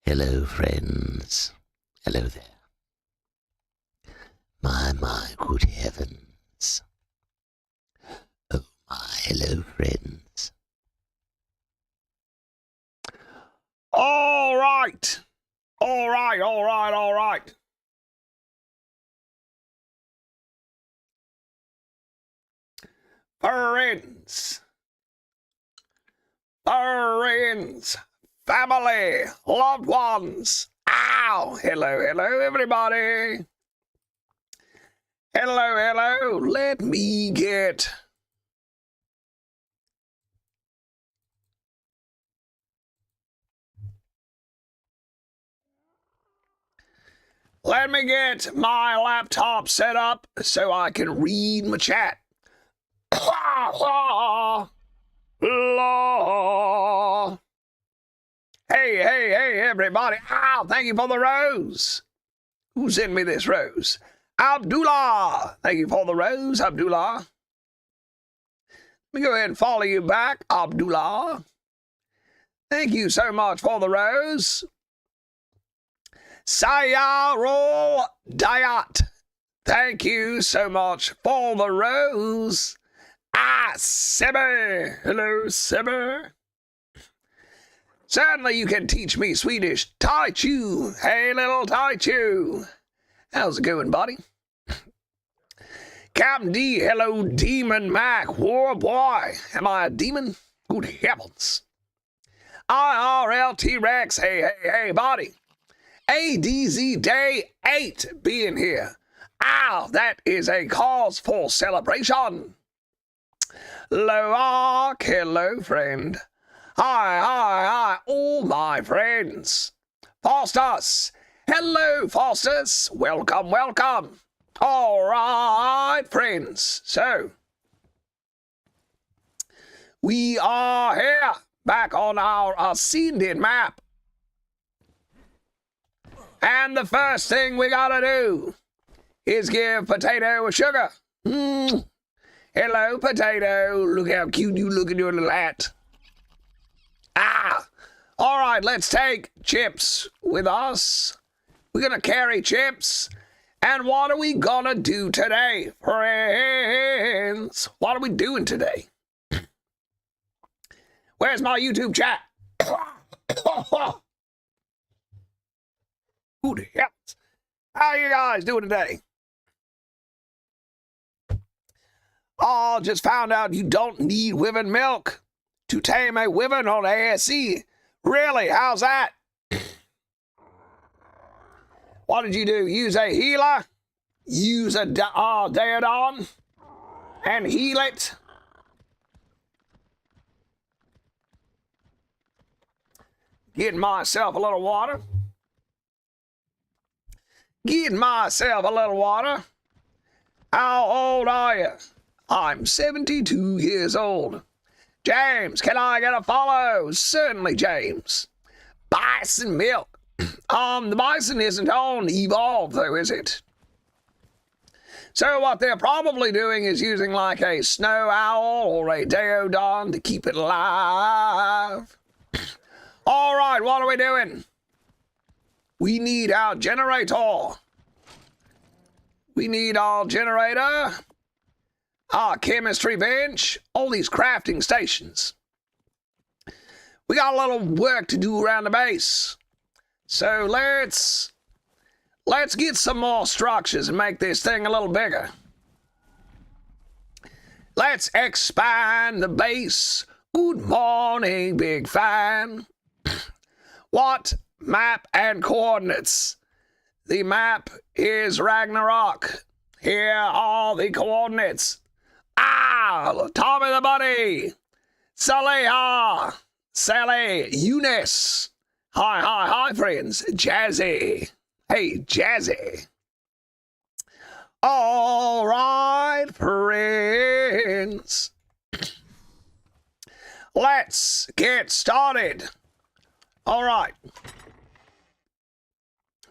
Hello, friends. Hello there. My, good heavens. Oh, my, hello, friends. All right. Friends, family, loved ones. Ow! Hello, everybody. Hello. Let me get... my laptop set up so I can read my chat. Hey, everybody. Ow, thank you for the rose. Who sent me this rose? Abdullah. Thank you for the rose, Abdullah. Let me go ahead and follow you back, Abdullah. Thank you so much for the rose. Sayarul Dayat. Thank you so much for the rose. Sebbe. Hello, Sebbe. Certainly you can teach me Swedish. Taichu. Hey, little Taichu. How's it going, buddy? Captain D. Hello, Demon Mac. Whoa, boy. Am I a demon? Good heavens. IRL T-Rex. Hey, buddy. ADZ Day 8 being here. Ow, that is a cause for celebration. Loak, hello, friend. Hi, all my friends. Faustus, hello, Faustus. Welcome. All right, friends. So, we are here, back on our ascended map. And the first thing we gotta do is give Potato a sugar. Hello, Potato. Look how cute you look in your little hat. All right, let's take Chips with us. We're gonna carry Chips. And what are we gonna do today, friends? What are we doing today? Where's my YouTube chat? Who the hell? How are you guys doing today? Oh, just found out you don't need wyvern milk to tame a wyvern on ASC. Really? How's that? What did you do? Use a healer? Use a Daedon? And heal it? Getting myself a little water. How old are you? I'm 72 years old. James, can I get a follow? Certainly, James. Bison milk. The bison isn't on Evolve, though, is it? So what they're probably doing is using like a snow owl or a Daedon to keep it alive. All right, what are we doing? We need our generator. Our chemistry bench, all these crafting stations. We got a little work to do around the base. So let's get some more structures and make this thing a little bigger. Let's expand the base. Good morning, big fan. What map and coordinates? The map is Ragnarok. Here are the coordinates. Tommy the Bunny. Saleha. Sally. Eunice. Hi, friends. Jazzy. Hey, Jazzy. All right, friends. Let's get started. All right.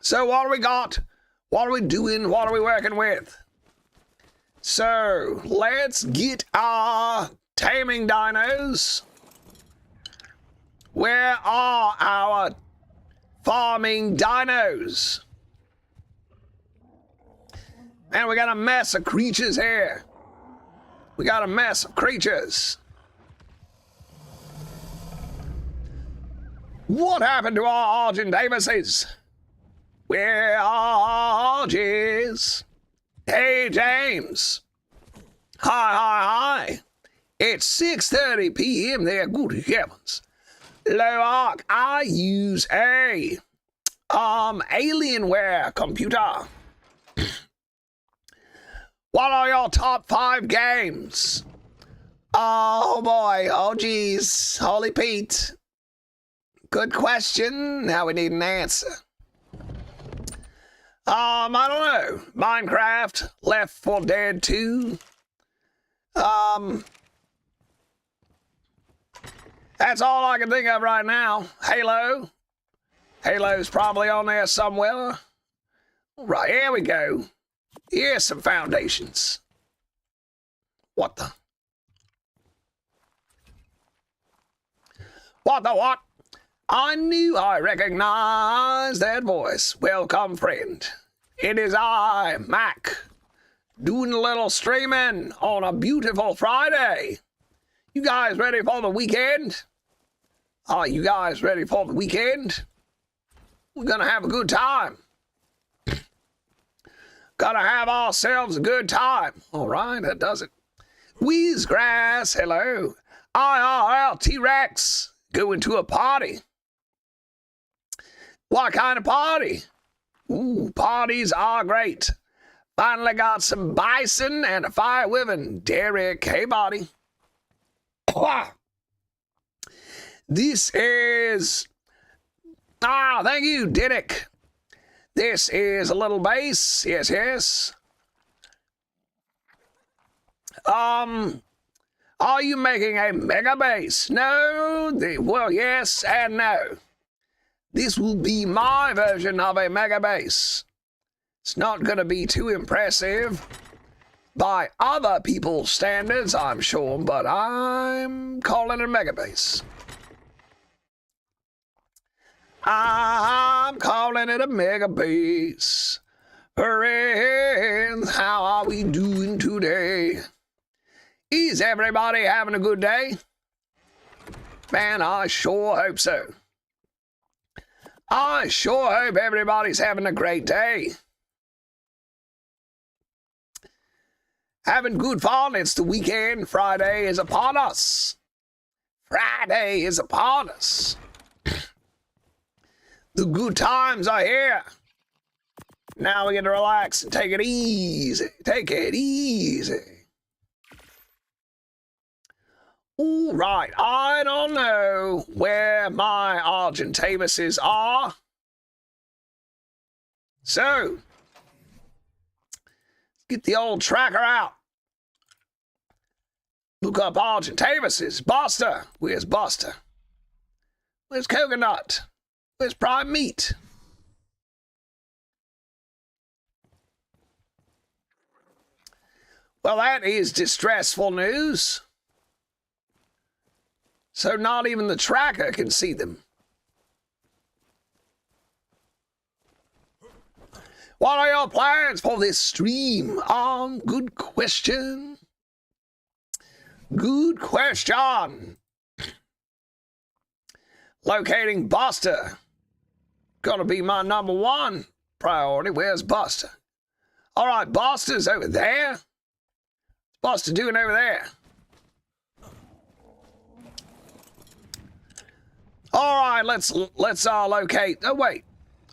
So what do we got? What are we doing? What are we working with? So, let's get our taming dinos. Where are our farming dinos? Man, we got a mess of creatures here. We got a mess of creatures. What happened to our Argent Davises? Where are Argies? Hey, James. Hi. It's 6:30 p.m. there. Good heavens. Loark, I use a Alienware computer. What are your top 5 games? Oh boy, oh geez, holy Pete. Good question. Now we need an answer. I don't know. Minecraft, Left 4 Dead 2. That's all I can think of right now. Halo. Halo's probably on there somewhere. All right, here we go. Here's some foundations. What the? What? I knew I recognized that voice. Welcome, friend. It is I, Mac, doing a little streaming on a beautiful Friday. You guys ready for the weekend? Are you guys ready for the weekend? We're gonna have a good time. Gonna have ourselves a good time. All right, that does it. Wheezgrass, hello. IRL T-Rex, going to a party. What kind of party? Ooh, parties are great. Finally got some bison and a fire wyvern. Derek, hey buddy. This is... thank you, Derek. This is a little base. Yes. Are you making a mega base? No. Well, yes and no. This will be my version of a mega base. It's not going to be too impressive by other people's standards, I'm sure, but I'm calling it a mega base. I'm calling it a mega base. Friends, how are we doing today? Is everybody having a good day? Man, I sure hope so. I sure hope everybody's having a great day. Having good fun. It's the weekend. Friday is upon us. Friday is upon us. The good times are here. Now we get to relax and take it easy. Take it easy. All right, I don't know where my Argentavises are. So, let's get the old tracker out. Look up Argentavises. Buster. Where's Buster? Where's Coconut? Where's Prime Meat? Well, that is distressful news. So not even the tracker can see them. What are your plans for this stream? Good question. Good question. Locating Buster. Gonna be my number one priority. Where's Buster? All right, Buster's over there. What's Buster doing over there? All right, let's locate. Oh wait.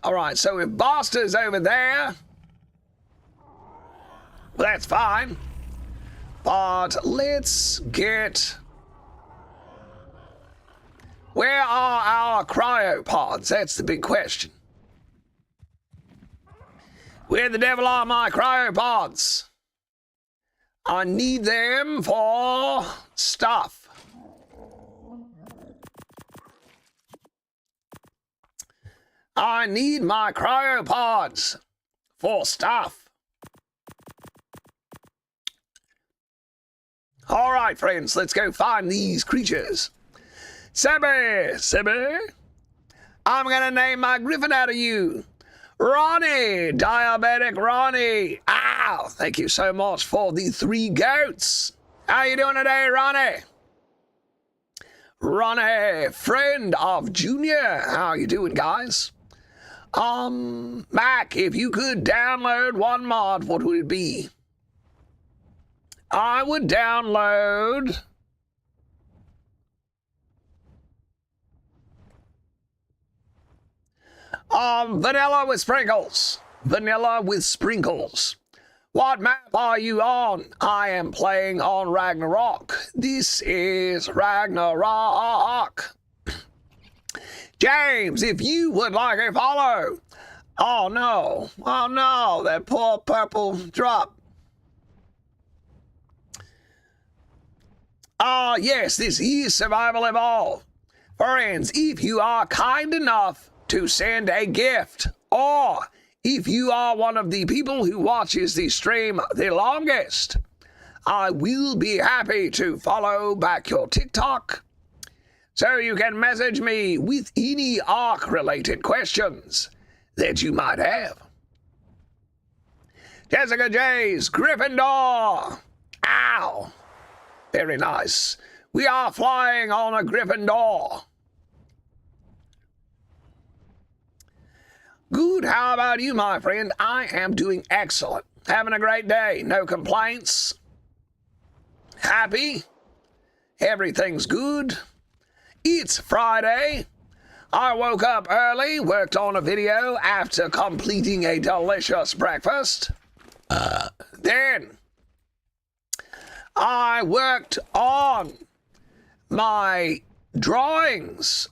All right, so if Buster's over there, well, that's fine. But let's get... Where are our cryopods? That's the big question. Where the devil are my cryopods? I need them for stuff. I need my cryopods for stuff. All right, friends, let's go find these creatures. Sebby, I'm gonna name my griffin out of you. Ronnie, Diabetic Ronnie. Ow, thank you so much for the 3 goats. How you doing today, Ronnie? Ronnie, friend of Junior. How you doing, guys? Mac, if you could download one mod, what would it be? I would download... vanilla with sprinkles. Vanilla with sprinkles. What map are you on? I am playing on Ragnarok. This is Ragnarok. James, if you would like a follow. Oh no, that poor purple drop. Yes, this is Survival Evolved. Friends, if you are kind enough to send a gift, or if you are one of the people who watches the stream the longest, I will be happy to follow back your TikTok, so you can message me with any Ark-related questions that you might have. Jessica J's Gryffindor. Ow. Very nice. We are flying on a Gryffindor. Good, how about you, my friend? I am doing excellent. Having a great day. No complaints. Happy. Everything's good. It's Friday. I woke up early, worked on a video after completing a delicious breakfast. Then I worked on my drawings.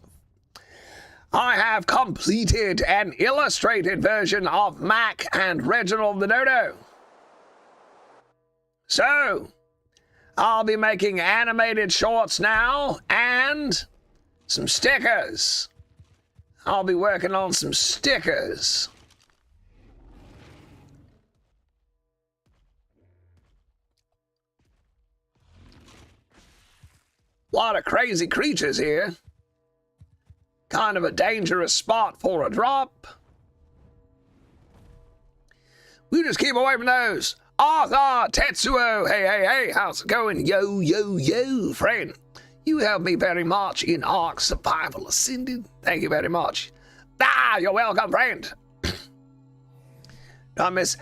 I have completed an illustrated version of Mac and Reginald the Dodo. So, I'll be making animated shorts now and some stickers. I'll be working on some stickers. A lot of crazy creatures here. Kind of a dangerous spot for a drop. We just keep away from those. Arthur, Tetsuo, hey, how's it going? Yo, friend. You helped me very much in Ark Survival Ascended. Thank you very much. You're welcome, friend. Thomas,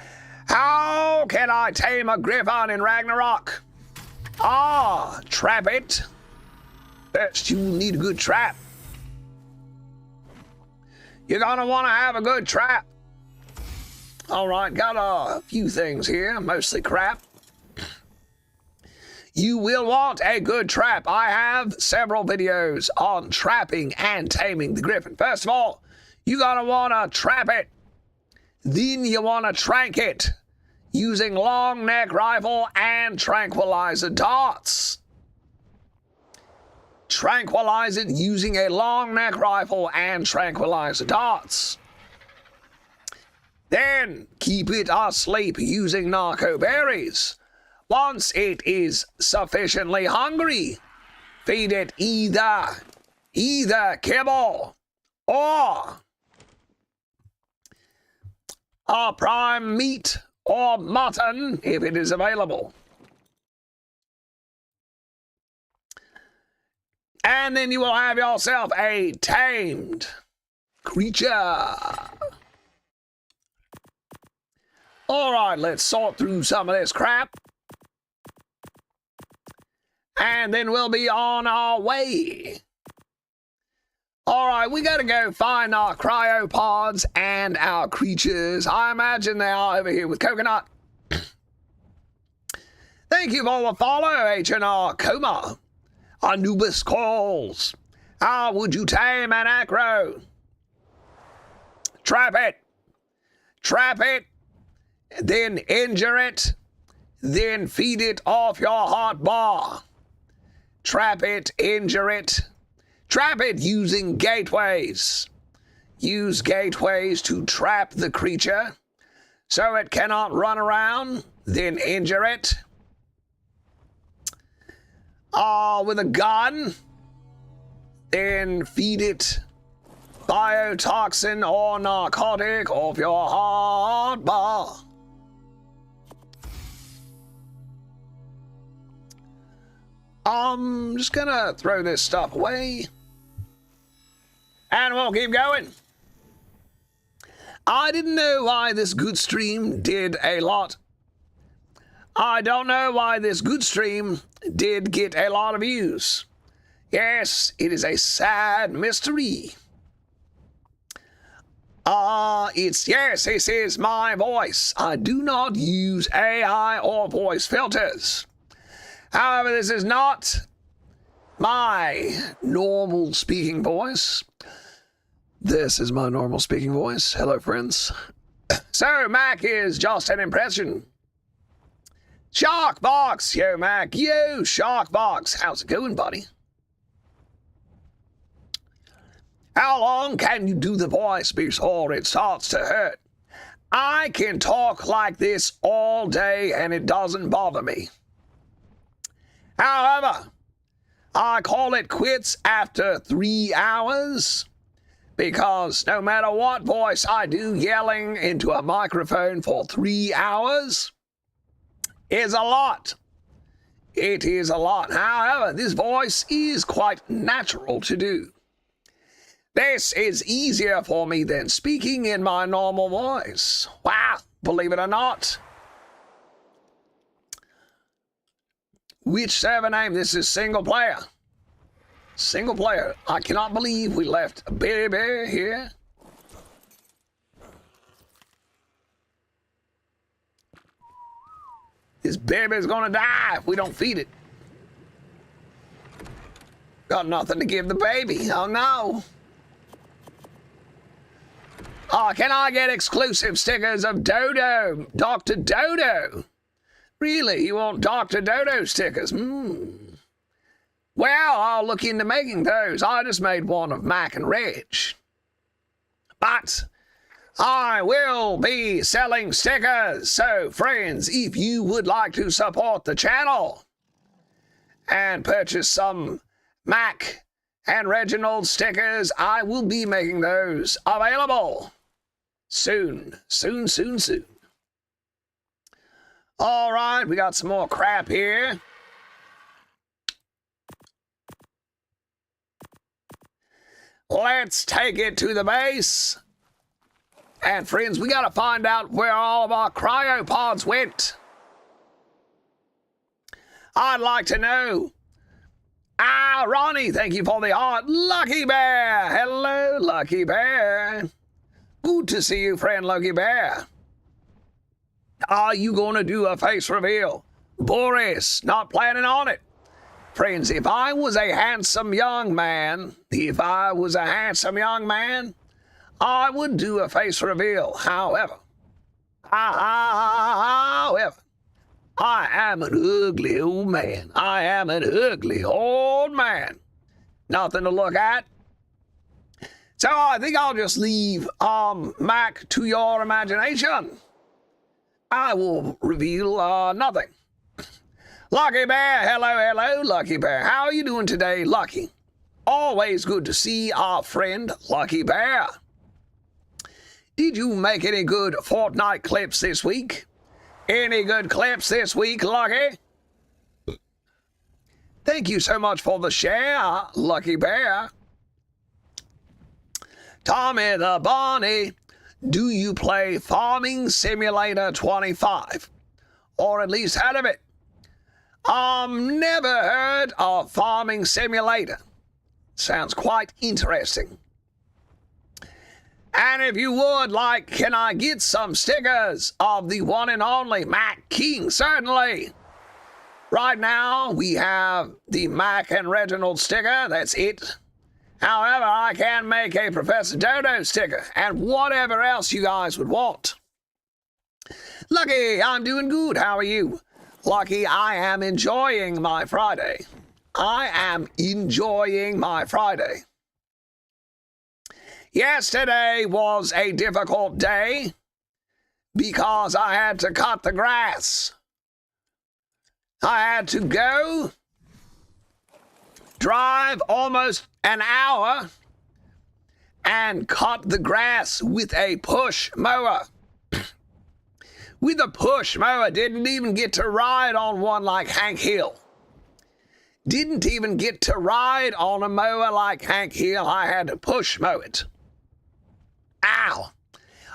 how can I tame a griffin in Ragnarok? Trap it. First, you will need a good trap. You're gonna want to have a good trap. All right, got a few things here, mostly crap. You will want a good trap. I have several videos on trapping and taming the griffin. First of all, you're gonna want to trap it. Then you want to trank it using long neck rifle and tranquilizer darts. Tranquilize it using a long neck rifle and tranquilizer darts. Then keep it asleep using narco berries. Once it is sufficiently hungry, feed it either kibble or prime meat or mutton if it is available. And then you will have yourself a tamed creature. All right, let's sort through some of this crap. And then we'll be on our way. All right, we gotta go find our cryopods and our creatures. I imagine they are over here with Coconut. Thank you for the follow, H&R Coma. Anubis calls. How would you tame an acro? Trap it, then injure it, then feed it off your hot bar. Trap it, injure it. Trap it using gateways. Use gateways to trap the creature so it cannot run around, then injure it. with a gun, then feed it biotoxin or narcotic off your hot bar. I'm just gonna throw this stuff away. And we'll keep going. I didn't know why this good stream did a lot. I don't know why this good stream did get a lot of views. Yes, it is a sad mystery. Yes, this is my voice. I do not use AI or voice filters. However, this is not my normal speaking voice. This is my normal speaking voice. Hello, friends. So, Mac is just an impression. Sharkbox, yo, Mac, yo, Sharkbox. How's it going, buddy? How long can you do the voice before it starts to hurt? I can talk like this all day and it doesn't bother me. However, I call it quits after 3 hours because no matter what voice I do, yelling into a microphone for 3 hours is a lot. It is a lot. However, this voice is quite natural to do. This is easier for me than speaking in my normal voice. Wow, believe it or not. Which server name? This is single player. Single player. I cannot believe we left a baby here. This baby's gonna die if we don't feed it. Got nothing to give the baby. Oh no. Oh, can I get exclusive stickers of Dodo? Dr. Dodo? Really? You want Dr. Dodo stickers? Well, I'll look into making those. I just made one of Mac and Reg. But I will be selling stickers. So, friends, if you would like to support the channel and purchase some Mac and Reginald stickers, I will be making those available soon. Soon. All right, we got some more crap here. Let's take it to the base. And friends, we got to find out where all of our cryopods went. I'd like to know. Ronnie, thank you for the art. Lucky Bear. Hello, Lucky Bear. Good to see you, friend Lucky Bear. Are you going to do a face reveal? Boris, not planning on it. Friends, if I was a handsome young man, I would do a face reveal. However, I am an ugly old man. I am an ugly old man. Nothing to look at. So I think I'll just leave Mac to your imagination. I will reveal nothing. Lucky Bear, hello, Lucky Bear. How are you doing today, Lucky? Always good to see our friend, Lucky Bear. Did you make any good Fortnite clips this week? Any good clips this week, Lucky? Thank you so much for the share, Lucky Bear. Tommy the Barney, do you play Farming Simulator 25? Or at least heard of it? Never heard of Farming Simulator. Sounds quite interesting. And if you would like, can I get some stickers of the one and only Mac King? Certainly. Right now, we have the Mac and Reginald sticker. That's it. However, I can make a Professor Dodo sticker and whatever else you guys would want. Lucky, I'm doing good. How are you? Lucky, I am enjoying my Friday. Yesterday was a difficult day because I had to cut the grass. I had to go drive almost an hour and cut the grass with a push mower. With a push mower, didn't even get to ride on one like Hank Hill. Didn't even get to ride on a mower like Hank Hill. I had to push mow it. Ow.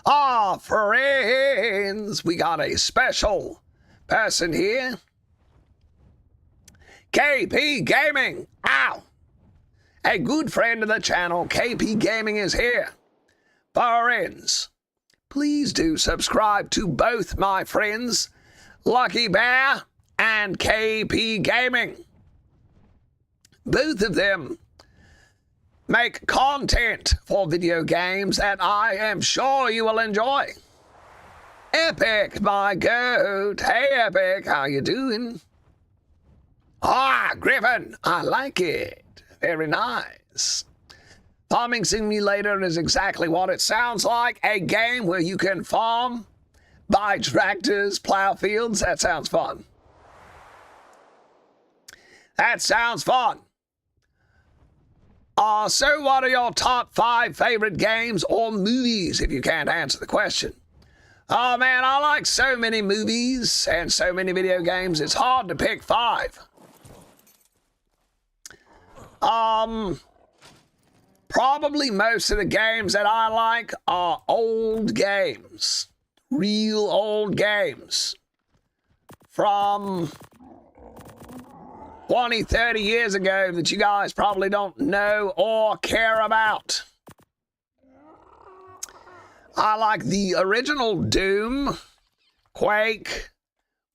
Ah, friends, we got a special person here. KP Gaming. Ow. A good friend of the channel, KP Gaming, is here. Friends, please do subscribe to both my friends, Lucky Bear and KP Gaming. Both of them make content for video games that I am sure you will enjoy. Epic, my goat. Hey, Epic, how you doing? Ah, Griffin, I like it. Very nice. Farming Simulator is exactly what it sounds like. A game where you can farm, buy tractors, plow fields. That sounds fun. That sounds fun. So what are your top 5 favorite games or movies, if you can't answer the question? Oh, man, I like so many movies and so many video games, it's hard to pick 5. Probably most of the games that I like are old games. Real old games. From 20, 30 years ago that you guys probably don't know or care about. I like the original Doom, Quake,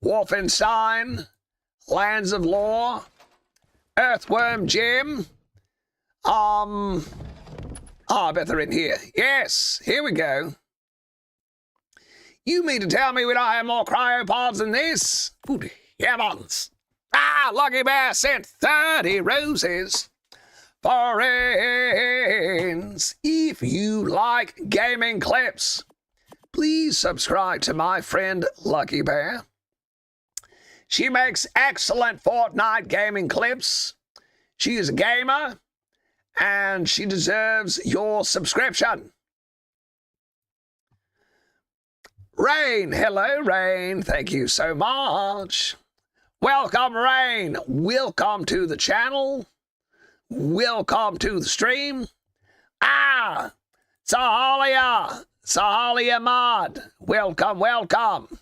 Wolfenstein, Lands of Lore, Earthworm Jim. I bet they're in here. Yes, here we go. You mean to tell me we don't have more cryopods than this? Good heavens. Ah, Lucky Bear sent 30 roses. Friends, if you like gaming clips, please subscribe to my friend Lucky Bear. She makes excellent Fortnite gaming clips. She is a gamer, and she deserves your subscription. Rain, hello, Rain. Thank you so much. Welcome, Rain. Welcome to the channel. Welcome to the stream. Ah, Sahalia. Sahalia Mod. Welcome, welcome.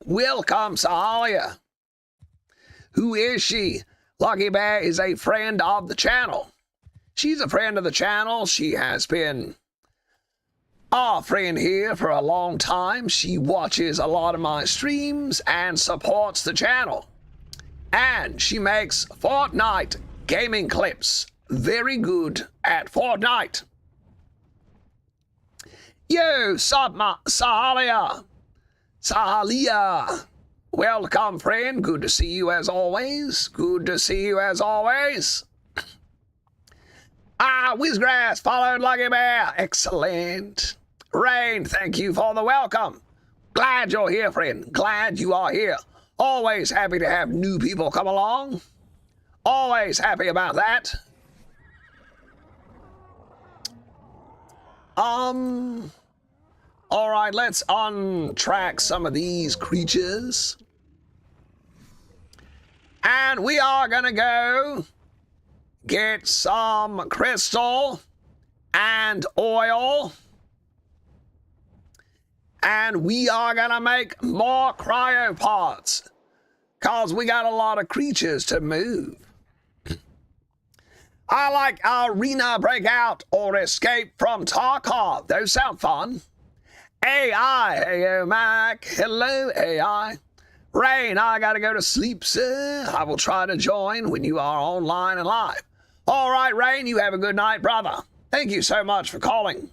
Welcome, Sahalia. Who is she? Lucky Bear is a friend of the channel. She's a friend of the channel. She has been our friend here for a long time. She watches a lot of my streams and supports the channel. And she makes Fortnite gaming clips. Very good at Fortnite. Yo, Sahalia. Sahalia. Welcome, friend. Good to see you as always. Good to see you as always. Ah, Whizgrass followed Lucky Bear. Excellent. Rain, thank you for the welcome. Glad you're here, friend. Glad you are here. Always happy to have new people come along. Always happy about that. All right, let's untrack some of these creatures. And we are gonna go get some crystal and oil. And we are gonna make more cryopods, cause we got a lot of creatures to move. I like Arena Breakout or Escape from Tarkov. Those sound fun. AI, heyo Mac, hello AI. Rain, I gotta go to sleep, sir. I will try to join when you are online and live. All right, Rain, you have a good night, brother. Thank you so much for calling.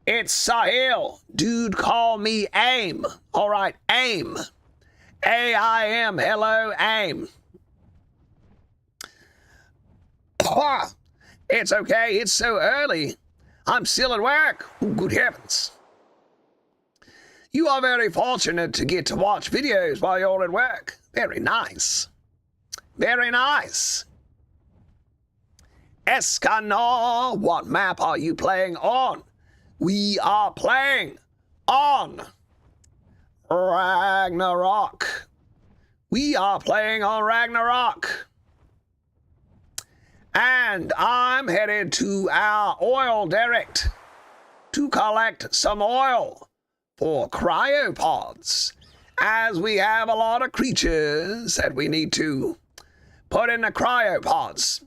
It's Sahil. Dude, call me AIM. All right, AIM. A-I-M, hello, AIM. It's okay, it's so early. I'm still at work. Oh, good heavens. You are very fortunate to get to watch videos while you're at work. Very nice. Very nice. Escanor, what map are you playing on? We are playing on Ragnarok. We are playing on Ragnarok. And I'm headed to our oil derrick to collect some oil for cryopods, as we have a lot of creatures that we need to put in the cryopods.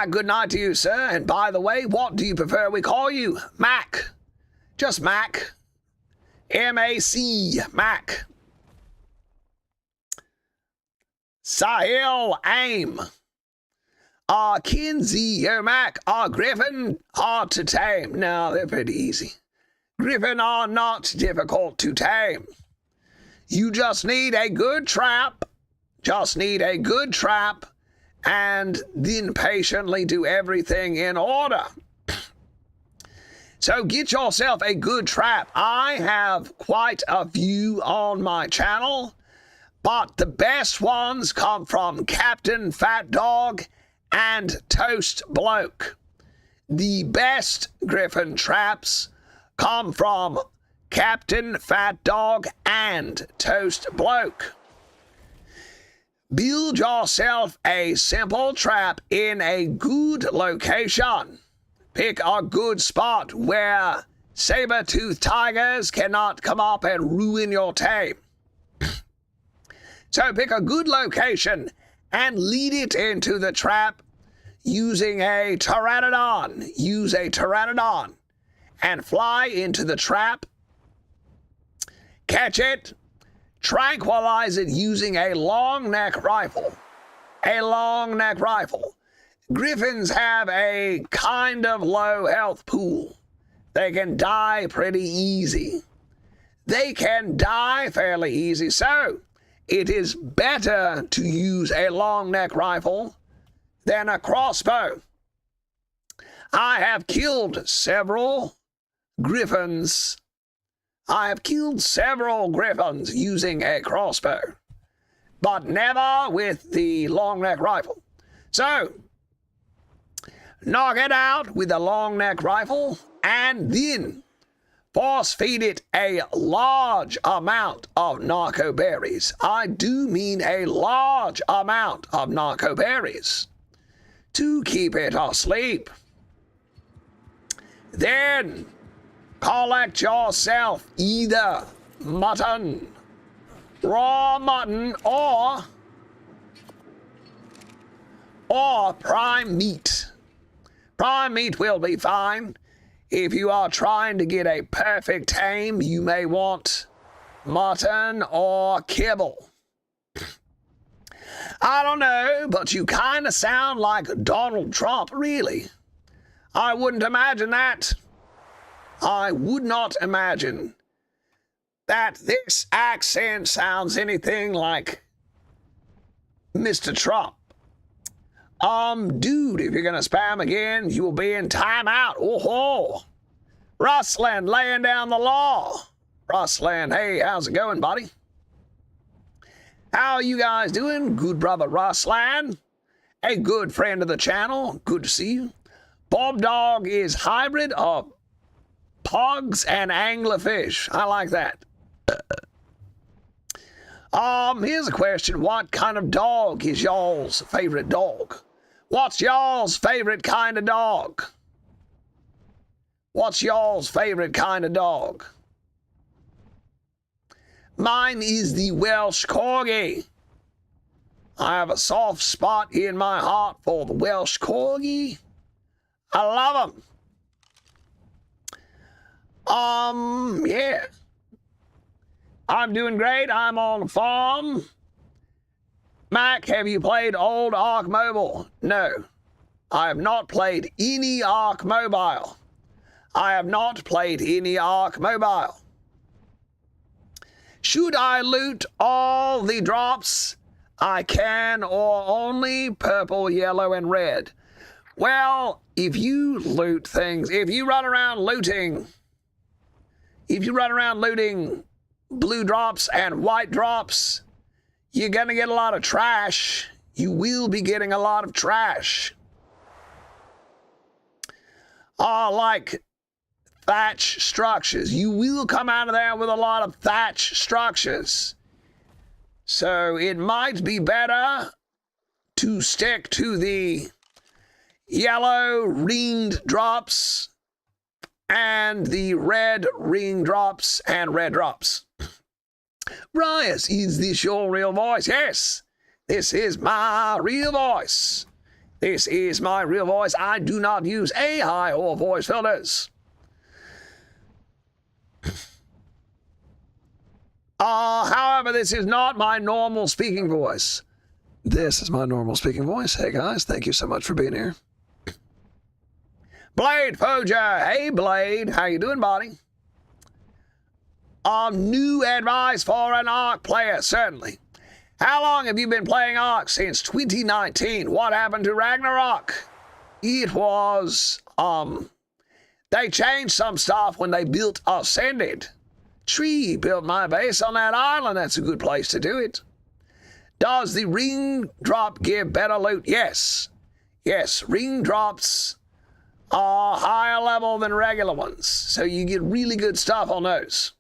Good night to you, sir. And by the way, what do you prefer we call you? Mac. Just Mac. M-A-C. Mac. Sahil Aim. Kinsey, Mac. Griffin, hard to tame. No, they're pretty easy. Griffin are not difficult to tame. You just need a good trap. Just need a good trap. And then patiently do everything in order. So get yourself a good trap. I have quite a few on my channel, but the best ones come from Captain Fat Dog and Toast Bloke. The best Griffin traps come from Captain Fat Dog and Toast Bloke. Build yourself a simple trap in a good location. Pick a good spot where saber-toothed tigers cannot come up and ruin your tame. So pick a good location and lead it into the trap using a pteranodon. Use a pteranodon and fly into the trap. Catch it. Tranquilize it using a long neck rifle. A long neck rifle. Griffins have a kind of low health pool. They can die pretty easy. They can die fairly easy, so it is better to use a long neck rifle than a crossbow. I have killed several griffins. I have killed several griffins using a crossbow, but never with the long neck rifle. So, knock it out with a long neck rifle and then force feed it a large amount of narco berries. I do mean a large amount of narco berries to keep it asleep. Then collect yourself either mutton, raw mutton, or prime meat. Prime meat will be fine. If you are trying to get a perfect tame, you may want mutton or kibble. I don't know, but you kind of sound like Donald Trump, really. I wouldn't imagine that. I would not imagine that this accent sounds anything like Mr. Trump. Dude, if you're gonna spam again, you will be in timeout. Oh, Ruslan laying down the law. Ruslan, hey, how's it going, buddy? How are you guys doing? Good brother Ruslan, a good friend of the channel. Good to see you. Bob Dog is hybrid of Pogs and anglerfish. I like that. Here's a question. What kind of dog is y'all's favorite dog? What's y'all's favorite kind of dog? What's y'all's favorite kind of dog? Mine is the Welsh Corgi. I have a soft spot in my heart for the Welsh Corgi. I love them. Yeah. I'm doing great. I'm on the farm. Mac, have you played old Ark Mobile? No. I have not played any Ark Mobile. I have not played any Ark Mobile. Should I loot all the drops I can, or only purple, yellow, and red? Well, if you loot things, if you run around looting blue drops and white drops, you're going to get a lot of trash. You will be getting a lot of trash. Like thatch structures. You will come out of there with a lot of thatch structures. So it might be better to stick to the yellow ringed drops and the red ring drops and red drops. Rias, is this your real voice? Yes, this is my real voice. This is my real voice. I do not use AI or voice filters. However, this is not my normal speaking voice. This is my normal speaking voice. Hey guys, thank you so much for being here. Blade Foja, hey Blade, how you doing, buddy? New advice for an Ark player, certainly. How long have you been playing Ark? Since 2019. What happened to Ragnarok? It was, they changed some stuff when they built Ascended. Tree built my base on that island. That's a good place to do it. Does the ring drop give better loot? Yes. Yes, ring drops are higher level than regular ones, so you get really good stuff on those.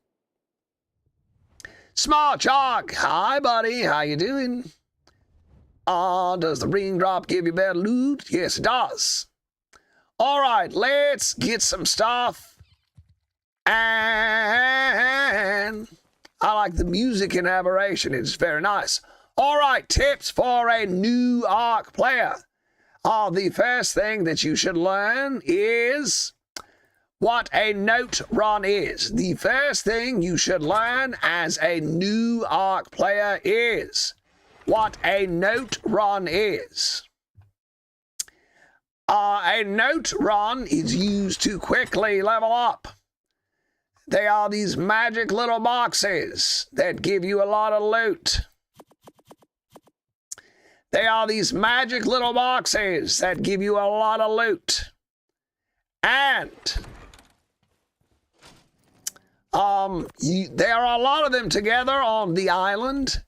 Smart Chalk, hi buddy, how you doing? Does the ring drop give you better loot? Yes, it does. All right, let's get some stuff. And I like the music in Aberration. It's very nice. All right, tips for a new Ark player. The first thing that you should learn is what a note run is. The first thing you should learn as a new Ark player is what a note run is. A note run is used to quickly level up. They are these magic little boxes that give you a lot of loot. They are these magic little boxes that give you a lot of loot. And there are a lot of them together on the island,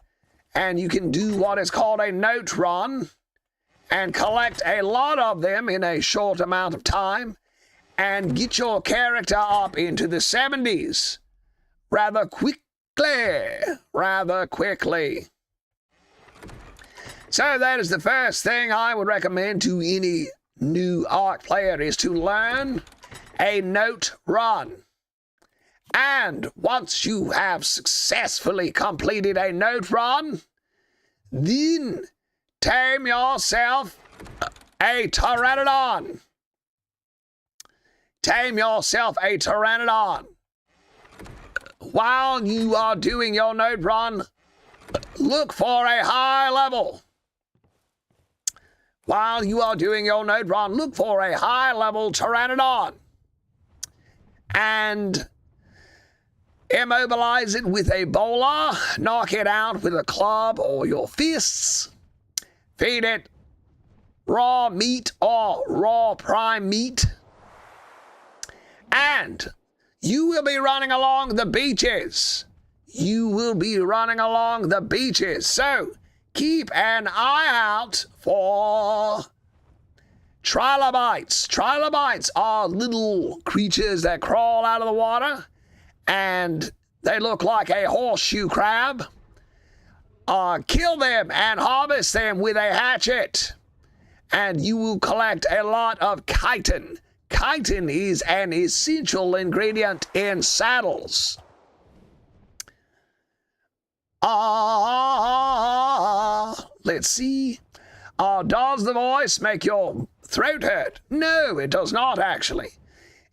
and you can do what is called a note run and collect a lot of them in a short amount of time and get your character up into the 70s rather quickly. So that is the first thing I would recommend to any new Ark player, is to learn a note run. And once you have successfully completed a note run, then tame yourself a pteranodon. Tame yourself a pteranodon. While you are doing your note run, look for a high level. While you are doing your note run, look for a high level pteranodon. And immobilize it with a bowler, knock it out with a club or your fists, feed it raw meat or raw prime meat, and you will be running along the beaches. You will be running along the beaches. So keep an eye out for trilobites. Trilobites are little creatures that crawl out of the water, and they look like a horseshoe crab. Kill them and harvest them with a hatchet, and you will collect a lot of chitin. Chitin is an essential ingredient in saddles. Let's see. Does the voice make your throat hurt? No, it does not, actually.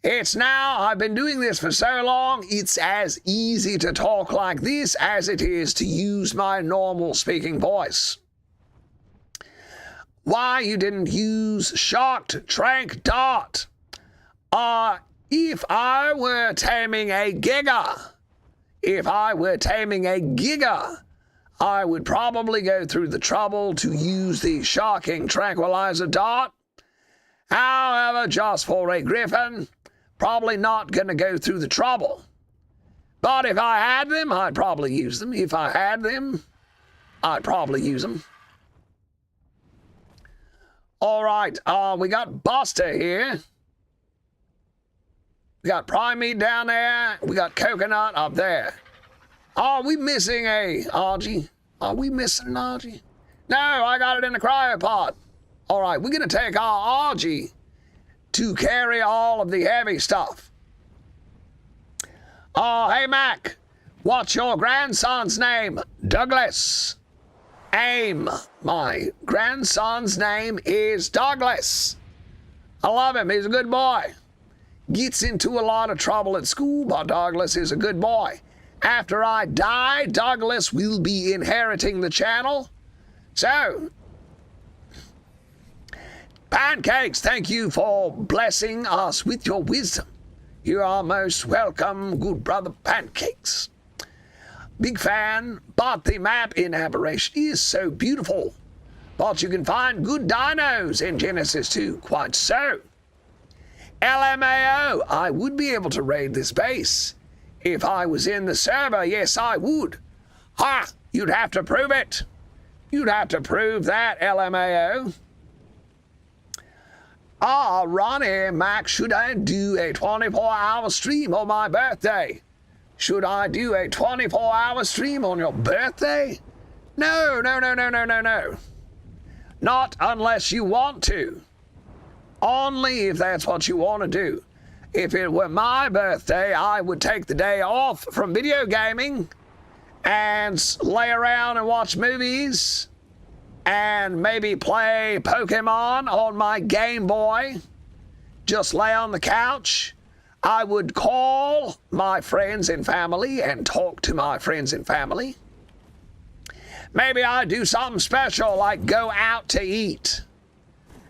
It's now, I've been doing this for so long, it's as easy to talk like this as it is to use my normal speaking voice. Why you didn't use Shocked Trank Dart? If I were taming a Giga, I would probably go through the trouble to use the Shocking Tranquilizer Dart. However, just for a Griffin, probably not going to go through the trouble. But if I had them, I'd probably use them. If I had them, I'd probably use them. All right, we got Buster here. We got prime meat down there. We got coconut up there. Are we missing a Argy? Are we missing an Argy? No, I got it in the cryopod. All right, we're going to take our Argy to carry all of the heavy stuff. Hey, Mac, what's your grandson's name? Douglas. Aim. My grandson's name is Douglas. I love him. He's a good boy. Gets into a lot of trouble at school, but Douglas is a good boy. After I die, Douglas will be inheriting the channel. So, Pancakes, thank you for blessing us with your wisdom. You are most welcome, good brother Pancakes. Big fan, but the map in Aberration is so beautiful. But you can find good dinos in Genesis 2, quite so. LMAO, I would be able to raid this base. If I was in the server, yes, I would. Ha! You'd have to prove it. You'd have to prove that, LMAO. Ronnie, Mac, should I do a 24-hour stream on my birthday? Should I do a 24-hour stream on your birthday? No. Not unless you want to. Only if that's what you want to do. If it were my birthday, I would take the day off from video gaming and lay around and watch movies and maybe play Pokemon on my Game Boy. Just lay on the couch. I would call my friends and family and talk to my friends and family. Maybe I'd do something special like go out to eat.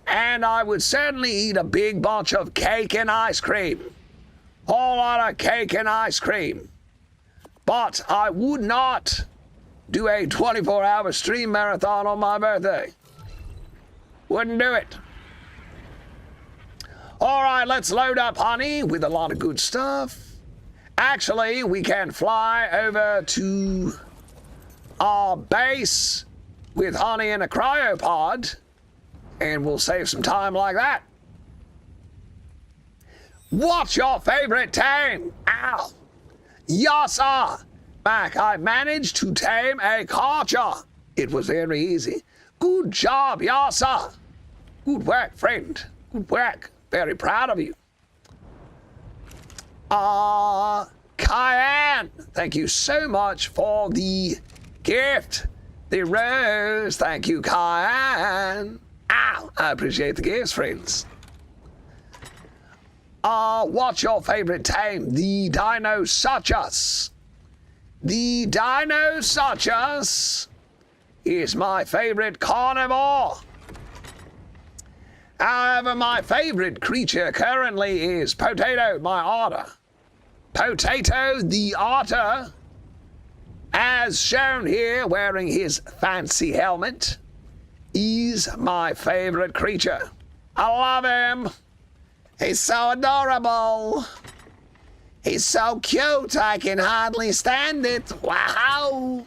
And I would certainly eat a big bunch of cake and ice cream. Whole lot of cake and ice cream. But I would not do a 24-hour stream marathon on my birthday. Wouldn't do it. All right, let's load up Honey with a lot of good stuff. Actually, we can fly over to our base with Honey in a cryopod, and we'll save some time like that. What's your favorite tame? Ow. Yasa. Mac, I managed to tame a Karcher. It was very easy. Good job, Yasa. Good work, friend. Good work. Very proud of you. Cayenne, thank you so much for the gift. The rose. Thank you, Cayenne. Ow, I appreciate the gifts, friends. What's your favorite tame? The dinos such us. The dinos such us is my favorite carnivore. However, my favorite creature currently is Potato, my otter. Potato the otter, as shown here wearing his fancy helmet, is my favorite creature. I love him. He's so adorable. He's so cute, I can hardly stand it. Wow.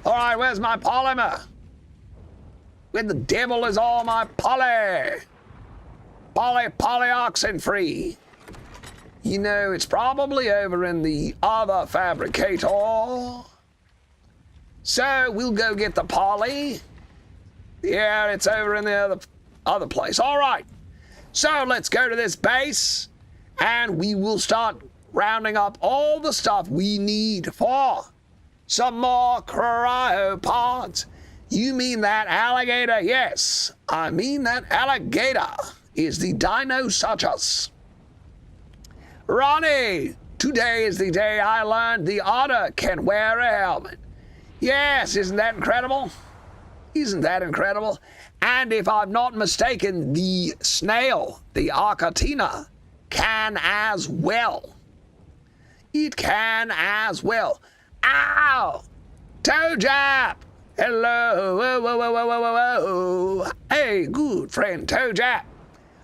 All right, where's my polymer? Where the devil is all my polyoxin free? You know, it's probably over in the other fabricator. So we'll go get the poly. Yeah, it's over in the other place. All right. So let's go to this base and we will start rounding up all the stuff we need for some more cryopods. You mean that alligator? Yes, I mean that alligator is the Dinosaurus. Ronnie, today is the day I learned the otter can wear a helmet. Yes, isn't that incredible? Isn't that incredible? And if I'm not mistaken, the snail, the Arcatina, can as well. It can as well. Ow! Toe jab! Hello! Whoa, whoa, whoa, whoa, whoa, whoa. Hey, good friend Toe jab.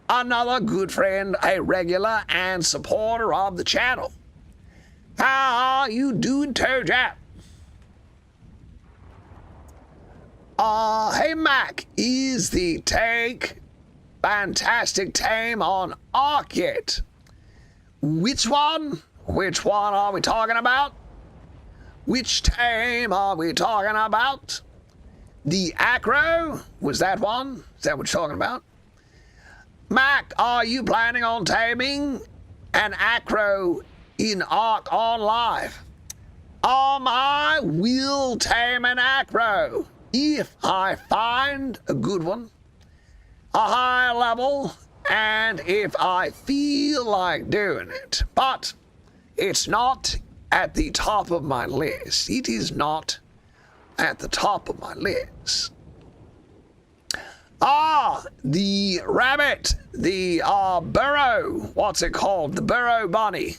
Another good friend, a regular and supporter of the channel. How are you doing, Toe jab? Hey Mac, is the take fantastic tame on Ark yet? Which one? Which one are we talking about? Which tame are we talking about? The Acro? Was that one? Is that what you're talking about? Mac, are you planning on taming an Acro in Ark on Live? I will tame an Acro if I find a good one, a high level, and if I feel like doing it. But it's not at the top of my list. It is not at the top of my list. The rabbit, the burrow, what's it called? The burrow bunny.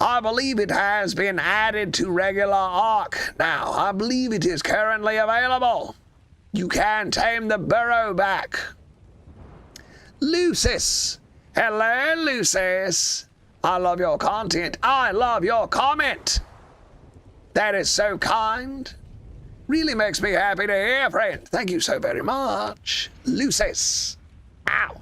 I believe it has been added to regular Ark now. I believe it is currently available. You can tame the burrow back. Lucis. Hello, Lucis. I love your content. I love your comment. That is so kind. Really makes me happy to hear, friend. Thank you so very much. Lucis. Ow.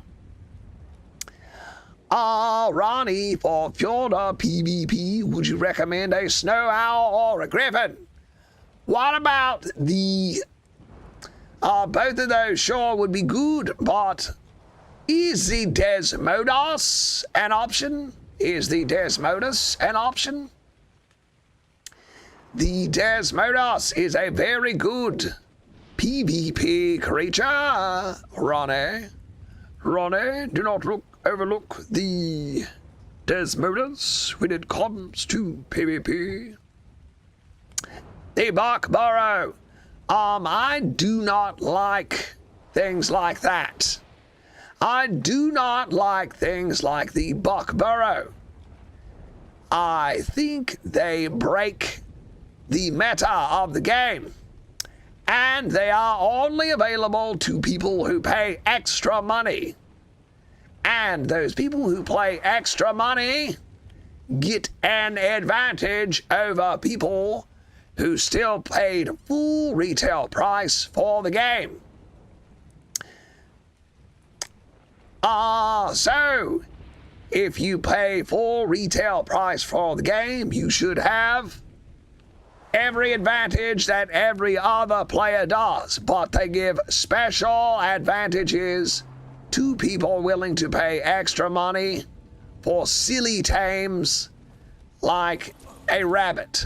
Ronnie, for Fjorda PvP, would you recommend a snow owl or a griffin? What about the... both of those sure would be good, but is the Desmodus an option? Is the Desmodus an option? The Desmodus is a very good PvP creature, Ronnie. Ronnie, do not overlook the Desmodus when it comes to PvP. The Buck Burrow. I do not like things like that. I do not like things like the Buck Burrow. I think they break the meta of the game, and they are only available to people who pay extra money. And those people who pay extra money get an advantage over people who still paid full retail price for the game. So if you pay full retail price for the game, you should have every advantage that every other player does, but they give special advantages to people willing to pay extra money for silly tames like a rabbit.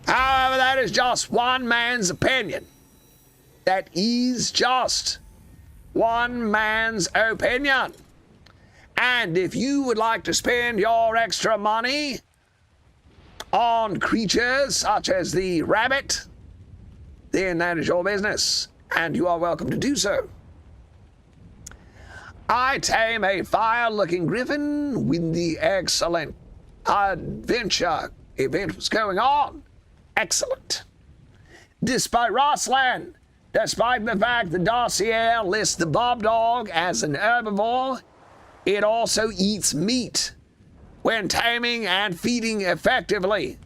However, that is just one man's opinion. That is just one man's opinion. And if you would like to spend your extra money on creatures such as the rabbit, then that is your business, and you are welcome to do so. I tame a fire-looking griffin when the excellent adventure event was going on. Excellent. Despite Rossland, despite the fact the dossier lists the bob dog as an herbivore, it also eats meat when taming and feeding effectively,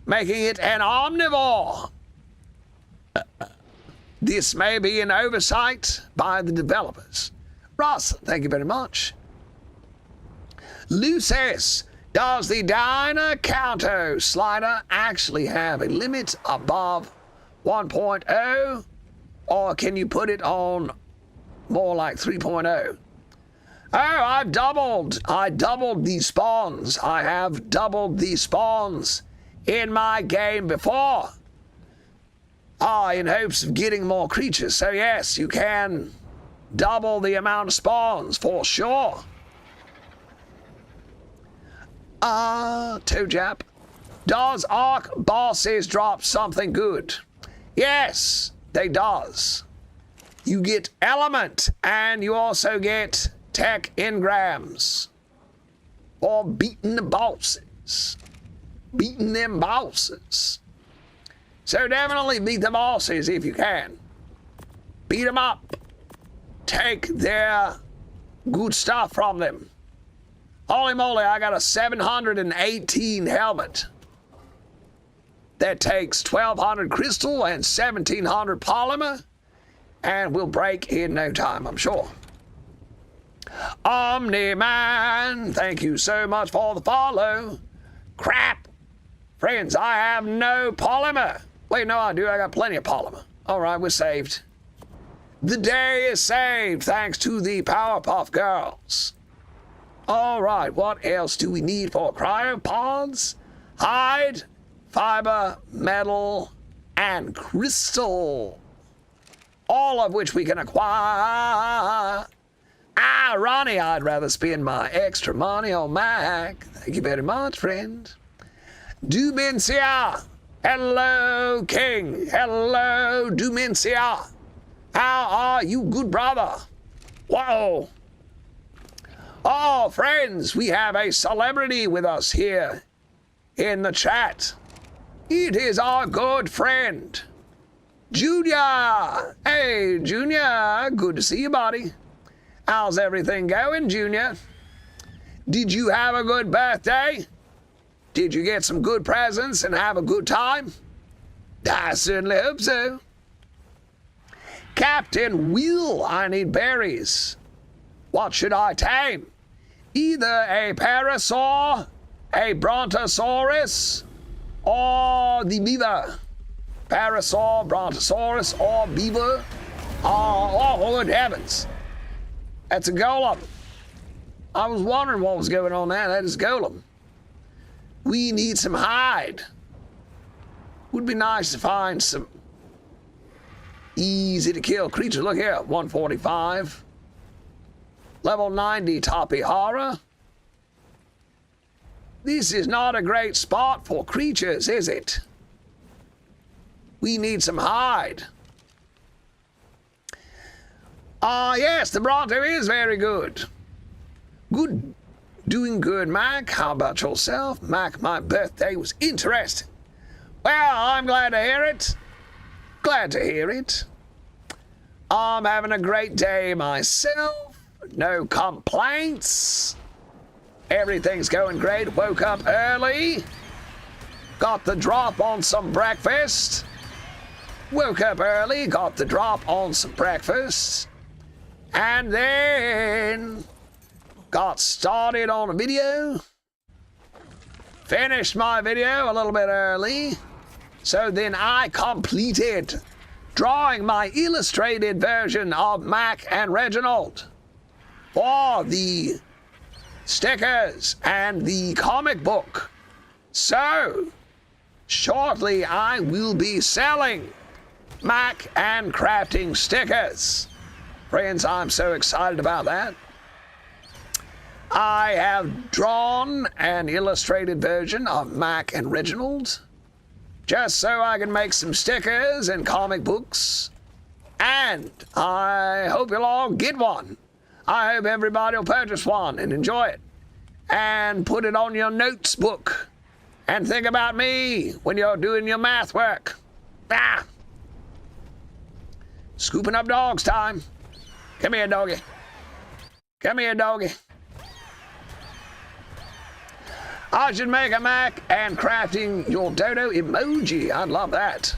making it an omnivore. This may be an oversight by the developers. Ross, thank you very much. Lucis, does the Dino Counter slider actually have a limit above 1.0? Or can you put it on more like 3.0? Oh, I doubled the spawns. I have doubled the spawns in my game before. In hopes of getting more creatures. So yes, you can double the amount of spawns for sure. Toejap, does Ark bosses drop something good? Yes, they does. You get element, and you also get tech engrams for beating the bosses. Beating them bosses. So definitely beat the bosses if you can. Beat them up. Take their good stuff from them. Holy moly, I got a 718 helmet. that takes 1,200 crystal and 1,700 polymer and will break in no time, I'm sure. Omni-Man, thank you so much for the follow. Crap. Friends, I have no polymer. Wait, no, I do. I got plenty of polymer. All right, we're saved. The day is saved thanks to the Powerpuff Girls. All right, what else do we need for cryopods? Hide, fiber, metal, and crystal. All of which we can acquire. Ah, Ronnie, I'd rather spend my extra money on Mac. Thank you very much, friend. Dumencia. Hello, King. Hello, Dumencia. How are you, good brother? Whoa. Oh, friends, we have a celebrity with us here in the chat. It is our good friend, Junior. Hey, Junior, good to see you, buddy. How's everything going, Junior? Did you have a good birthday? Did you get some good presents and have a good time? I certainly hope so. Captain Will, I need berries. What should I tame? Either a parasaur, a brontosaurus, or the beaver. Parasaur, brontosaurus, or beaver. Oh, good heavens. That's a golem. I was wondering what was going on there. That is golem. We need some hide. Would be nice to find some easy to kill creatures. Look here, 145. Level 90 Tapihara. This is not a great spot for creatures, is it? We need some hide. Yes, the Bronto is very good. Good. Doing good, Mac. How about yourself? Mac, my birthday was interesting. Well, I'm glad to hear it. Glad to hear it. I'm having a great day myself. No complaints. Everything's going great. Woke up early. Got the drop on some breakfast. Woke up early, got the drop on some breakfast. And then got started on a video. Finished my video a little bit early. So then I completed drawing my illustrated version of Mac and Reginald for the stickers and the comic book. So shortly I will be selling Mac and crafting stickers. Friends, I'm so excited about that. I have drawn an illustrated version of Mac and Reginald just so I can make some stickers and comic books. And I hope you'll all get one. I hope everybody will purchase one and enjoy it. And put it on your notes book. And think about me when you're doing your math work. Ah! Scooping up dogs time. Come here, doggy. Come here, doggy. I should make a Mac and crafting your dodo emoji. I'd love that.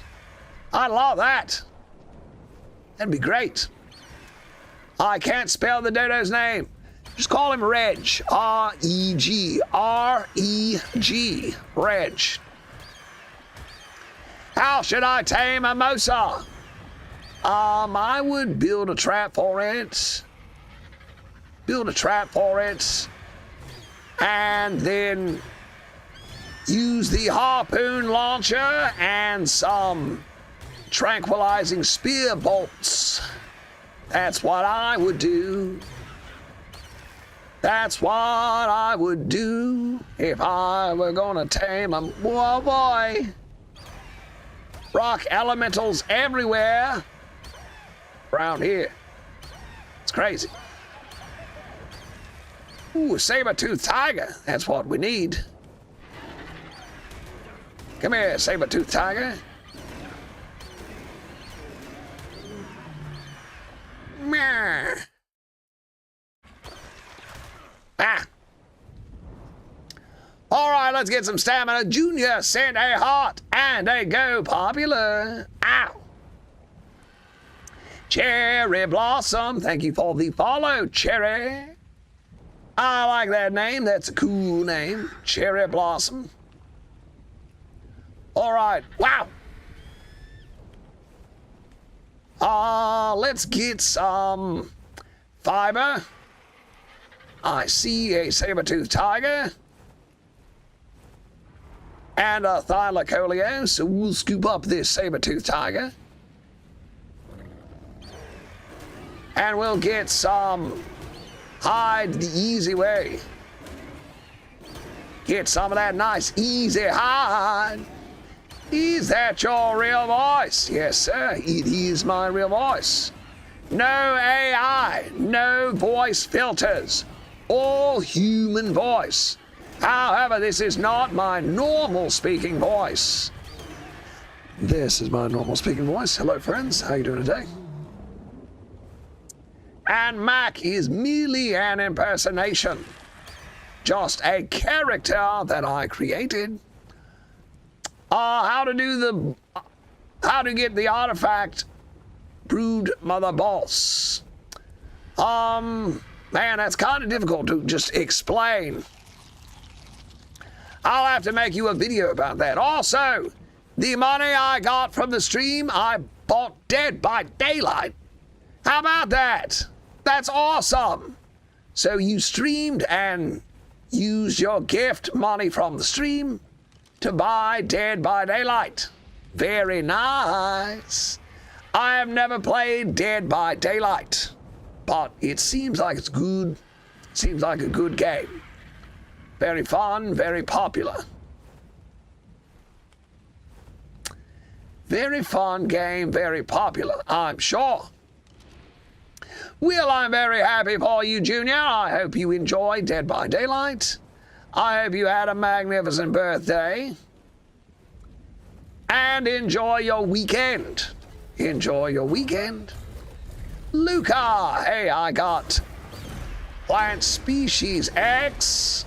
I love that. That'd be great. I can't spell the dodo's name. Just call him Reg. R-E-G. R-E-G. Reg. How should I tame a Mosa? I would build a trap for it. Build a trap for it. And then use the harpoon launcher and some tranquilizing spear bolts. That's what I would do. That's what I would do if I were gonna tame them. Whoa, boy. Rock elementals everywhere around here. It's crazy. Ooh, a saber-toothed tiger. That's what we need. Come here, saber-toothed tiger. Meow. All right, let's get some stamina. Junior sent a heart and a go popular. Ow. Cherry Blossom, thank you for the follow, Cherry. I like that name. That's a cool name. Cherry Blossom. All right. Wow. Let's get some fiber. I see a saber-toothed tiger. And a thylacoleo, so we'll scoop up this saber-toothed tiger. And we'll get some hide the easy way. Get some of that nice easy hide. Is that your real voice? Yes, sir, it is my real voice. No AI, no voice filters, all human voice. However, this is not my normal speaking voice. This is my normal speaking voice. Hello, friends. How you doing today? And Mac is merely an impersonation. Just a character that I created. How to get the artifact Brood Mother Boss. Man, that's kind of difficult to just explain. I'll have to make you a video about that. Also, the money I got from the stream, I bought Dead by Daylight. How about that? That's awesome. So you streamed and used your gift money from the stream to buy Dead by Daylight. Very nice. I have never played Dead by Daylight, but it seems like it's good. Seems like a good game. Very fun, very popular. Very fun game, very popular, I'm sure. Well, I'm very happy for you, Junior. I hope you enjoy Dead by Daylight. I hope you had a magnificent birthday. And enjoy your weekend. Enjoy your weekend. Luca, hey, I got plant species X.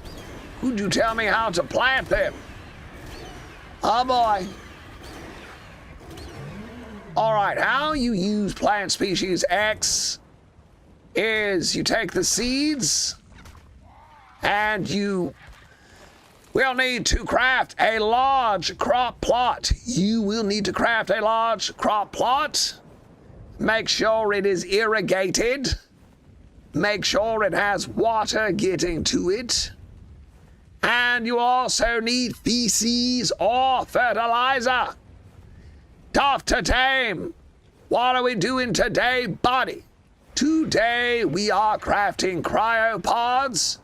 Could you tell me how to plant them? Oh boy. All right, how you use plant species X is you take the seeds and you will need to craft a large crop plot. You will need to craft a large crop plot. Make sure it is irrigated. Make sure it has water getting to it. And you also need feces or fertilizer. Tough to tame. What are we doing today, buddy? Today we are crafting cryopods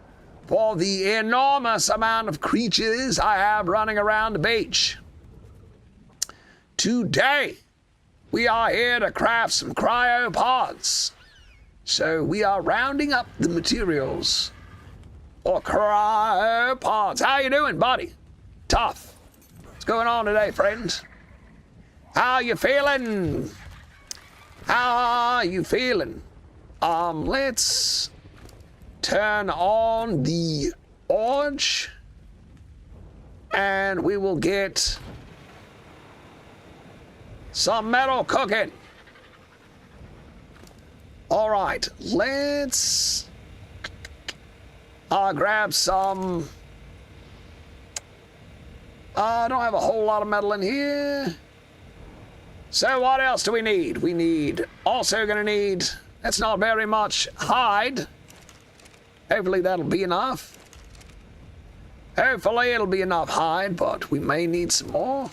for the enormous amount of creatures I have running around the beach. Today we are here to craft some cryopods. So we are rounding up the materials for cryopods. How you doing, buddy? Tough. What's going on today, friends? How you feeling? How are you feeling? Let's turn on the forge and we will get some metal cooking. All right, let's grab some. I don't have a whole lot of metal in here. So what else do we need? We need, also gonna need, that's not very much hide. Hopefully that'll be enough. Hopefully it'll be enough hide, but we may need some more.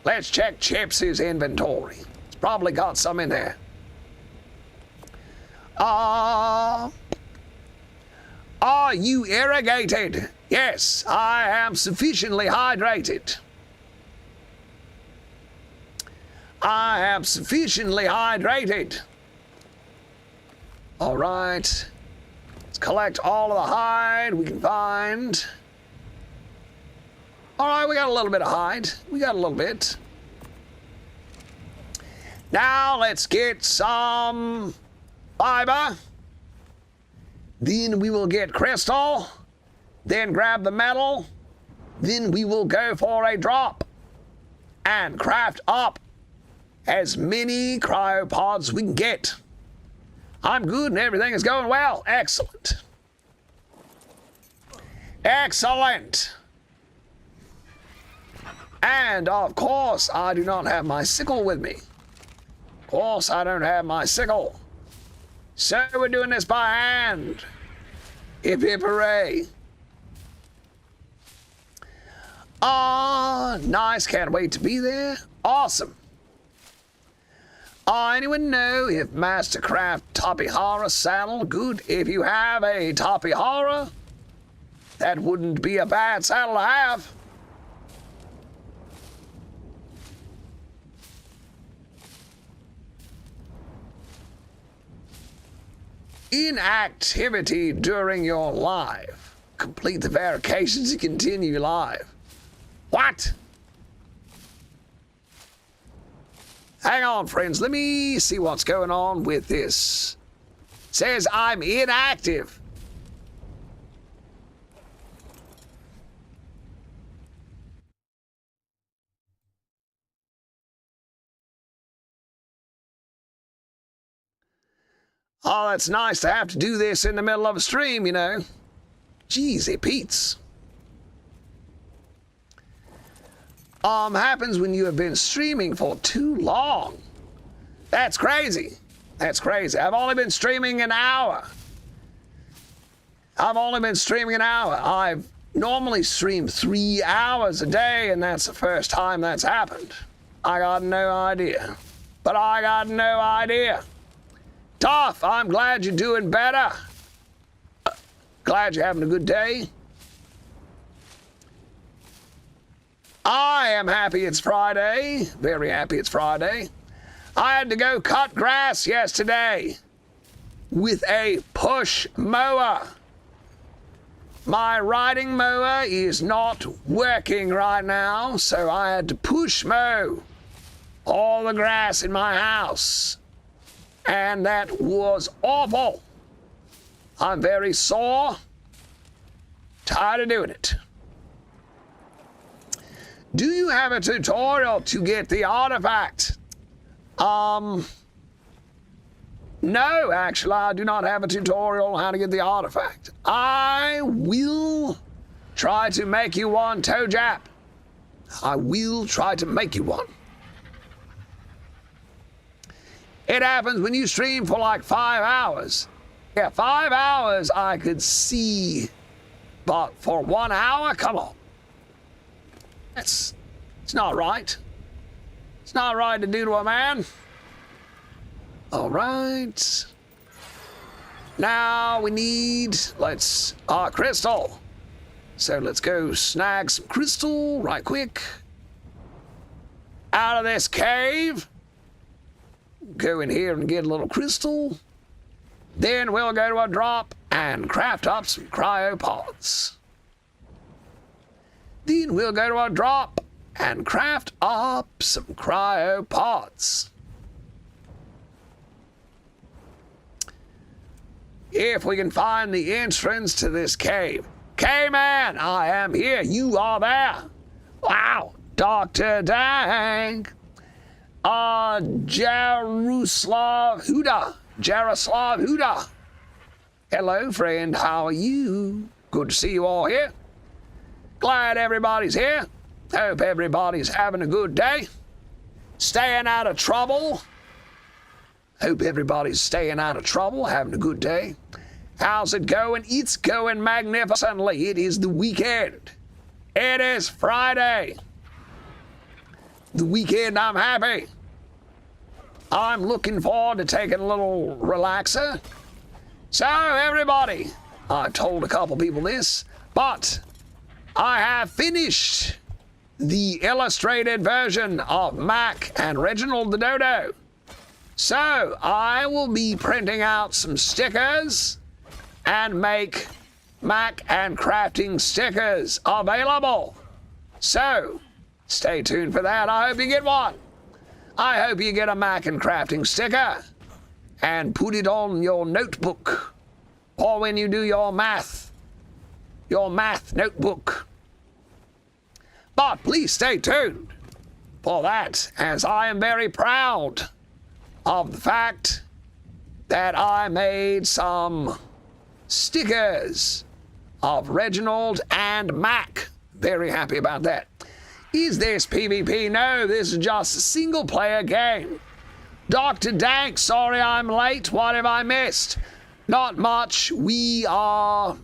Let's check Chips's inventory. It's probably got some in there. Are you irrigated? Yes, I am sufficiently hydrated. I am sufficiently hydrated. All right. Let's collect all of the hide we can find. All right, we got a little bit of hide. We got a little bit. Now let's get some fiber. Then we will get crystal. Then grab the metal. Then we will go for a drop and craft up as many cryopods we can get. I'm good and everything is going well. Excellent. Excellent. And of course, I do not have my sickle with me. Of course, I don't have my sickle. So we're doing this by hand. Hip hip hooray. Nice. Can't wait to be there. Awesome. Anyone know if Mastercraft Tapihara saddle good? If you have a Tapihara, that wouldn't be a bad saddle to have. Inactivity during your live. Complete the verifications to continue live. What? Hang on, friends. Let me see what's going on with this. It says I'm inactive. Oh, that's nice to have to do this in the middle of a stream, you know. Jeezy Pete's. Happens when you have been streaming for too long. That's crazy. That's crazy. I've only been streaming an hour. I've normally stream 3 hours a day, and that's the first time that's happened. I got no idea. But I got no idea. Tough, I'm glad you're doing better. Glad you're having a good day. I am happy it's Friday. Very happy it's Friday. I had to go cut grass yesterday with a push mower. My riding mower is not working right now, so I had to push mow all the grass in my house. And that was awful. I'm very sore. Tired of doing it. Do you have a tutorial to get the artifact? No, actually, I do not have a tutorial on how to get the artifact. I will try to make you one, ToeJap. I will try to make you one. It happens when you stream for like 5 hours. Yeah, 5 hours I could see, but for 1 hour, come on. It's not right. It's not right to do to a man. All right. Now we need, crystal. So let's go snag some crystal right quick. Out of this cave. Go in here and get a little crystal. Then we'll go to a drop and craft up some cryopods. Then we'll go to a drop and craft up some cryopods. If we can find the entrance to this cave. K-Man, I am here. You are there. Wow. Dr. Dang. Jaroslav Huda. Hello, friend. How are you? Good to see you all here. Glad everybody's here. Hope everybody's having a good day. Staying out of trouble. Hope everybody's staying out of trouble, having a good day. How's it going? It's going magnificently. It is the weekend. It is Friday. The weekend, I'm happy. I'm looking forward to taking a little relaxer. So, everybody, I told a couple people this, but I have finished the illustrated version of Mac and Reginald the Dodo. So, I will be printing out some stickers and make Mac and crafting stickers available. So, stay tuned for that. I hope you get one. I hope you get a Mac and crafting sticker and put it on your notebook or when you do your math notebook. But please stay tuned for that, as I am very proud of the fact that I made some stickers of Reginald and Mac. Very happy about that. Is this PvP? No, this is just a single player game. Dr. Dank, sorry I'm late. What have I missed? Not much. We are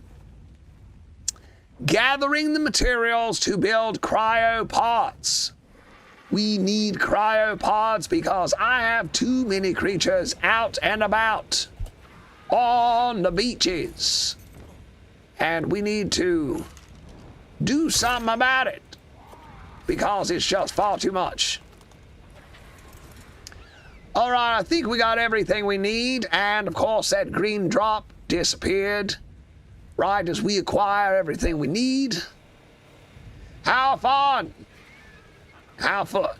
gathering the materials to build cryopods. We need cryopods because I have too many creatures out and about on the beaches. And we need to do something about it because it's just far too much. All right, I think we got everything we need. And of course, that green drop disappeared right as we acquire everything we need. How fun! How fun.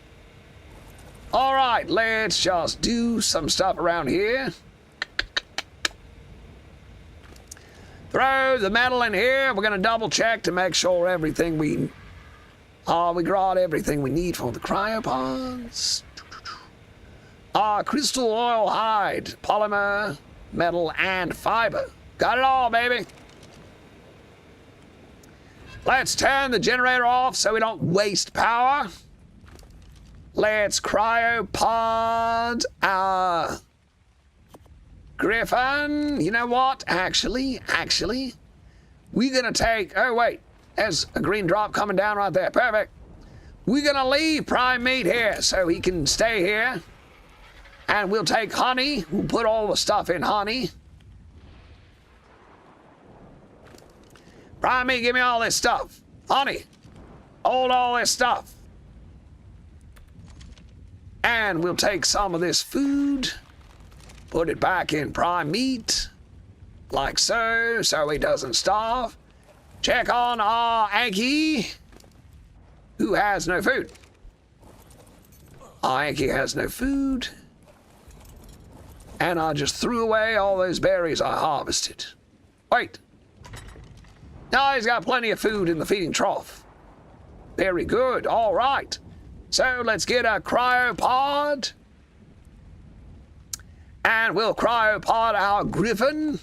All right, let's just do some stuff around here. Throw the metal in here. We're gonna double check to make sure everything we got everything we need for the cryopods. Crystal oil hide, polymer, metal, and fiber. Got it all, baby. Let's turn the generator off so we don't waste power. Let's cryopod our Griffin. You know what? Actually, we're gonna take, oh wait, there's a green drop coming down right there. Perfect. We're gonna leave Prime Meat here so he can stay here. And we'll take honey. We'll put all the stuff in honey. Prime Meat, give me all this stuff. Honey, hold all this stuff. And we'll take some of this food, put it back in Prime Meat, like so he doesn't starve. Check on our Anki, who has no food. Our Anki has no food. And I just threw away all those berries I harvested. Wait. No, he's got plenty of food in the feeding trough. Very good. All right. So let's get a cryopod. And we'll cryopod our Griffin.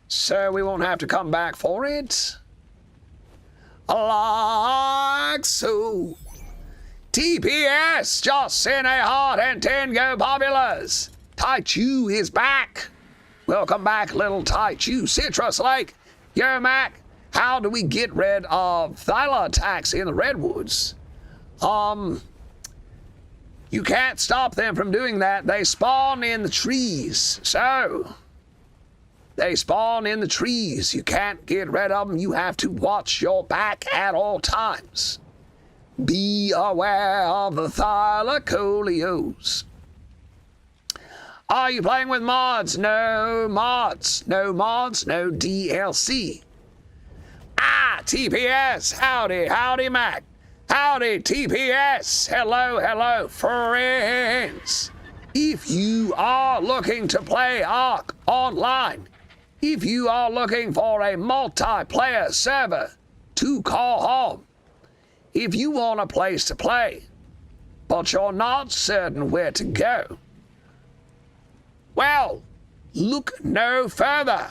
So we won't have to come back for it. Like so. TPS, just send a heart and 10 go populars. Taichu is back. Welcome back, little Taichu. Citrus Lake. Yo, Mac, how do we get rid of thyla attacks in the redwoods? You can't stop them from doing that. They spawn in the trees. So, they spawn in the trees. You can't get rid of them. You have to watch your back at all times. Be aware of the thylacoleos. Are you playing with mods? No mods. No mods, no DLC. TPS. Howdy, Mac. Howdy, TPS. Hello, friends. If you are looking to play Ark online, if you are looking for a multiplayer server to call home, if you want a place to play, but you're not certain where to go, well, look no further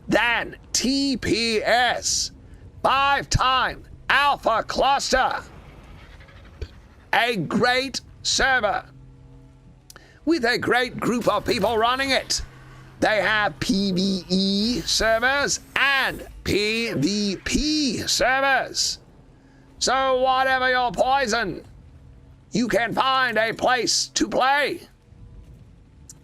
than TPS 5-time Alpha Cluster, a great server with a great group of people running it. They have PvE servers and PvP servers. So whatever your poison, you can find a place to play.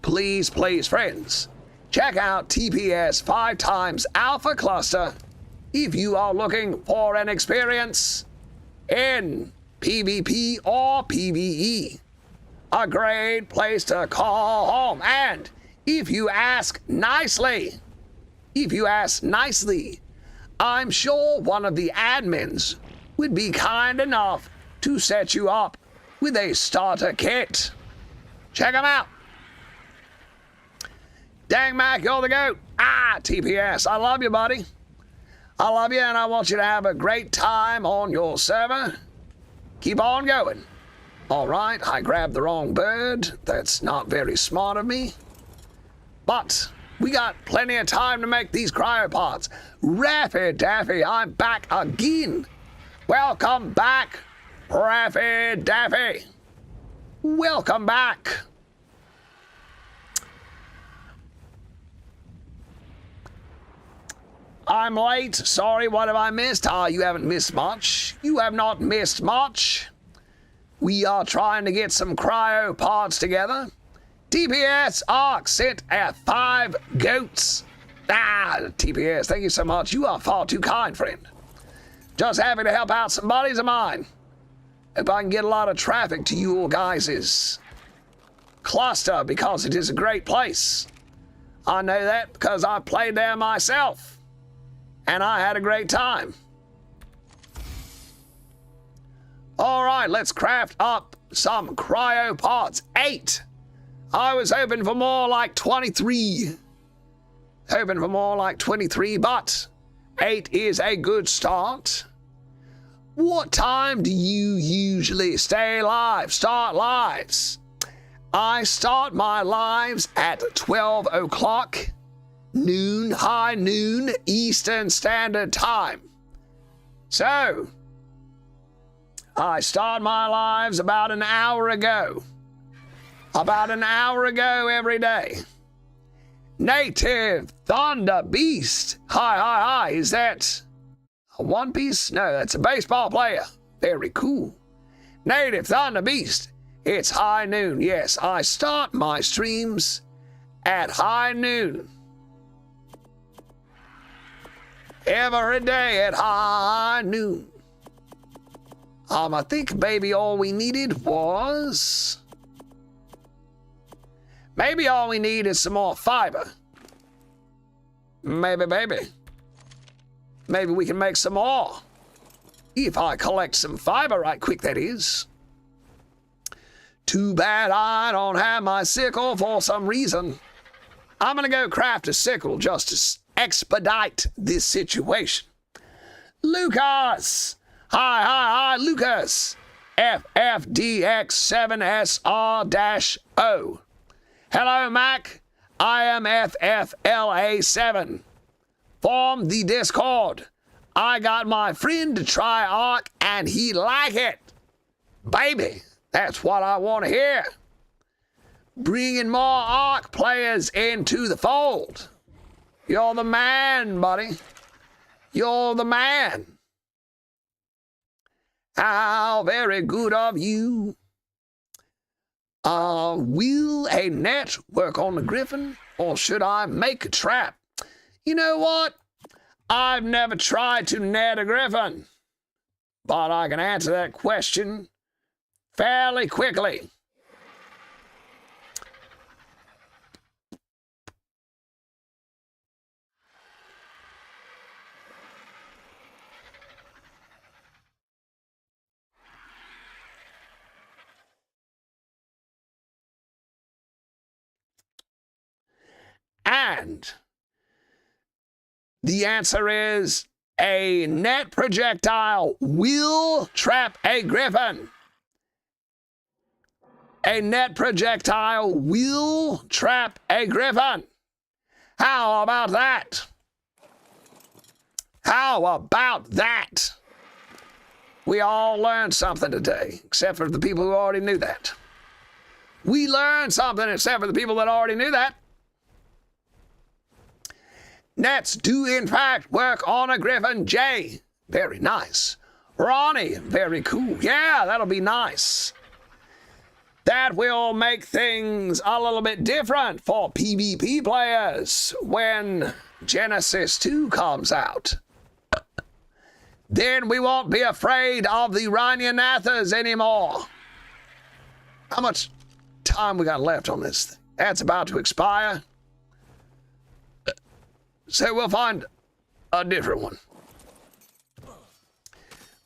Please, friends, check out TPS 5-times Alpha Cluster if you are looking for an experience in PvP or PvE. A great place to call home. And if you ask nicely, I'm sure one of the admins would be kind enough to set you up with a starter kit. Check them out. Dang, Mac, you're the goat. Ah, TPS. I love you, buddy. I love you, and I want you to have a great time on your server. Keep on going. All right, I grabbed the wrong bird. That's not very smart of me. But we got plenty of time to make these cryopods. Raffy Daffy, I'm back again. Welcome back, Raffy Daffy. Welcome back. I'm late. Sorry, what have I missed? Ah, you haven't missed much. You have not missed much. We are trying to get some cryopods together. TPS Ark sent at 5 goats. Ah, TPS, thank you so much. You are far too kind, friend. Just happy to help out some buddies of mine. Hope I can get a lot of traffic to you guys' cluster because it is a great place. I know that because I played there myself. And I had a great time. All right, let's craft up some cryopods. 8. I was hoping for more like 23. Hoping for more like 23, but 8 is a good start. What time do you usually stay live? Start lives. I start my lives at 12 o'clock. Noon, high noon, Eastern Standard Time. So, I start my lives about an hour ago. About an hour ago every day. Native Thunder Beast. Hi. Is that a One Piece? No, that's a baseball player. Very cool. Native Thunder Beast. It's high noon. Yes, I start my streams at high noon. Every day at high noon. I think maybe all we needed was... Maybe all we need is some more fiber. Maybe. Maybe we can make some more. If I collect some fiber right quick, that is. Too bad I don't have my sickle for some reason. I'm gonna go craft a sickle just to expedite this situation. Lucas! Hi, Lucas! FFDX7SR-O. Hello, Mac. I am FFLA7. Form the Discord. I got my friend to try Ark and he like it. Baby, that's what I want to hear. Bringing more Ark players into the fold. You're the man, buddy. You're the man. How very good of you. Will a net work on the griffin, or should I make a trap? You know what? I've never tried to net a griffin, but I can answer that question fairly quickly. And the answer is a net projectile will trap a griffin. A net projectile will trap a griffin. How about that? How about that? We all learned something today, except for the people who already knew that. We learned something except for the people that already knew that. Nets do in fact work on a griffin. Jay, very nice. Ronnie, very cool. Yeah, that'll be nice. That will make things a little bit different for PvP players when Genesis 2 comes out. Then we won't be afraid of the Rhinianathas anymore. How much time we got left on this thing? That's about to expire. So we'll find a different one.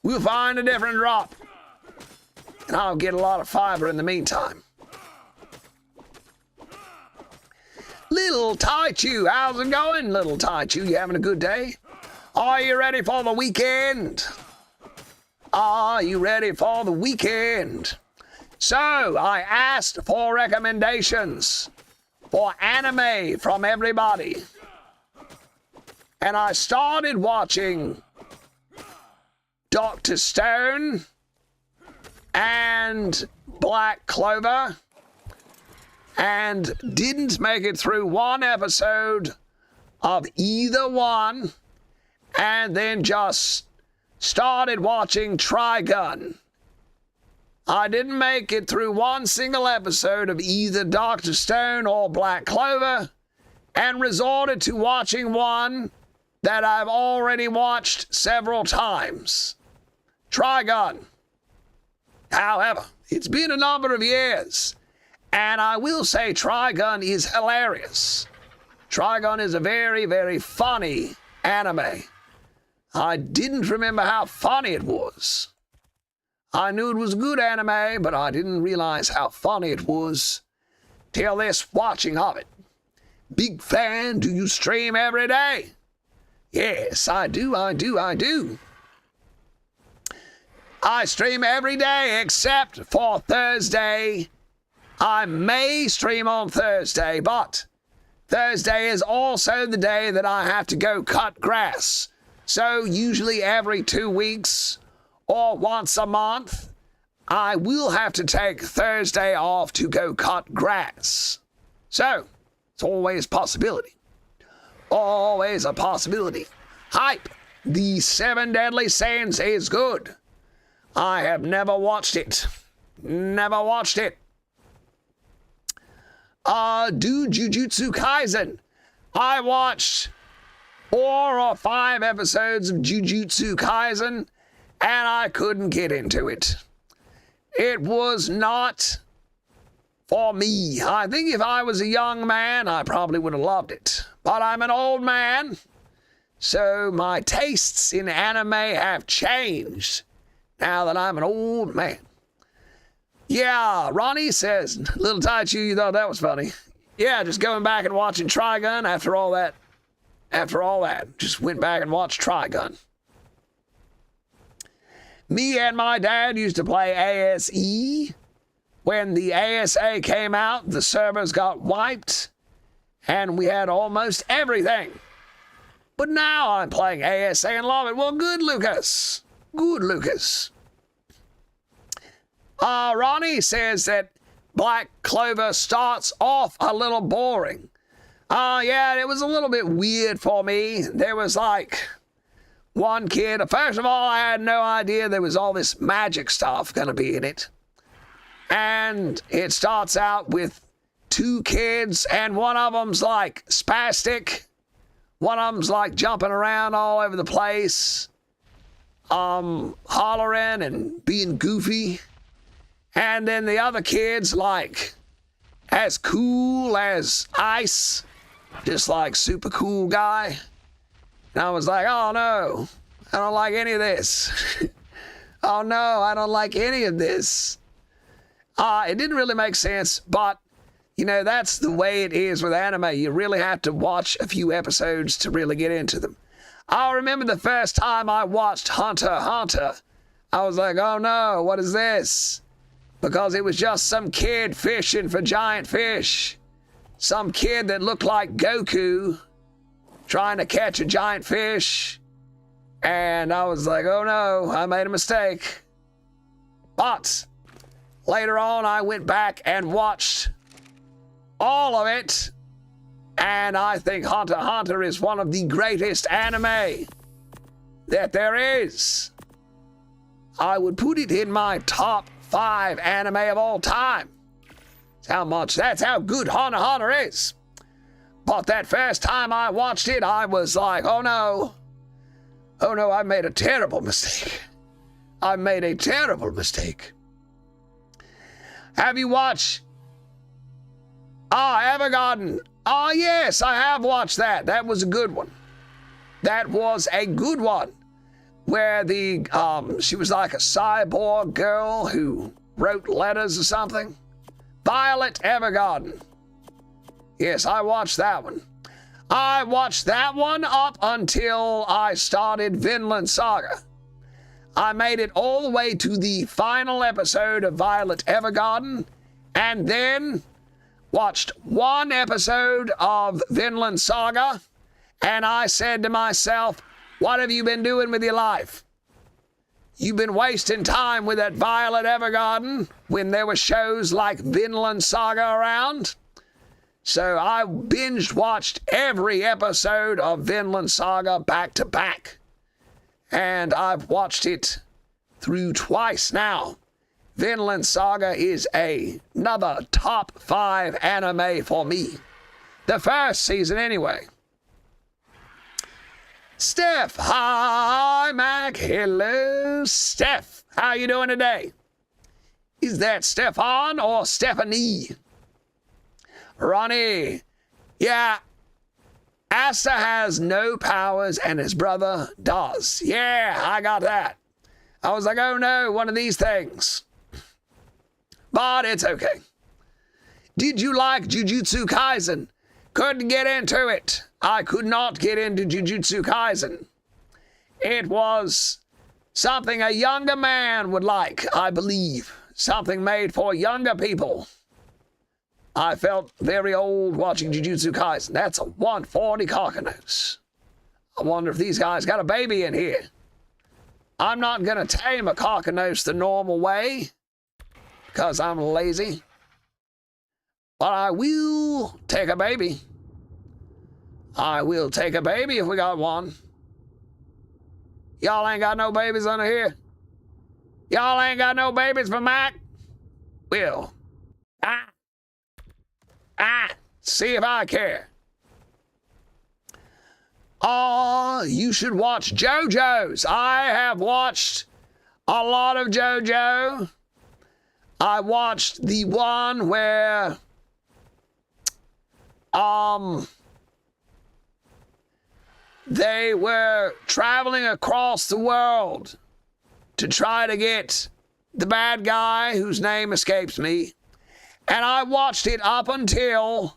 We'll find a different drop. And I'll get a lot of fiber in the meantime. Little Taichu, how's it going, little Taichu? You having a good day? Are you ready for the weekend? Are you ready for the weekend? So, I asked for recommendations for anime from everybody. And I started watching Dr. Stone and Black Clover and didn't make it through one episode of either one, and then just started watching Trigun. I didn't make it through one single episode of either Dr. Stone or Black Clover, and resorted to watching one that I've already watched several times. Trigun. However, it's been a number of years, and I will say Trigun is hilarious. Trigun is a very, very funny anime. I didn't remember how funny it was. I knew it was good anime, but I didn't realize how funny it was till this watching of it. Big fan, do you stream every day? Yes, I do. I stream every day except for Thursday. I may stream on Thursday, but Thursday is also the day that I have to go cut grass. So usually every 2 weeks or once a month, I will have to take Thursday off to go cut grass. So, it's always a possibility. Always a possibility. Hype! The Seven Deadly Sins is good. I have never watched it. Never watched it. Do Jujutsu Kaisen. I watched 4 or 5 episodes of Jujutsu Kaisen, and I couldn't get into it. It was not for me. I think if I was a young man, I probably would have loved it. But I'm an old man, so my tastes in anime have changed now that I'm an old man. Yeah, Ronnie says, little Taichu, you thought that was funny. Yeah, just going back and watching Trigun after all that. Just went back and watched Trigun. Me and my dad used to play ASE. When the ASA came out, the servers got wiped, and we had almost everything. But now I'm playing ASA and love it. Well, good, Lucas. Good, Lucas. Ronnie says that Black Clover starts off a little boring. Yeah, it was a little bit weird for me. There was like one kid. First of all, I had no idea there was all this magic stuff going to be in it. And it starts out with 2 kids, and one of them's like spastic. One of them's like jumping around all over the place, hollering and being goofy. And then the other kid's like as cool as ice, just like super cool guy. And I was like, oh no, I don't like any of this. Oh no, I don't like any of this. It didn't really make sense, but, you know, that's the way it is with anime. You really have to watch a few episodes to really get into them. I remember the first time I watched Hunter x Hunter, I was like, oh no, what is this? Because it was just some kid fishing for giant fish. Some kid that looked like Goku trying to catch a giant fish. And I was like, oh no, I made a mistake. But later on, I went back and watched all of it, and I think Hunter x Hunter is one of the greatest anime that there is. I would put it in my top 5 anime of all time. That's how good Hunter x Hunter is. But that first time I watched it, I was like, oh no, I made a terrible mistake. I made a terrible mistake. Have you watched Evergarden? Oh, yes, I have watched that. That was a good one. That was a good one. Where she was like a cyborg girl who wrote letters or something. Violet Evergarden. Yes, I watched that one. I watched that one up until I started Vinland Saga. I made it all the way to the final episode of Violet Evergarden, and then watched one episode of Vinland Saga, and I said to myself, what have you been doing with your life? You've been wasting time with that Violet Evergarden when there were shows like Vinland Saga around. So I binge watched every episode of Vinland Saga back to back. And I've watched it through twice now. Vinland Saga is another top 5 anime for me. The first season anyway. Steph, hi, Mac, hello, Steph. How you doing today? Is that Stefan or Stephanie? Ronnie, yeah, Asta has no powers and his brother does. Yeah, I got that. I was like, oh no, one of these things. But it's okay. Did you like Jujutsu Kaisen? Couldn't get into it. I could not get into Jujutsu Kaisen. It was something a younger man would like, I believe. Something made for younger people. I felt very old watching Jujutsu Kaisen. That's a 140 cockanose. I wonder if these guys got a baby in here. I'm not going to tame a cockanose the normal way because I'm lazy. But I will take a baby. I will take a baby if we got one. Y'all ain't got no babies under here. Y'all ain't got no babies for Mac. Will. See if I care. Oh, you should watch JoJo's. I have watched a lot of JoJo. I watched the one where they were traveling across the world to try to get the bad guy whose name escapes me. And I watched it up until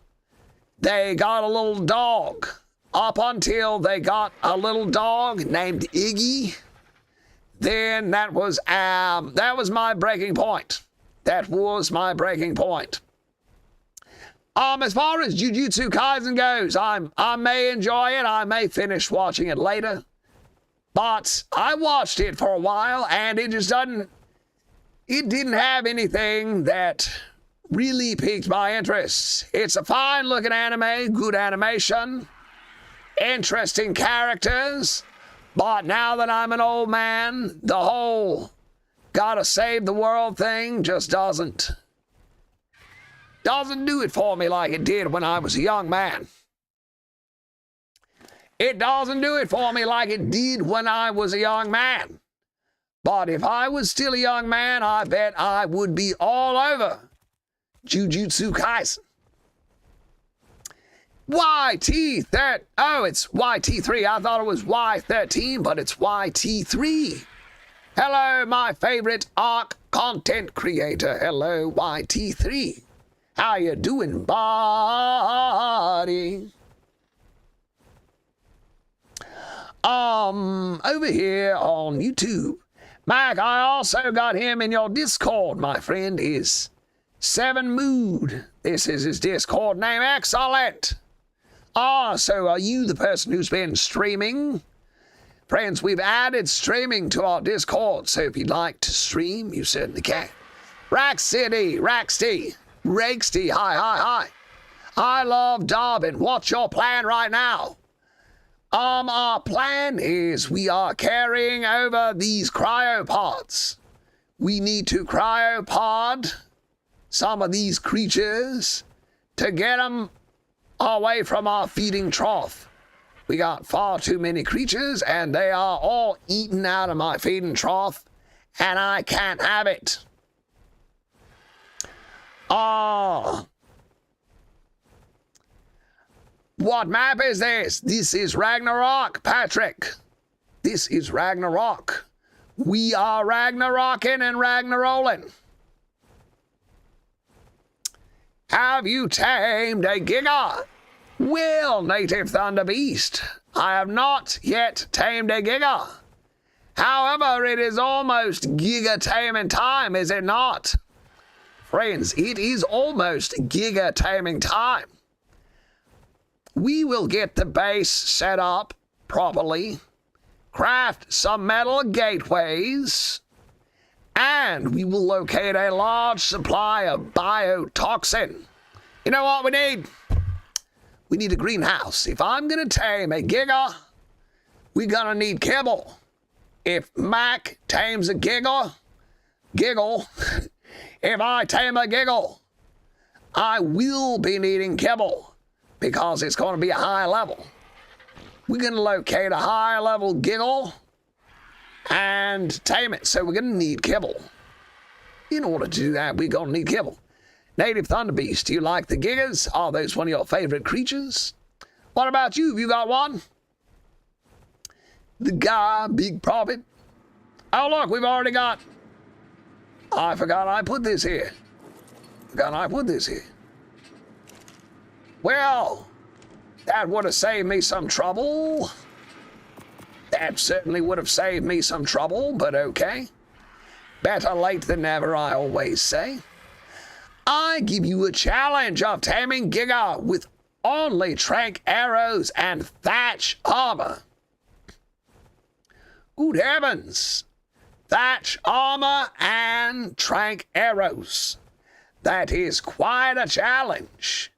they got a little dog. Up until they got a little dog named Iggy. Then that was my breaking point. That was my breaking point. As far as Jujutsu Kaisen goes, I may enjoy it. I may finish watching it later. But I watched it for a while, and it didn't have anything that really piqued my interest. It's a fine-looking anime, good animation, interesting characters, but now that I'm an old man, the whole gotta save the world thing just doesn't do it for me like it did when I was a young man. It doesn't do it for me like it did when I was a young man. But if I was still a young man, I bet I would be all over Jujutsu Kaisen. It's YT3. I thought it was Y13, but it's YT3. Hello, my favorite ARC content creator. Hello, YT3. How you doing, buddy? Over here on YouTube. Mac, I also got him in your Discord. My friend is 7 Mood. This is his Discord name. Excellent. So are you the person who's been streaming? Friends, we've added streaming to our Discord, so if you'd like to stream, you certainly can. Raxty, hi. I love Darwin. What's your plan right now? Our plan is we are carrying over these cryopods. We need to cryopod some of these creatures to get them away from our feeding trough. We got far too many creatures, and they are all eaten out of my feeding trough, and I can't have it. What map is this? This is Ragnarok, Patrick. This is Ragnarok. We are Ragnarocking and Ragnarolling. have you tamed a giga? Well, native thunder beast, I have not yet tamed a giga. However, it is almost giga taming time, is it not? Friends, it is almost giga taming time. We will get the base set up properly, craft some metal gateways, and we will locate a large supply of biotoxin. You know what we need? We need a greenhouse. If I'm going to tame a giga, we're going to need kibble. If Mac tames a giggle, if I tame a giggle, I will be needing kibble because it's going to be a high level. We're going to locate a high level giggle and tame it. So we're going to need kibble. In order to do that, we're going to need kibble. Native Thunder Beast, do you like the gigas? Are those one of your favorite creatures? What about you? Have you got one? The guy, Big Profit. Oh, look, we've already got... I forgot I put this here. Well, that would have saved me some trouble. That certainly would have saved me some trouble, but okay. Better late than never, I always say. I give you a challenge of taming Giga with only trank arrows and thatch armor. Good heavens! Thatch armor and trank arrows. That is quite a challenge.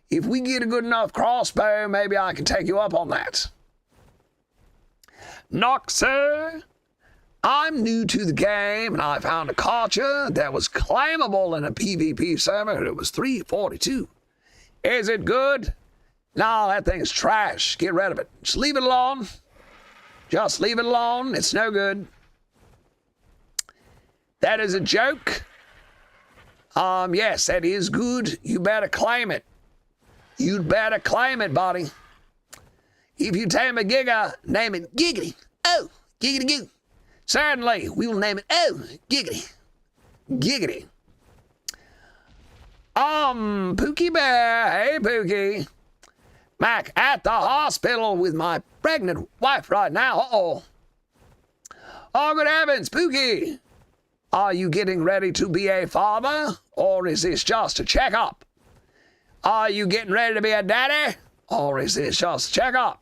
If we get a good enough crossbow, maybe I can take you up on that. Noxer, I'm new to the game, and I found a culture that was claimable in a PvP server. It was 342. Is it good? No, that thing's trash. Get rid of it. Just leave it alone. Just leave it alone. It's no good. That is a joke. Yes, that is good. You better claim it. You'd better claim it, buddy. If you tame a Giga, name it Giggity. Oh, Giggity Goo. Certainly, we will name it, oh, Giggity. Giggity. Pookie Bear. Hey, Pookie. Mac, at the hospital with my pregnant wife right now. Uh-oh. Oh, good heavens, Pookie. Are you getting ready to be a father, or is this just a checkup? Are you getting ready to be a daddy, or is this just a checkup?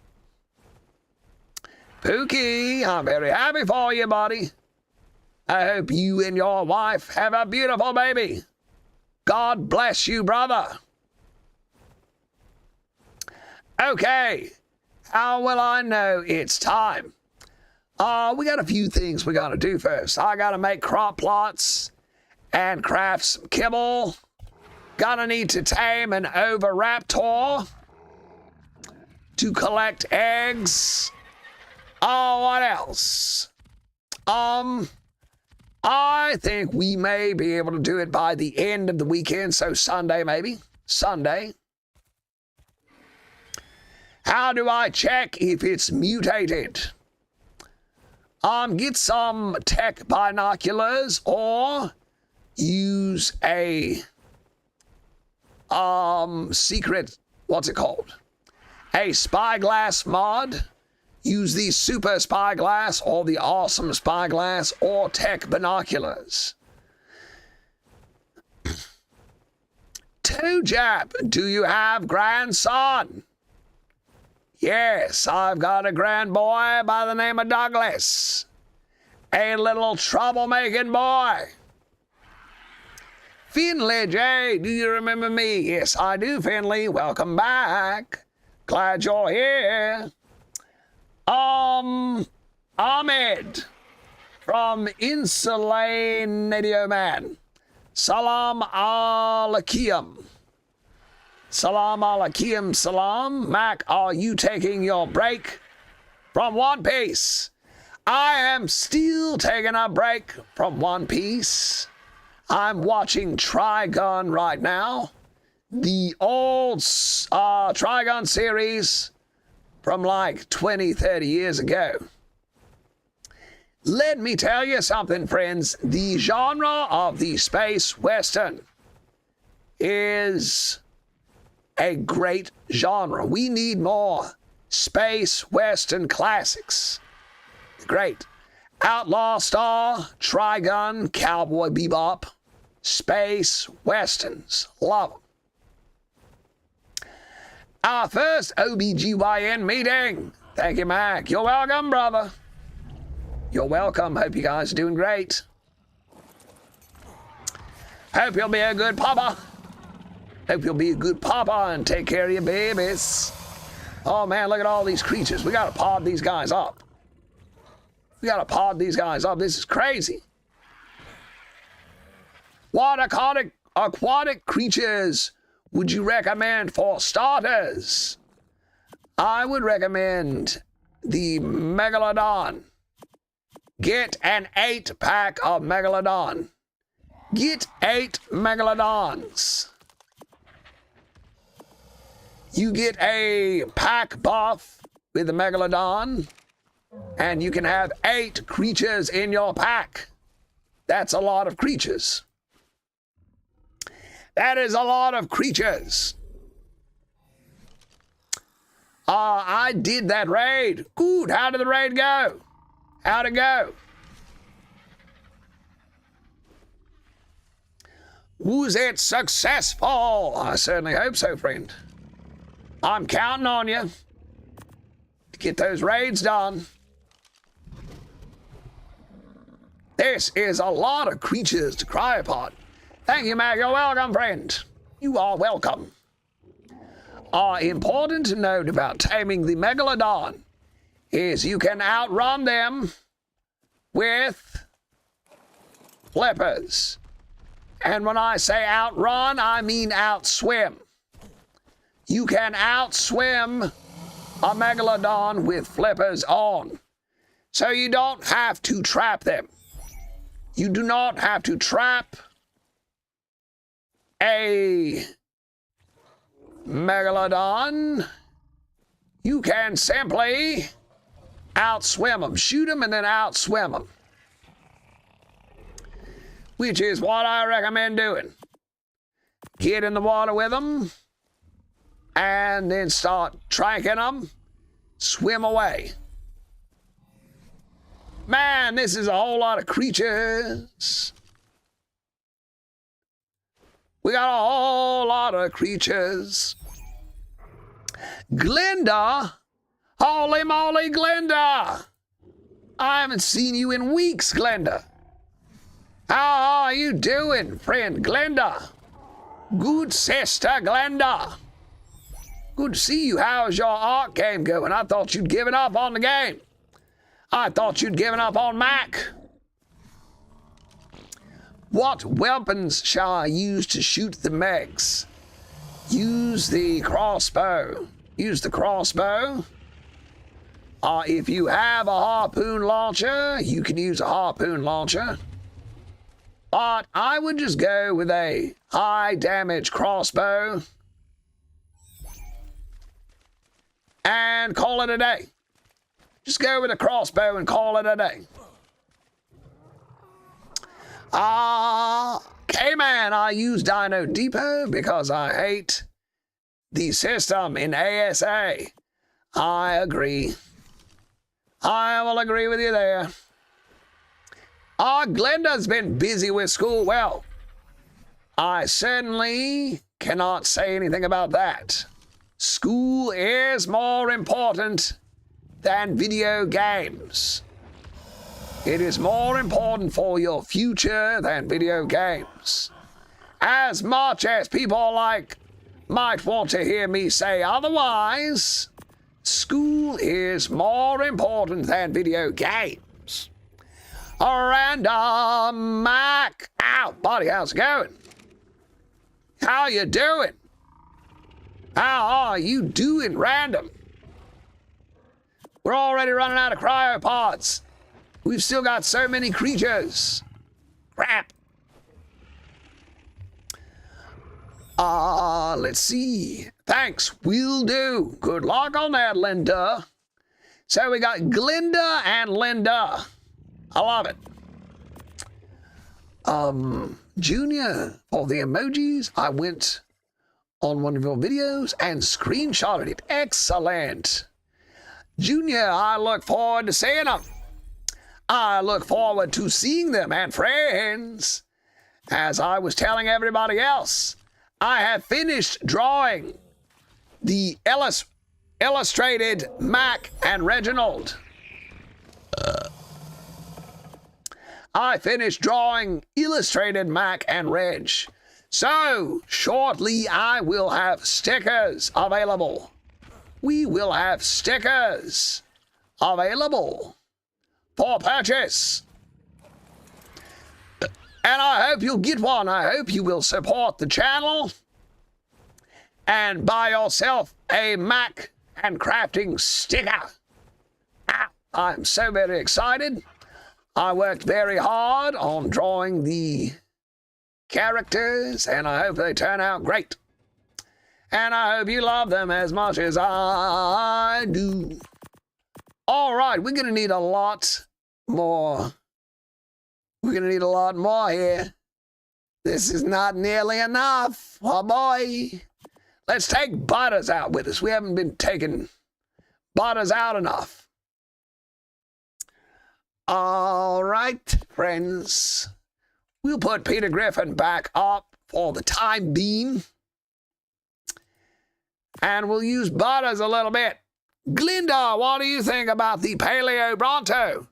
Pookie, I'm very happy for you, buddy. I hope you and your wife have a beautiful baby. God bless you, brother. Okay, how will I know it's time? We got a few things we got to do first. I got to make crop plots and craft some kibble. Gonna need to tame an oviraptor to collect eggs. Oh, what else? I think we may be able to do it by the end of the weekend, so Sunday maybe. Sunday. How do I check if it's mutated? Get some tech binoculars or use a secret, what's it called? A spyglass mod. Use the super spyglass or the awesome spyglass or tech binoculars. Toejap, do you have grandson? Yes, I've got a grand boy by the name of Douglas. A little troublemaking boy. Finley J, do you remember me? Yes, I do, Finley. Welcome back. Glad you're here. Ahmed from Insulane Man. Salam alaikum. Salam alaikum, salam. Mac, are you taking your break from One Piece? I am still taking a break from One Piece. I'm watching Trigun right now. The old Trigun series from like 20, 30 years ago. Let me tell you something, friends. The genre of the space western is a great genre. We need more space western classics. Great. Outlaw Star, Trigun, Cowboy Bebop, space westerns. Love them. Our first OBGYN meeting. Thank you, Mac. You're welcome, brother. You're welcome. Hope you guys are doing great. Hope you'll be a good papa. Hope you'll be a good papa and take care of your babies. Oh, man, look at all these creatures. We got to pod these guys up. We got to pod these guys up. This is crazy. What aquatic creatures would you recommend for starters? I would recommend the Megalodon. Get an 8-pack of Megalodon. Get 8 Megalodons. You get a pack buff with the Megalodon, and you can have 8 creatures in your pack. That's a lot of creatures. That is a lot of creatures. I did that raid. Good. How did the raid go? How'd it go? Was it successful? I certainly hope so, friend. I'm counting on you to get those raids done. This is a lot of creatures to Cryopod. Thank you, Mac. You're welcome, friend. You are welcome. Important to note about taming the Megalodon is you can outrun them with flippers. And when I say outrun, I mean outswim. You can outswim a Megalodon with flippers on. So you don't have to trap them. You do not have to trap a Megalodon. You can simply outswim them. Shoot them and then outswim them. Which is what I recommend doing. Get in the water with them and then start tranking them. Swim away. Man, this is a whole lot of creatures. We got a whole lot of creatures. Glenda? Holy moly, Glenda! I haven't seen you in weeks, Glenda. How are you doing, friend Glenda? Good sister Glenda. Good to see you. How's your art game going? I thought you'd given up on the game. I thought you'd given up on Mac. What weapons shall I use to shoot the megs? Use the crossbow. Use the crossbow. If you have a harpoon launcher, you can use a harpoon launcher. But I would just go with a high damage crossbow and call it a day. Just go with a crossbow and call it a day. K-Man, I use Dino Depot because I hate the system in ASA. I agree. I will agree with you there. Glenda's been busy with school. Well, I certainly cannot say anything about that. School is more important than video games. It is more important for your future than video games. As much as people might want to hear me say otherwise, school is more important than video games. Random Mac. Ow, buddy, how's it going? How you doing? How are you doing, Random? We're already running out of cryopods. We've still got so many creatures. Crap. Let's see. Thanks, will do. Good luck on that, Linda. So we got Glinda and Linda. I love it. Junior, for the emojis. I went on one of your videos and screenshotted it. Excellent. Junior, I look forward to seeing them. I look forward to seeing them. And friends, as I was telling everybody else, I have finished drawing the illustrated Mac and Reginald. I finished drawing illustrated Mac and Reg. So, shortly I will have stickers available. We will have stickers available for purchase. And I hope you'll get one. I hope you will support the channel and buy yourself a Mac and crafting sticker. I'm so very excited. I worked very hard on drawing the characters, and I hope they turn out great. And I hope you love them as much as I do. All right, we're going to need a lot more. We're going to need a lot more here. This is not nearly enough. Oh, boy. Let's take Butters out with us. We haven't been taking Butters out enough. All right, friends. We'll put Peter Griffin back up for the time being. And we'll use Butters a little bit. Glinda, what do you think about the Paleo Bronto?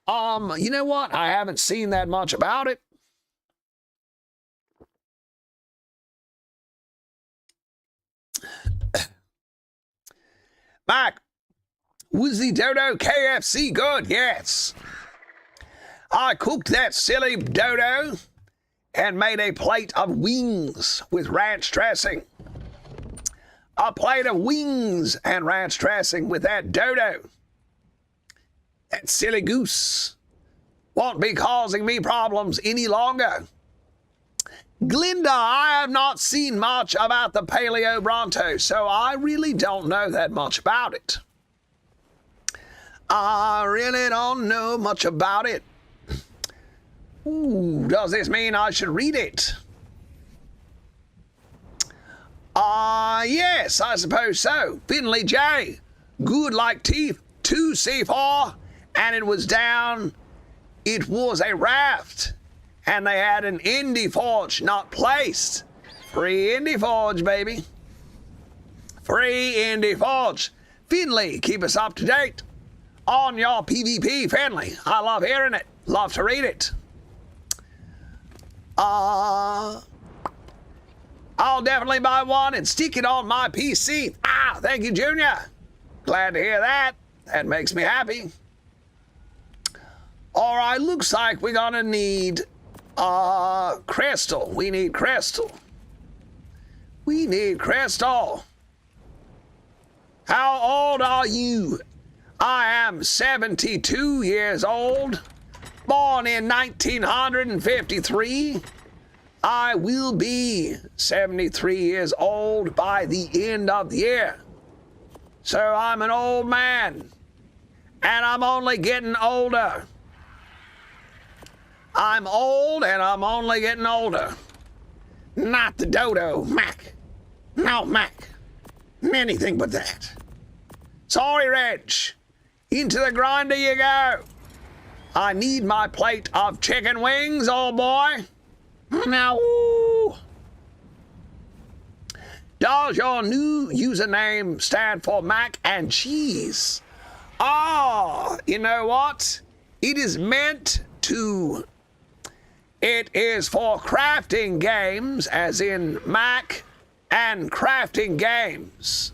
You know what? I haven't seen that much about it. Mac, was the Dodo KFC good? Yes. I cooked that silly dodo and made a plate of wings with ranch dressing. A plate of wings and ranch dressing with that dodo. That silly goose won't be causing me problems any longer. Glinda, I have not seen much about the Paleo Bronto, so I really don't know that much about it. I really don't know much about it. Ooh, does this mean I should read it? Yes, I suppose so. Finley J. Good like teeth. 2C4. And it was down. It was a raft. And they had an Indie Forge not placed. Free Indie Forge, baby. Free Indie Forge. Finley, keep us up to date on your PvP, Finley. I love hearing it. Love to read it. I'll definitely buy one and stick it on my PC. Thank you, Junior. Glad to hear that. That makes me happy. All right, looks like we're gonna need Crystal. We need Crystal. We need Crystal. How old are you? I am 72 years old. Born in 1953. I will be 73 years old by the end of the year. So I'm an old man. And I'm only getting older. I'm old and I'm only getting older. Not the dodo, Mac. No, Mac. Anything but that. Sorry, Reg. Into the grinder you go. I need my plate of chicken wings, old boy. Now, ooh. Does your new username stand for mac and cheese? You know what? It is meant to. It is for crafting games, as in Mac and crafting games.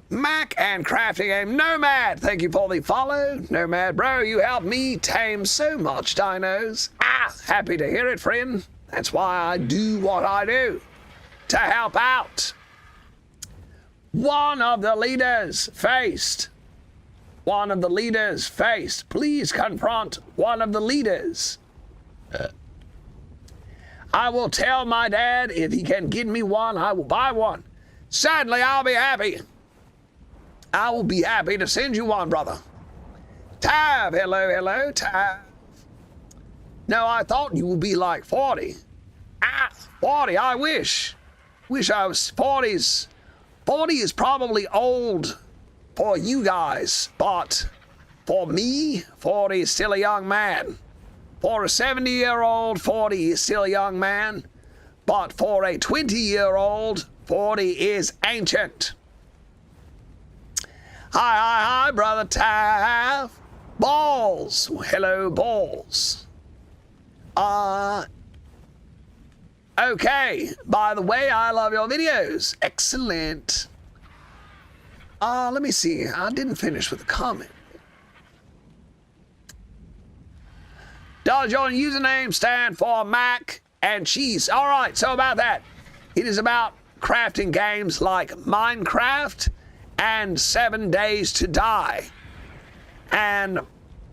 Mac and crafting game. Nomad, thank you for the follow. Nomad, bro, you helped me tame so much dinos. Happy to hear it, friend. That's why I do what I do. To help out. One of the leaders faced. One of the leaders faced. Please confront one of the leaders. I will tell my dad if he can get me one, I will buy one. Certainly, I'll be happy. I will be happy to send you one, brother. Tav, hello, hello, Tav. No, I thought you would be like 40. 40, I wish. Wish I was 40s. 40 is probably old for you guys, but for me, 40 is still a young man. For a 70-year-old, 40 is still a young man. But for a 20-year-old, 40 is ancient. Hi, Brother Tav. Balls. Hello, Balls. Okay. By the way, I love your videos. Excellent. Let me see. I didn't finish with the comment. Does your username stand for mac and cheese? All right, so about that. It is about crafting games like Minecraft and 7 Days to Die and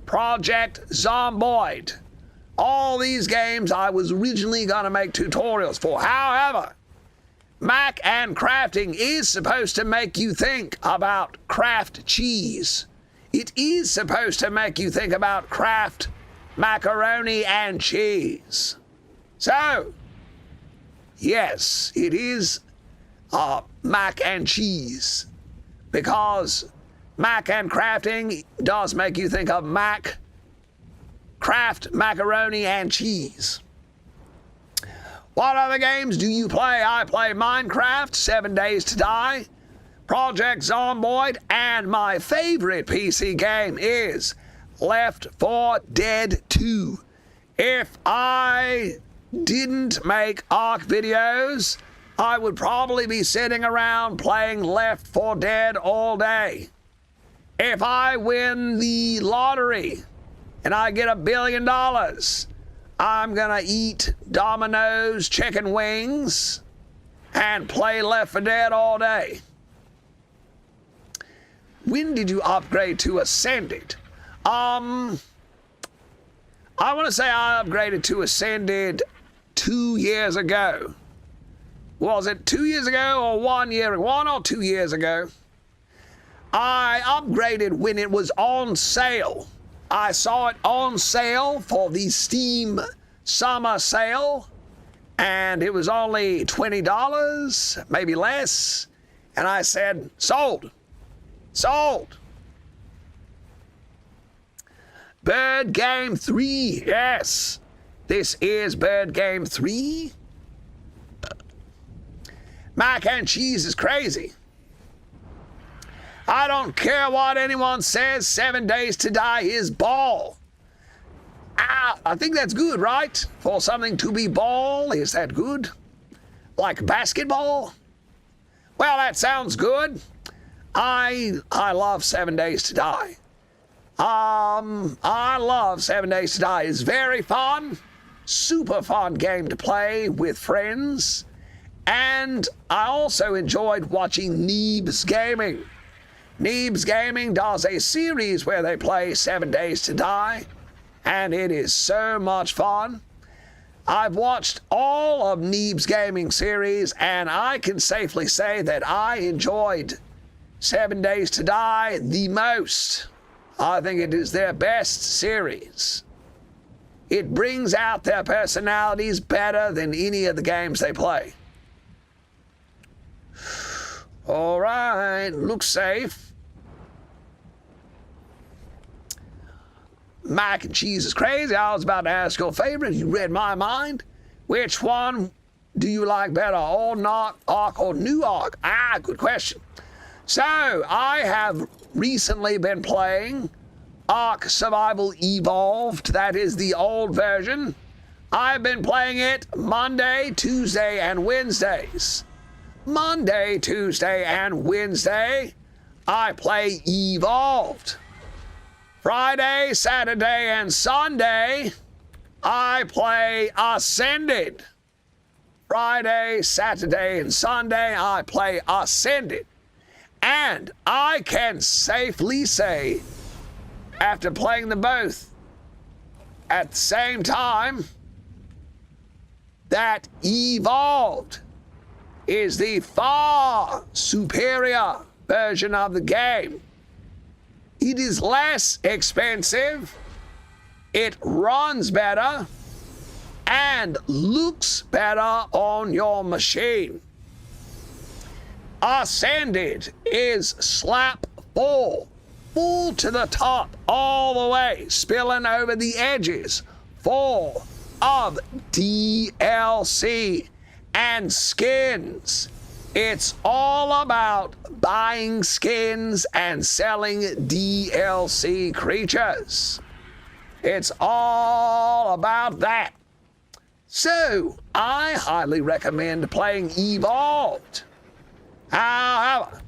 Project Zomboid. All these games I was originally going to make tutorials for. However, Mac and crafting is supposed to make you think about craft cheese. It is supposed to make you think about craft macaroni and cheese. So, yes, it is mac and cheese, because mac and crafting does make you think of craft macaroni and cheese. What other games do you play? I play Minecraft, 7 Days to Die, Project Zomboid, and my favorite PC game is Left 4 Dead 2. If I didn't make ARK videos, I would probably be sitting around playing Left 4 Dead all day. If I win the lottery and I get $1 billion, I'm gonna eat Domino's chicken wings and play Left 4 Dead all day. When did you upgrade to Ascended? I want to say I upgraded to Ascended 2 years ago. Was it 2 years ago or 1 year? 1 or 2 years ago. I upgraded when it was on sale. I saw it on sale for the Steam summer sale, and it was only $20, maybe less. And I said, sold. Sold. Bird Game 3, yes. This is Bird Game 3. Mac and cheese is crazy. I don't care what anyone says, 7 Days to Die is ball. I think that's good, right? For something to be ball, is that good? Like basketball? Well, that sounds good. I love 7 Days to Die. I love 7 Days to Die. It's very fun, super fun game to play with friends. And I also enjoyed watching Neebs Gaming. Neebs Gaming does a series where they play 7 Days to Die, and it is so much fun. I've watched all of Neebs Gaming series, and I can safely say that I enjoyed 7 Days to Die the most. I think it is their best series. It brings out their personalities better than any of the games they play. All right, look safe. Mac and cheese is crazy. I was about to ask your favorite. You read my mind. Which one do you like better, Old ARK or New ARK? Good question. So, I have recently been playing ARK Survival Evolved. That is the old version. I've been playing it Monday, Tuesday, and Wednesdays. Monday, Tuesday, and Wednesday, I play Evolved. Friday, Saturday, and Sunday, I play Ascended. Friday, Saturday, and Sunday, I play Ascended. And I can safely say, after playing them both at the same time, that Evolved is the far superior version of the game. It is less expensive, it runs better, and looks better on your machine. Ascended is slap full to the top, all the way, spilling over the edges, full of DLC and skins. It's all about buying skins and selling DLC creatures. It's all about that. So, I highly recommend playing Evolved. However,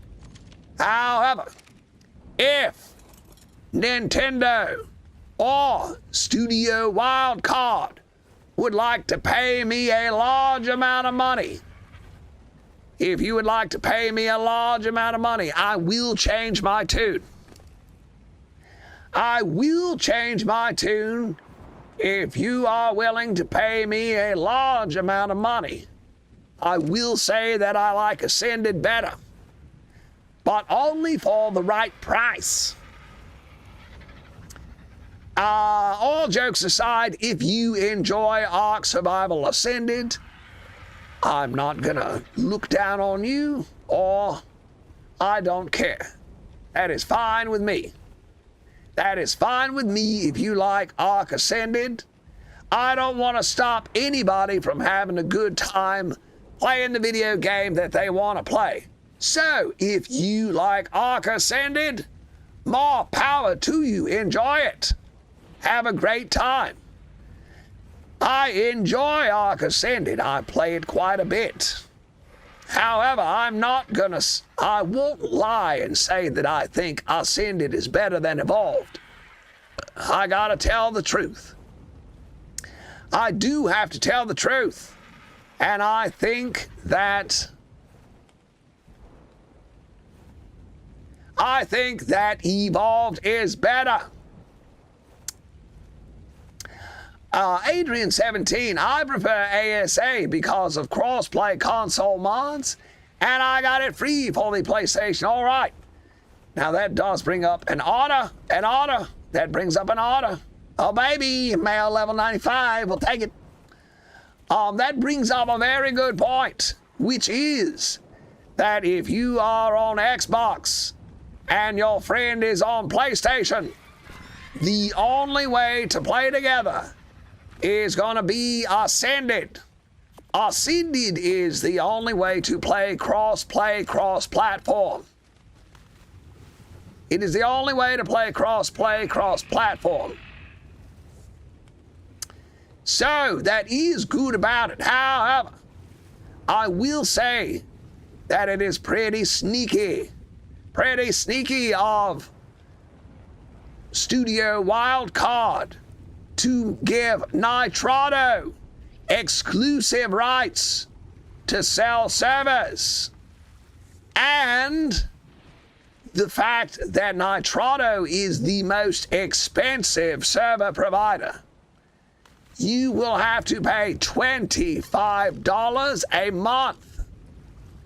if Nintendo or Studio Wildcard would like to pay me a large amount of money, if you would like to pay me a large amount of money, I will change my tune. I will change my tune if you are willing to pay me a large amount of money. I will say that I like Ascended better, but only for the right price. All jokes aside, if you enjoy Ark Survival Ascended, I'm not gonna look down on you, or I don't care. That is fine with me. That is fine with me if you like Ark Ascended. I don't want to stop anybody from having a good time playing the video game that they want to play. So, if you like Ark Ascended, more power to you. Enjoy it. Have a great time. I enjoy Ark Ascended. I play it quite a bit. However, I won't lie and say that I think Ascended is better than Evolved. I gotta tell the truth. I do have to tell the truth. And I think that Evolved is better. Adrian17, I prefer ASA because of cross-play console mods, and I got it free for the PlayStation. All right. Now that does bring up an order. That brings up an order. Oh, baby, male level 95, we'll take it. That brings up a very good point, which is that if you are on Xbox and your friend is on PlayStation, the only way to play together is going to be Ascended. Ascended is the only way to play cross-platform. It is the only way to play cross-platform. So, that is good about it. However, I will say that it is pretty sneaky of Studio Wildcard to give Nitrado exclusive rights to sell servers. And the fact that Nitrado is the most expensive server provider. You will have to pay $25 a month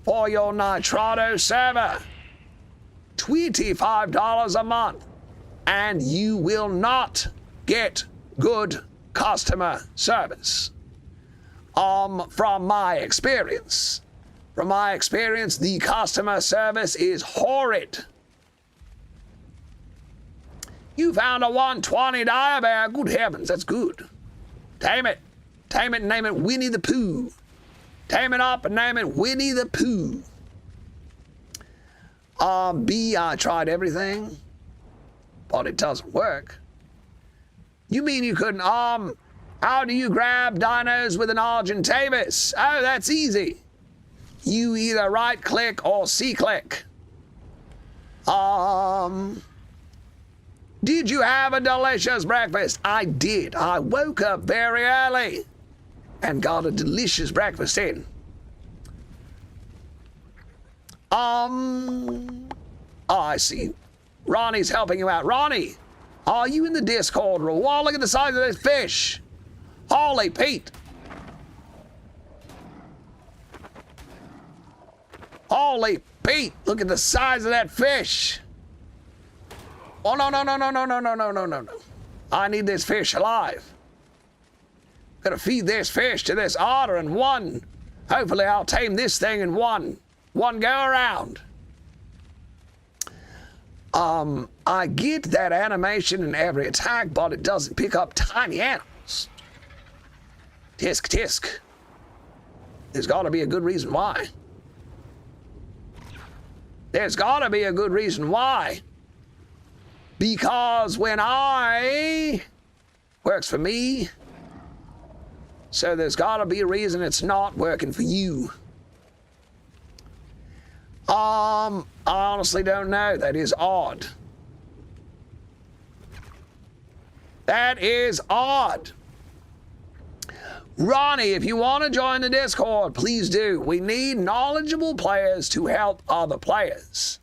for your Nitrado server. $25 a month. And you will not get good customer service. From my experience, the customer service is horrid. You found a 120 dire bear. Good heavens, that's good. Tame it and name it Winnie the Pooh. Tame it up and name it Winnie the Pooh. B, I tried everything, but it doesn't work. You mean you couldn't, how do you grab dinos with an Argentavis? Oh, that's easy. You either right-click or C-click. Did you have a delicious breakfast? I did. I woke up very early and got a delicious breakfast in. Oh, I see. Ronnie's helping you out. Ronnie, are you in the Discord room? Wow, look at the size of this fish. Holy Pete. Holy Pete, look at the size of that fish. Oh, no. I need this fish alive. Gonna feed this fish to this otter in one. Hopefully I'll tame this thing in one go around. I get that animation in every attack, but it doesn't pick up tiny animals. Tisk, tisk. There's gotta be a good reason why. There's gotta be a good reason why. Because when works for me, so there's gotta be a reason it's not working for you. I honestly don't know. That is odd. That is odd. Ronnie, if you want to join the Discord, please do. We need knowledgeable players to help other players.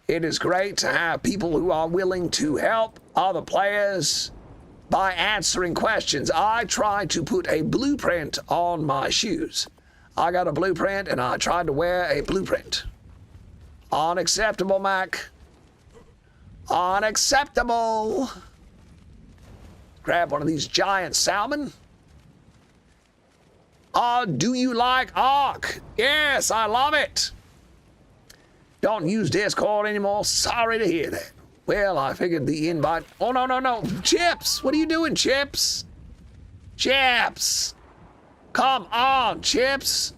It is great to have people who are willing to help other players by answering questions. I tried to put a blueprint on my shoes. I got a blueprint and I tried to wear a blueprint. Unacceptable, Mac. Unacceptable. Grab one of these giant salmon. Do you like Ark? Yes, I love it. Don't use Discord anymore. Sorry to hear that. Well, I figured the invite. Oh, no, no, no. Chips, what are you doing, Chips? Chips. Come on, Chips.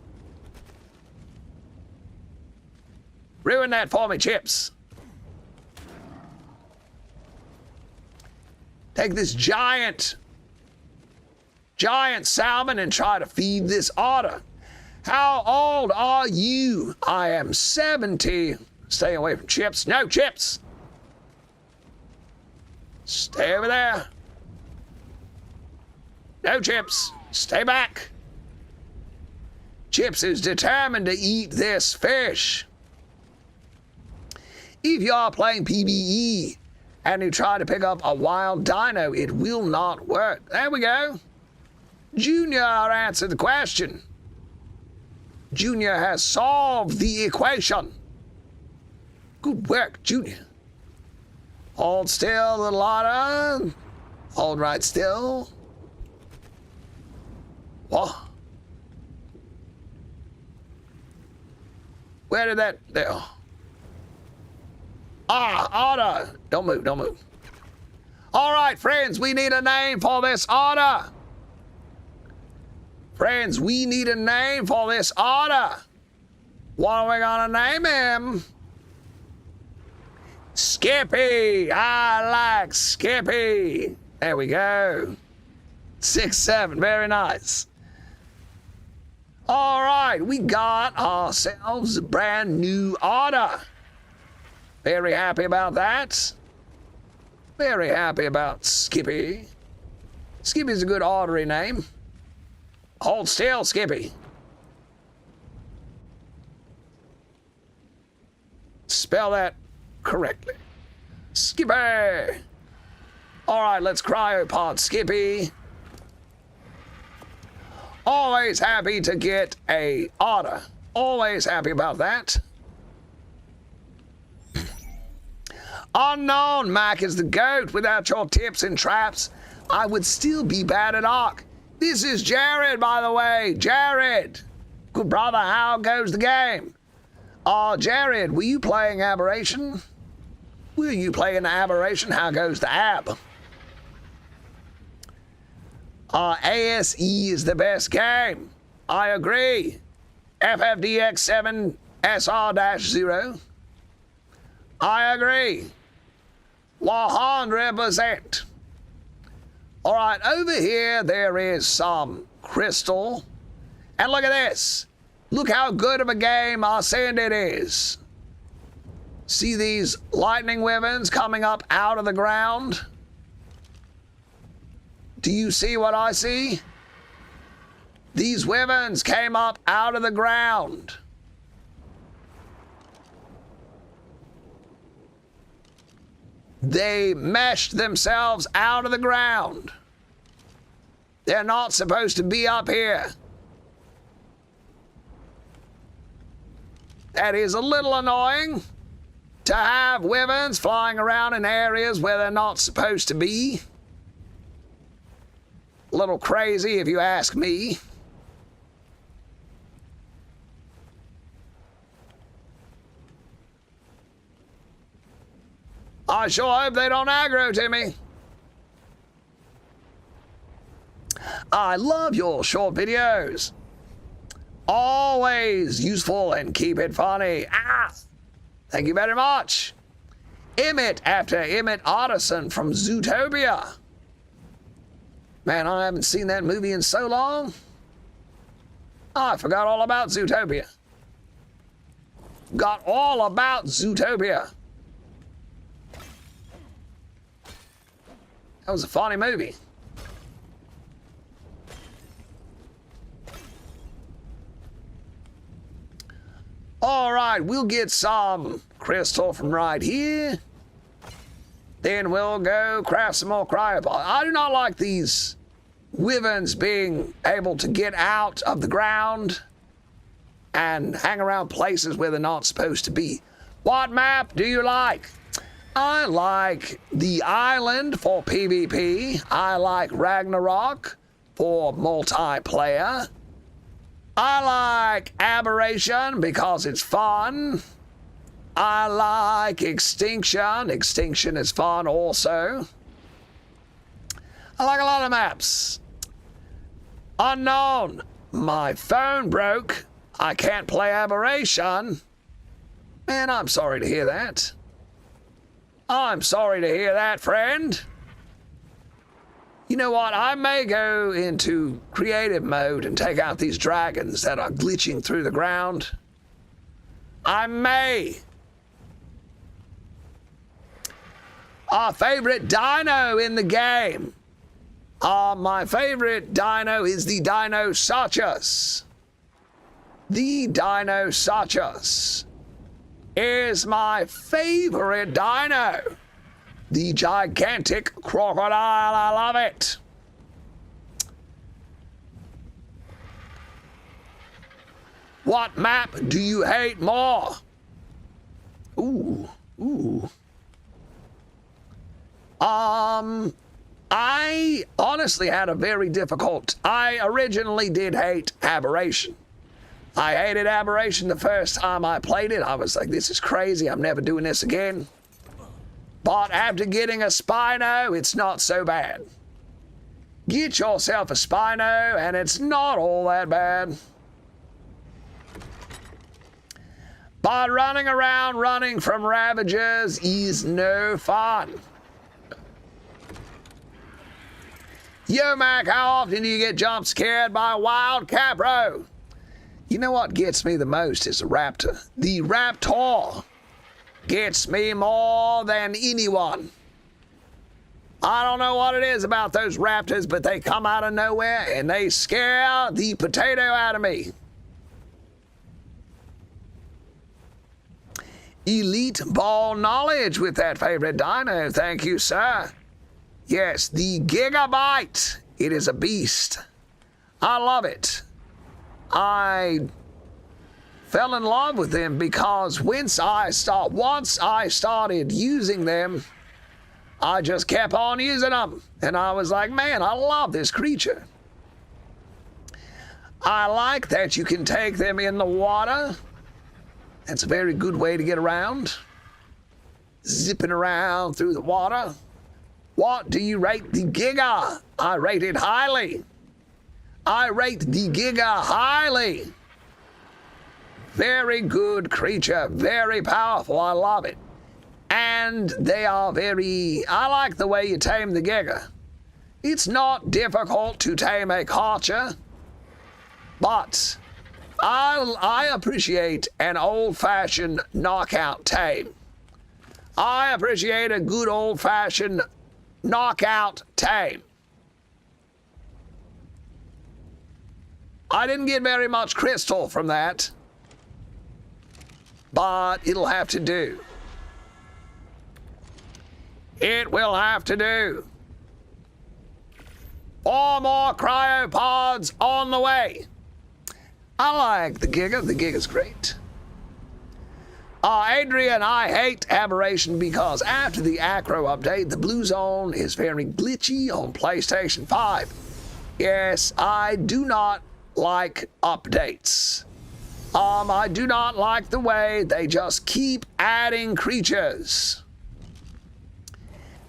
Ruin that for me, Chips. Take this giant salmon and try to feed this otter. How old are you? I am 70. Stay away from Chips. No, Chips. Stay over there. No, Chips. Stay back. Chips is determined to eat this fish. If you are playing PvE and you try to pick up a wild dino, it will not work. There we go. Junior answered the question. Junior has solved the equation. Good work, Junior. Hold still, little otter. Hold right still. What? Where did that... There. Ah, otter. Don't move, don't move. All right, friends, we need a name for this otter. Friends, we need a name for this otter. What are we gonna name him? Skippy. I like Skippy. There we go. 6-7. Very nice. All right, we got ourselves a brand new otter. Very happy about that. Very happy about Skippy. Skippy's a good ottery name. Hold still, Skippy. Spell that correctly. Skippy. All right, let's cryopod Skippy. Always happy to get a otter. Always happy about that. Unknown, Mac is the GOAT. Without your tips and traps, I would still be bad at Ark. This is Jared, by the way. Jared. Good brother, how goes the game? Jared, were you playing Aberration? Were you playing Aberration? How goes the ab? ASE is the best game. I agree. FFDX7 SR-0. I agree. 100%. All right, over here there is some crystal. And look at this. Look how good of a game I said it is. See these lightning wyverns coming up out of the ground? Do you see what I see? These wyverns came up out of the ground. They meshed themselves out of the ground. They're not supposed to be up here. That is a little annoying to have wyverns flying around in areas where they're not supposed to be. A little crazy if you ask me. I sure hope they don't aggro to me. I love your short videos. Always useful and keep it funny. Thank you very much. Emmett after Emmett Otterson from Zootopia. Man, I haven't seen that movie in so long. I forgot all about Zootopia. Got all about Zootopia. That was a funny movie. All right, we'll get some crystal from right here. Then we'll go craft some more cryopods. I do not like these wyverns being able to get out of the ground and hang around places where they're not supposed to be. What map do you like? I like the island for PvP. I like Ragnarok for multiplayer. I like Aberration because it's fun. I like Extinction. Extinction is fun also. I like a lot of maps. Unknown. My phone broke. I can't play Aberration. Man, I'm sorry to hear that. I'm sorry to hear that, friend. You know what? I may go into creative mode and take out these dragons that are glitching through the ground. I may. Our favorite dino in the game. My favorite dino is the Dinosaurus. The Dinosaurus is my favorite dino. The gigantic crocodile, I love it. What map do you hate more? Ooh. I honestly had a very difficult... I originally did hate Aberration. I hated Aberration the first time I played it. I was like, this is crazy. I'm never doing this again. But after getting a Spino, it's not so bad. Get yourself a Spino, and it's not all that bad. But running around running from Ravagers is no fun. Yo, Mac, how often do you get jump scared by a wild capro? You know what gets me the most is a raptor. The raptor gets me more than anyone. I don't know what it is about those raptors, but they come out of nowhere and they scare the potato out of me. Elite ball knowledge with that favorite dino. Thank you, sir. Yes, the Gigabyte. It is a beast. I love it. I fell in love with them because once I started using them, I just kept on using them. And I was like, man, I love this creature. I like that you can take them in the water. That's a very good way to get around. Zipping around through the water. What do you rate the Giga? I rate it highly. I rate the Giga highly. Very good creature, very powerful, I love it. And they are I like the way you tame the Giga. It's not difficult to tame a Karcher, but I appreciate an old-fashioned knockout tame. I appreciate a good old-fashioned knockout tame. I didn't get very much crystal from that, but it'll have to do. It will have to do. 4 more cryopods on the way. I like the Giga. The Giga's great. Adrian, I hate Aberration because after the Acro update, the blue zone is very glitchy on PlayStation 5. Yes, I do not like updates. I do not like the way they just keep adding creatures.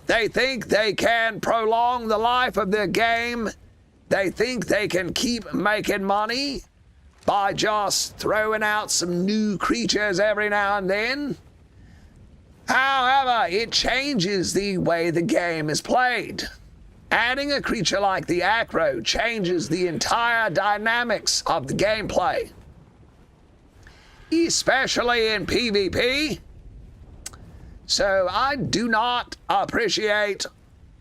They think they can prolong the life of their game. They think they can keep making money by just throwing out some new creatures every now and then. However, it changes the way the game is played. Adding a creature like the Acro changes the entire dynamics of the gameplay, especially in PvP. So I do not appreciate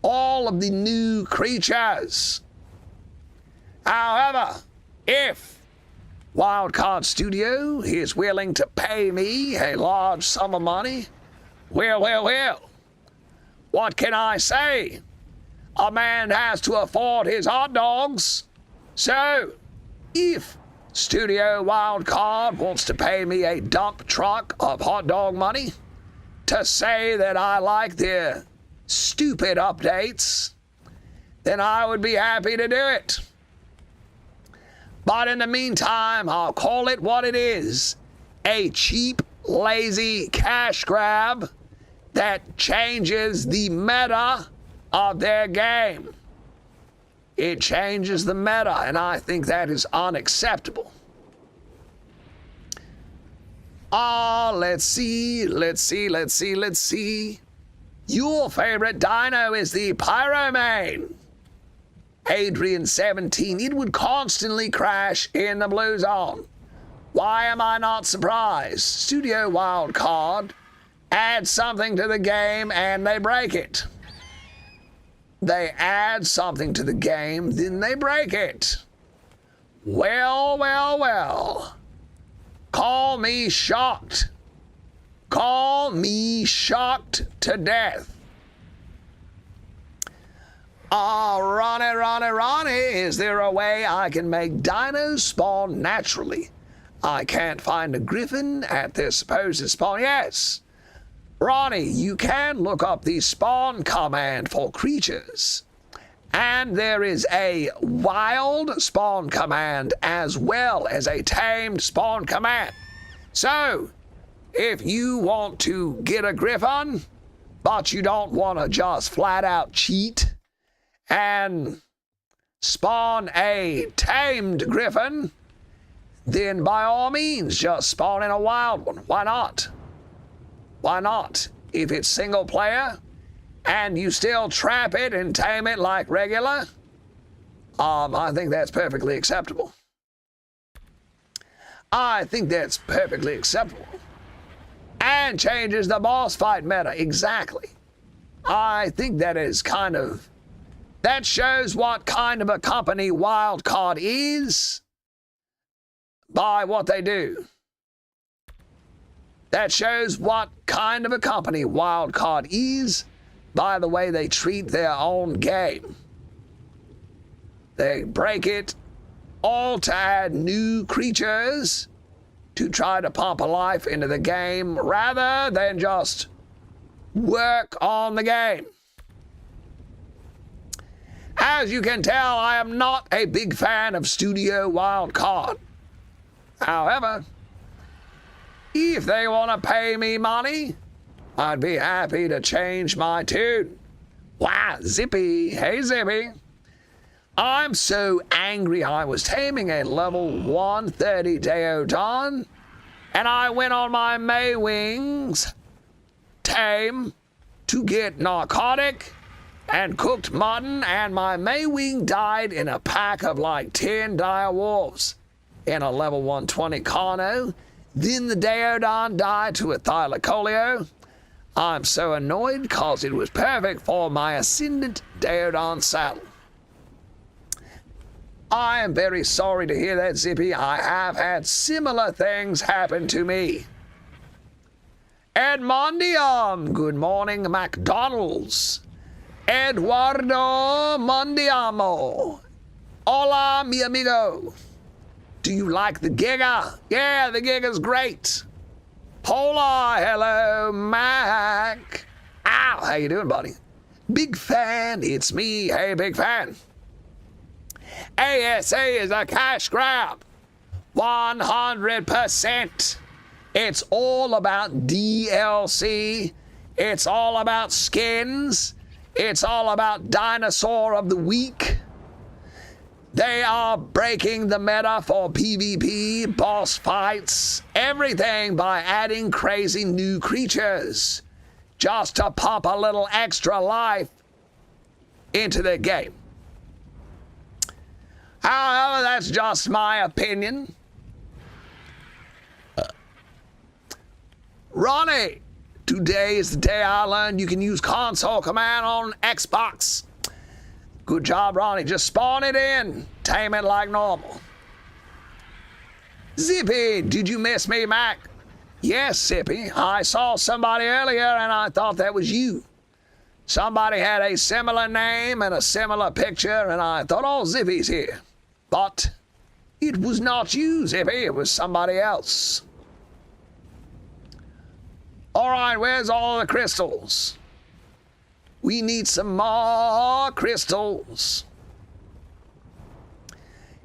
all of the new creatures. However, if Wildcard Studio is willing to pay me a large sum of money, well, what can I say? A man has to afford his hot dogs. So, if Studio Wildcard wants to pay me a dump truck of hot dog money to say that I like their stupid updates, then I would be happy to do it. But in the meantime, I'll call it what it is: a cheap, lazy cash grab that changes the meta of their game. It changes the meta, and I think that is unacceptable. Let's see. Your favorite dino is the Pyromane. Adrian17, it would constantly crash in the blue zone. Why am I not surprised? Studio Wildcard adds something to the game and they break it. They add something to the game, then they break it. Well. Call me shocked. Call me shocked to death. Ronnie, is there a way I can make dinos spawn naturally? I can't find a griffin at their supposed spawn. Yes. Ronnie, you can look up the spawn command for creatures. And there is a wild spawn command as well as a tamed spawn command. So, if you want to get a griffin, but you don't want to just flat out cheat and spawn a tamed griffin, then by all means just spawn in a wild one. Why not? Why not? If it's single player and you still trap it and tame it like regular, I think that's perfectly acceptable. And changes the boss fight meta. Exactly. I think that is that shows what kind of a company Wildcard is by what they do. That shows what kind of a company Wildcard is by the way they treat their own game. They break it all to add new creatures to try to pump a life into the game rather than just work on the game. As you can tell, I am not a big fan of Studio Wildcard. However, if they want to pay me money, I'd be happy to change my tune. Wow, Zippy. Hey, Zippy. I'm so angry I was taming a level 130 Deodon, and I went on my Maywings tame to get narcotic and cooked mutton, and my Maywing died in a pack of like 10 dire wolves in a level 120 Carno. Then the Deodon died to a Thylacoleo. I'm so annoyed because it was perfect for my Ascendant Deodon saddle. I am very sorry to hear that, Zippy. I have had similar things happen to me. Edmondium, good morning, McDonald's. Eduardo Mondiamo. Hola, mi amigo. Do you like the Giga? Yeah, the Giga's great. Hola, hello, Mac. Ow, how you doing, buddy? Big fan, it's me. Hey, big fan. ASA is a cash grab. 100%. It's all about DLC. It's all about skins. It's all about Dinosaur of the Week. They are breaking the meta for PvP, boss fights, everything by adding crazy new creatures just to pump a little extra life into the game. However, that's just my opinion. Ronnie, today is the day I learned you can use console command on Xbox. Good job, Ronnie. Just spawn it in. Tame it like normal. Zippy, did you miss me, Mac? Yes, Zippy. I saw somebody earlier and I thought that was you. Somebody had a similar name and a similar picture and I thought, oh, Zippy's here. But it was not you, Zippy. It was somebody else. All right, where's all the crystals? We need some more crystals.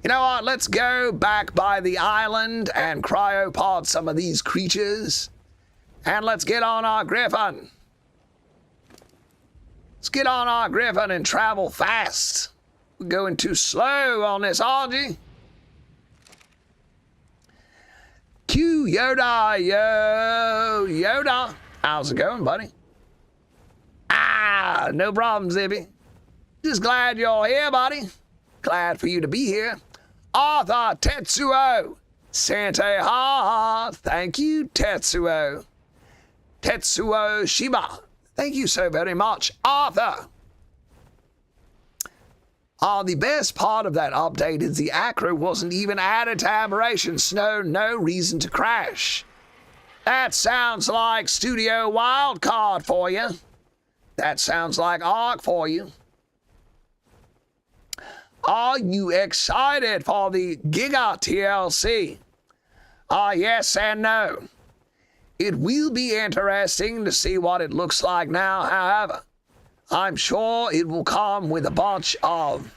You know what? Let's go back by the island and cryopod some of these creatures. And let's get on our griffin. Let's get on our griffin and travel fast. We're going too slow on this, aren't you? Q Yoda, yo, Yoda. How's it going, buddy? Ah, no problem, Zippy. Just glad you're here, buddy. Glad for you to be here. Arthur Tetsuo. Sante ha. Thank you, Tetsuo. Tetsuo Shiba. Thank you so very much, Arthur. The best part of that update is the acro wasn't even added to Aberration Snow. No reason to crash. That sounds like Studio Wildcard for you. That sounds like Ark for you. Are you excited for the Giga TLC? Yes and no. It will be interesting to see what it looks like now, however. I'm sure it will come with a bunch of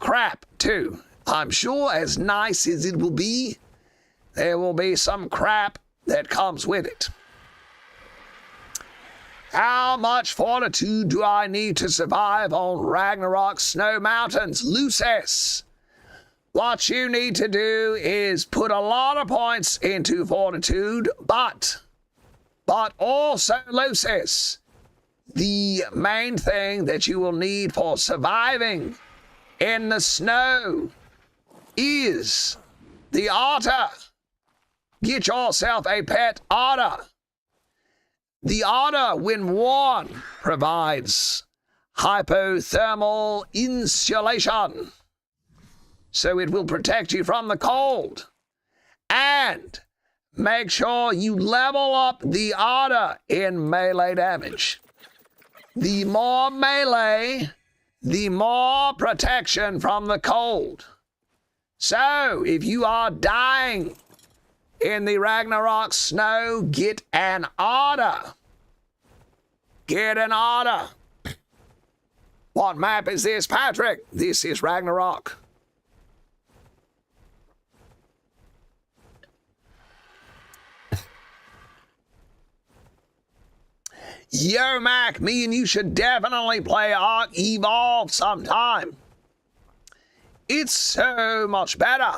crap, too. I'm sure as nice as it will be, there will be some crap that comes with it. How much fortitude do I need to survive on Ragnarok Snow Mountains? Lucis, what you need to do is put a lot of points into fortitude, but also, Lucis, the main thing that you will need for surviving in the snow is the otter. Get yourself a pet otter. The otter, when worn, provides hypothermal insulation, so it will protect you from the cold. And make sure you level up the otter in melee damage. The more melee, the more protection from the cold. So, if you are dying in the Ragnarok snow, get an otter. Get an otter. What map is this, Patrick? This is Ragnarok. Yo, Mac, me and you should definitely play Ark Evolve sometime. It's so much better.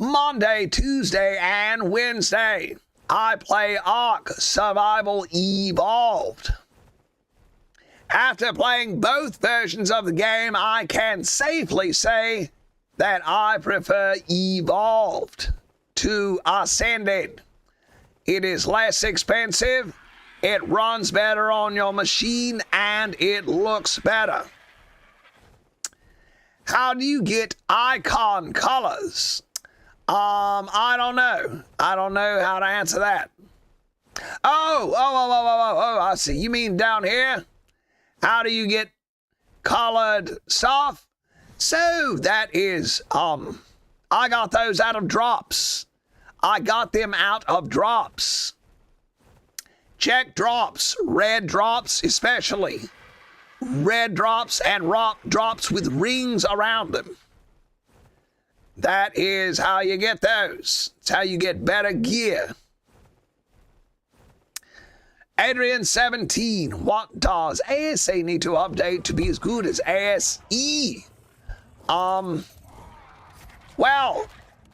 Monday, Tuesday, and Wednesday, I play Ark Survival Evolved. After playing both versions of the game, I can safely say that I prefer Evolved to Ascended. It is less expensive, it runs better on your machine, and it looks better. How do you get icon colors? I don't know. I don't know how to answer that. Oh, I see. You mean down here? How do you get colored stuff? So that is, I got those out of drops. I got them out of drops. Check drops, red drops especially. red drops and rock drops with rings around them. That is how you get those. It's how you get better gear. Adrian 17, what does ASA need to update to be as good as ASE? Well,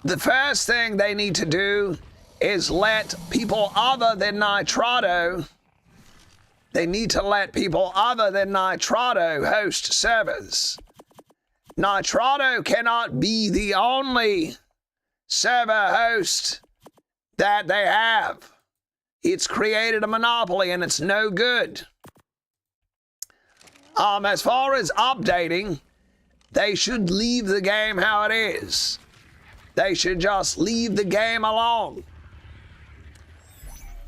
the first thing they need to do is let people other than Nitrado, they need to let people other than Nitrado host servers. Nitrado cannot be the only server host that they have. It's created a monopoly and it's no good. As far as updating, they should leave the game how it is. They should just leave the game alone.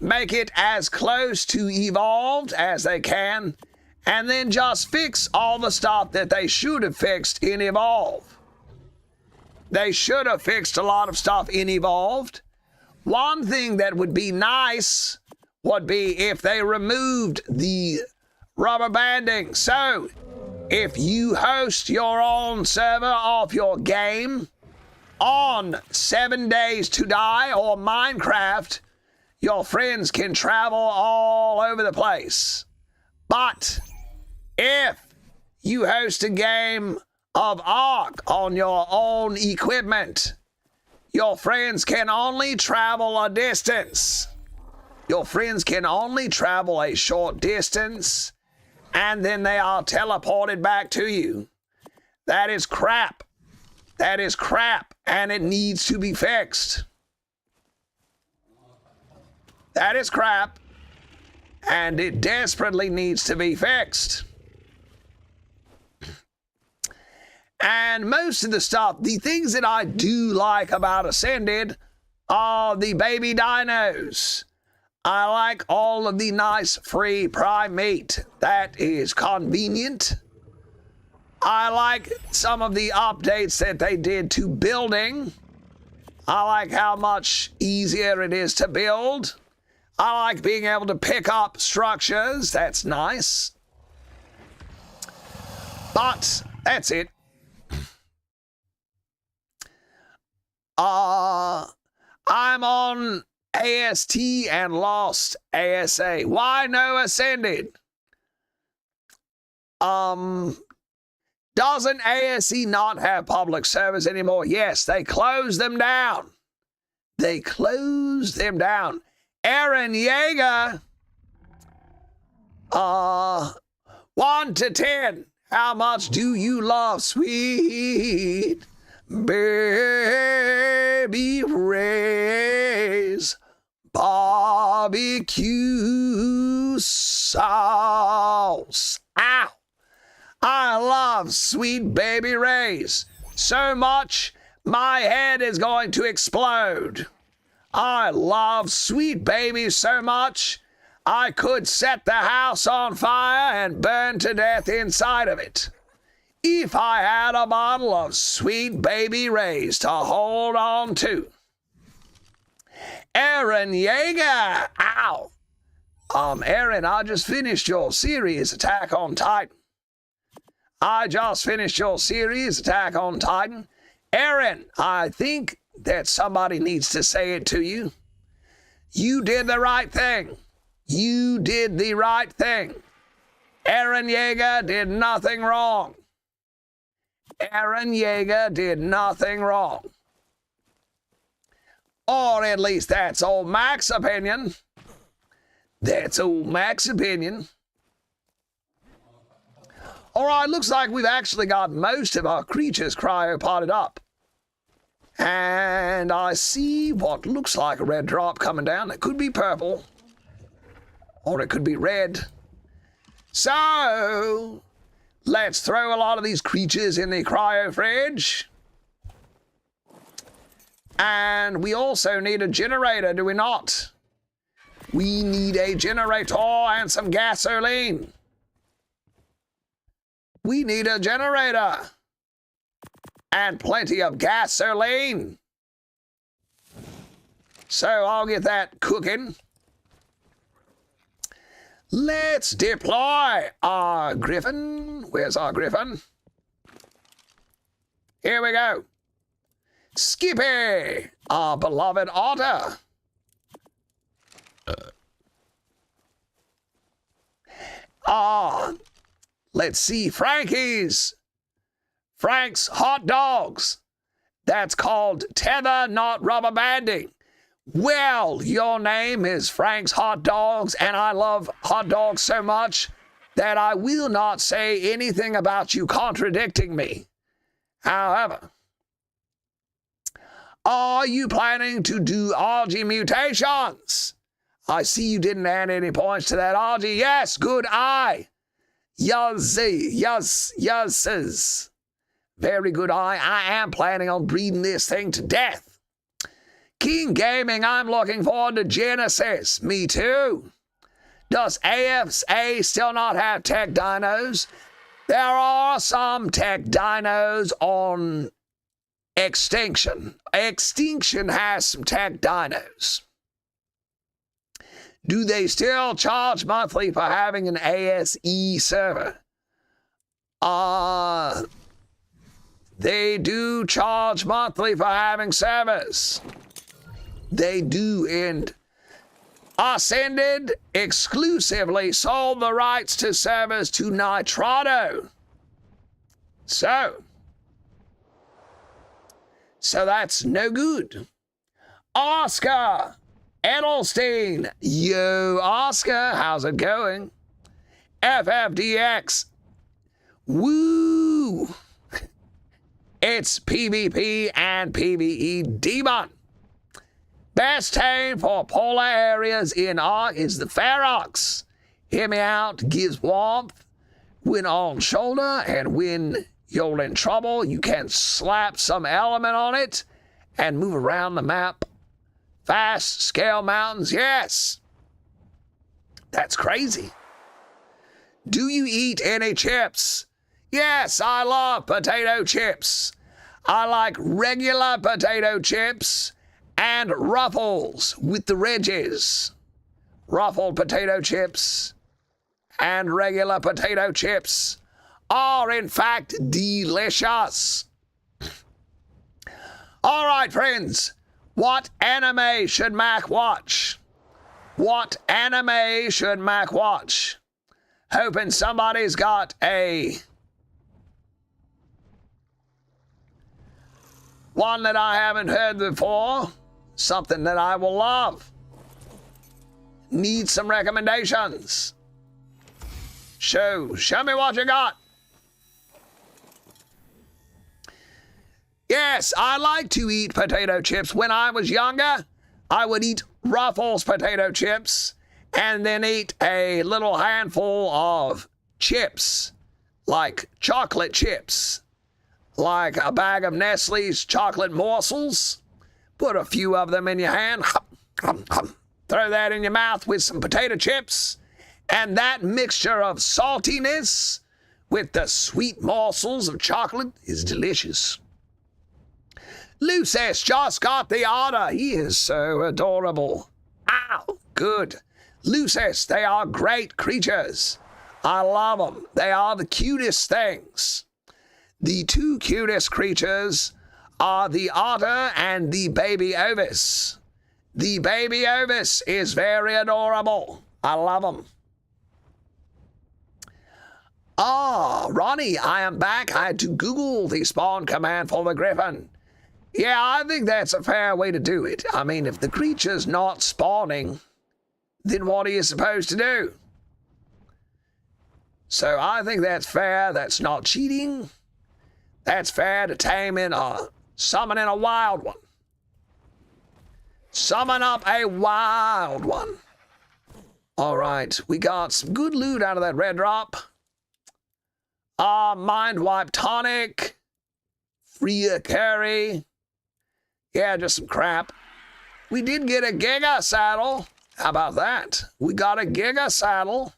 Make it as close to evolved as they can, and then just fix all the stuff that they should have fixed in Evolve. They should have fixed a lot of stuff in Evolved. One thing that would be nice would be if they removed the rubber banding. So, if you host your own server of your game on 7 Days to Die or Minecraft, your friends can travel all over the place. But if you host a game of Ark on your own equipment, your friends can only travel a distance. Your friends can only travel a short distance, and then they are teleported back to you. That is crap. That is crap, and it needs to be fixed. That is crap, and it desperately needs to be fixed. And most of the stuff, the things that I do like about Ascended are the baby dinos. I like all of the nice free primate. That is convenient. I like some of the updates that they did to building. I like how much easier it is to build. I like being able to pick up structures. That's nice. But that's it. I'm on AST and lost ASA. Why no Ascended? Doesn't ASE not have public servers anymore? Yes, they closed them down. They closed them down. Aaron Yeager, 1 to 10. How much do you love sweet baby Ray's barbecue sauce? Ow! I love sweet baby Ray's so much my head is going to explode. I love sweet baby so much I could set the house on fire and burn to death inside of it if I had a bottle of sweet baby Ray's to hold on to. Aaron Yeager, ow! Aaron, I just finished your series, Attack on Titan. Aaron, I think that somebody needs to say it to you. You did the right thing. You did the right thing. Aaron Yeager did nothing wrong. Aaron Yeager did nothing wrong. Or at least that's old Mac's opinion. That's old Mac's opinion. All right, looks like we've actually got most of our creatures cryopoded up. And I see what looks like a red drop coming down. It could be purple. Or it could be red. So, let's throw a lot of these creatures in the cryo fridge. And we also need a generator, do we not? We need a generator and some gasoline. We need a generator and plenty of gasoline. So I'll get that cooking. Let's deploy our griffin. Where's our griffin? Here we go. Skippy, our beloved otter. Let's see, Frank's hot dogs. That's called tether, not rubber banding. Well, your name is Frank's Hot Dogs, and I love hot dogs so much that I will not say anything about you contradicting me. However, are you planning to do algae mutations? I see you didn't add any points to that algae. Yes, good eye. Yes. Very good eye. I am planning on breeding this thing to death. King Gaming, I'm looking forward to Genesis. Me too. Does AFA still not have tech dinos? There are some tech dinos on Extinction. Extinction has some tech dinos. Do they still charge monthly for having an ASE server? They do charge monthly for having servers. They do, and Ascended exclusively sold the rights to servers to Nitrado. So that's no good. Oscar Edelstein. Yo, Oscar, how's it going? FFDX. Woo! It's PvP and PvE Demon. Best tame for polar areas in Ark is the Ferox. Hear me out, gives warmth when on shoulder, and when you're in trouble, you can slap some element on it and move around the map. Fast, scale mountains, yes. That's crazy. Do you eat any chips? Yes, I love potato chips. I like regular potato chips and Ruffles with the ridges. Ruffled potato chips and regular potato chips are in fact delicious. All right, friends, what anime should Mac watch? What anime should Mac watch? Hoping somebody's got one that I haven't heard before. Something that I will love. Need some recommendations. Show me what you got. Yes, I like to eat potato chips. When I was younger, I would eat Ruffles potato chips and then eat a little handful of chips, like chocolate chips, like a bag of Nestle's chocolate morsels. Put a few of them in your hand, throw that in your mouth with some potato chips, and that mixture of saltiness with the sweet morsels of chocolate is delicious. Lucis just got the otter. He is so adorable. Ow, good. Lucis, they are great creatures. I love them. They are the cutest things. The two cutest creatures are the otter and the baby ovis. The baby ovis is very adorable. I love them. Ronnie, I am back. I had to Google the spawn command for the griffin. Yeah, I think that's a fair way to do it. I mean, if the creature's not spawning, then what are you supposed to do? So I think that's fair. That's not cheating. That's fair to tame in summon in a wild one. Summon up a wild one. All right, we got some good loot out of that red drop. Mind Wipe Tonic. Freya Carry. Yeah, just some crap. We did get a Giga Saddle. How about that? We got a Giga Saddle.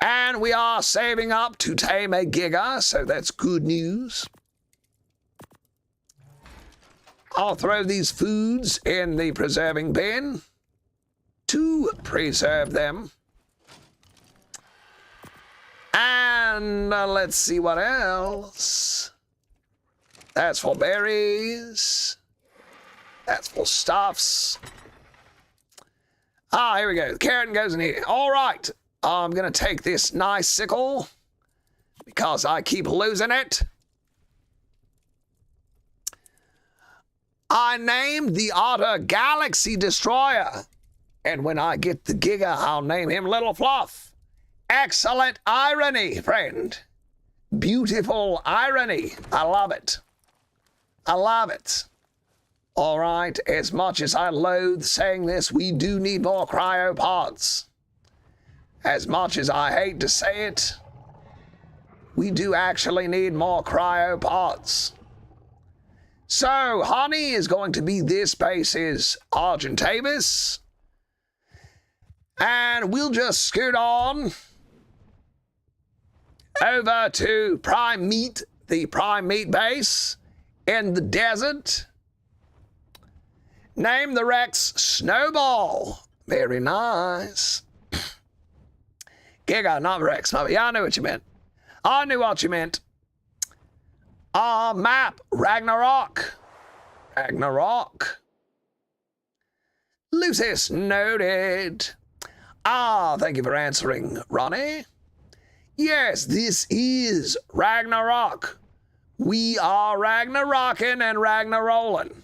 And we are saving up to tame a Giga, so that's good news. I'll throw these foods in the preserving bin to preserve them. And let's see what else. That's for berries. That's for stuffs. Ah, here we go. The carrot goes in here. All right. I'm going to take this nice sickle because I keep losing it. I named the otter Galaxy Destroyer. And when I get the Giga, I'll name him Little Fluff. Excellent irony, friend. Beautiful irony. I love it. I love it. All right, as much as I loathe saying this, we do need more cryopods. As much as I hate to say it, we do actually need more cryopods. So, honey is going to be this base's Argentavis. And we'll just scoot on over to Prime Meat, the Prime Meat base in the desert. Name the Rex Snowball. Very nice. Giga, not Rex. Yeah, I knew what you meant. I knew what you meant. Map. Ragnarok. Ragnarok. Lucis noted. Thank you for answering, Ronnie. Yes, this is Ragnarok. We are Ragnarocking and Ragnarolling.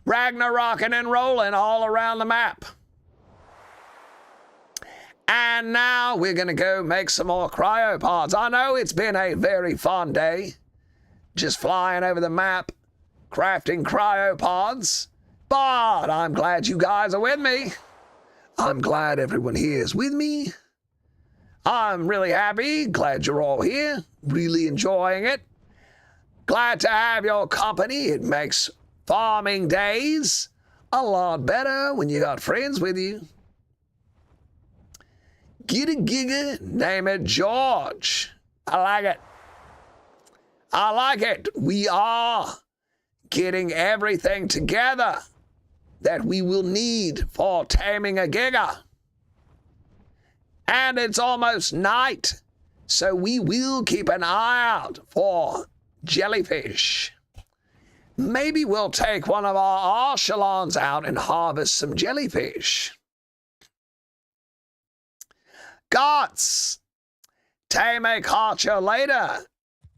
Ragnarocking and rolling all around the map. And now we're going to go make some more cryopods. I know it's been a very fun day. Just flying over the map, crafting cryopods. But I'm glad you guys are with me. I'm glad everyone here is with me. I'm really happy. Glad you're all here. Really enjoying it. Glad to have your company. It makes farming days a lot better when you got friends with you. Get a Giga, name it George. I like it. I like it. We are getting everything together that we will need for taming a Giga. And it's almost night, so we will keep an eye out for jellyfish. Maybe we'll take one of our Archelons out and harvest some jellyfish. Gots, tame a Karcher later.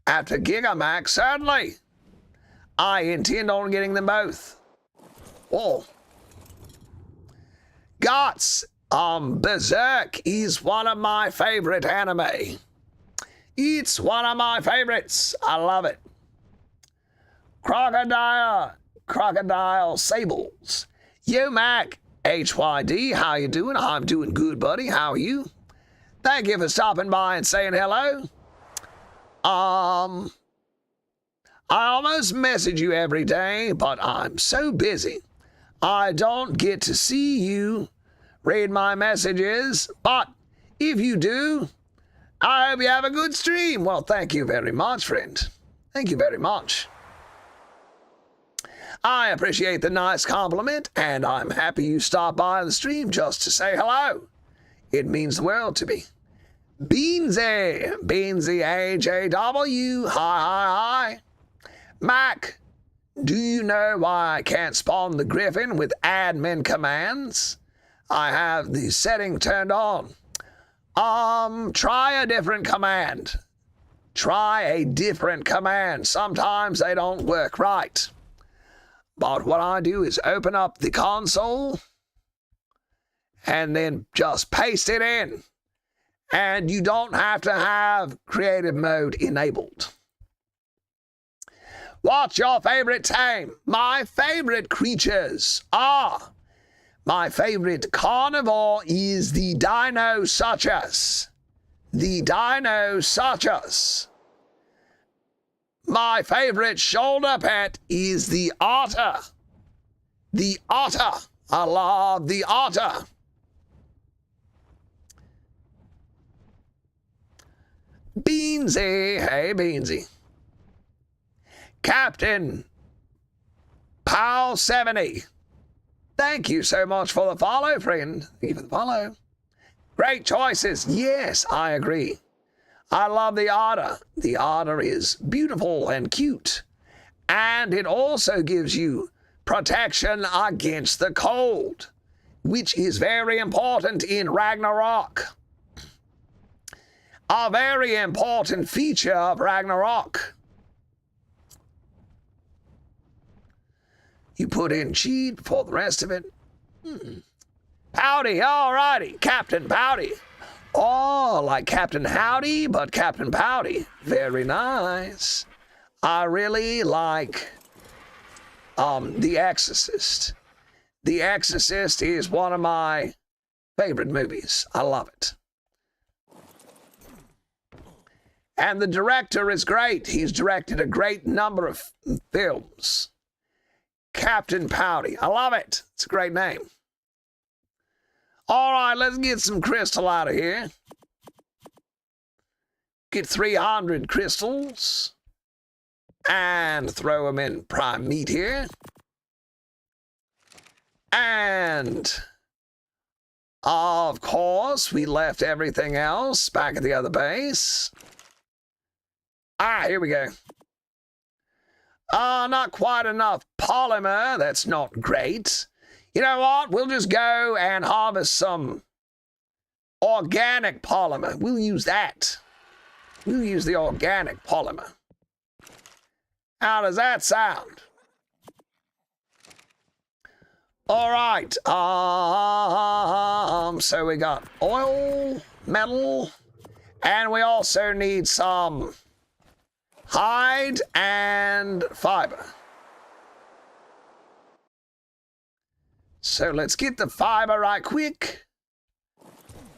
After Gigamax, certainly. I intend on getting them both. Oh. Gots, Berserk is one of my favorite anime. It's one of my favorites. I love it. Crocodile Sables. Yo, Mac, HYD, how you doing? I'm doing good, buddy. How are you? Thank you for stopping by and saying hello. I almost message you every day, but I'm so busy. I don't get to see you read my messages, but if you do, I hope you have a good stream. Well, thank you very much, friend. Thank you very much. I appreciate the nice compliment, and I'm happy you stopped by the stream just to say hello. It means the world to me. Beansy AJW, hi. Mac, do you know why I can't spawn the Griffin with admin commands? I have the setting turned on. Try a different command. Try a different command. Sometimes they don't work right. But what I do is open up the console and then just paste it in. And you don't have to have creative mode enabled. What's your favorite tame? My favorite creatures are... My favorite carnivore is the Dinosuchus. The Dinosuchus. My favorite shoulder pet is the otter. The otter. I love the otter. Beansy. Hey, Beansy. Captain Pow 70. Thank you so much for the follow, friend. Thank you for the follow. Great choices. Yes, I agree. I love the otter. The otter is beautiful and cute. And it also gives you protection against the cold, which is very important in Ragnarok. A very important feature of Ragnarok. You put in cheat for the rest of it. Pouty, alrighty, Captain Pouty. Oh, like Captain Howdy, but Captain Pouty. Very nice. I really like The Exorcist. The Exorcist is one of my favorite movies. I love it. And the director is great. He's directed a great number of films. Captain Pouty. I love it. It's a great name. All right, let's get some crystal out of here. Get 300 crystals. And throw them in prime meat here. And, of course, we left everything else back at the other base. Ah, here we go. Not quite enough polymer. That's not great. You know what? We'll just go and harvest some organic polymer. We'll use that. We'll use the organic polymer. How does that sound? All right. So we got oil, metal, and we also need some hide and fiber. So let's get the fiber right quick.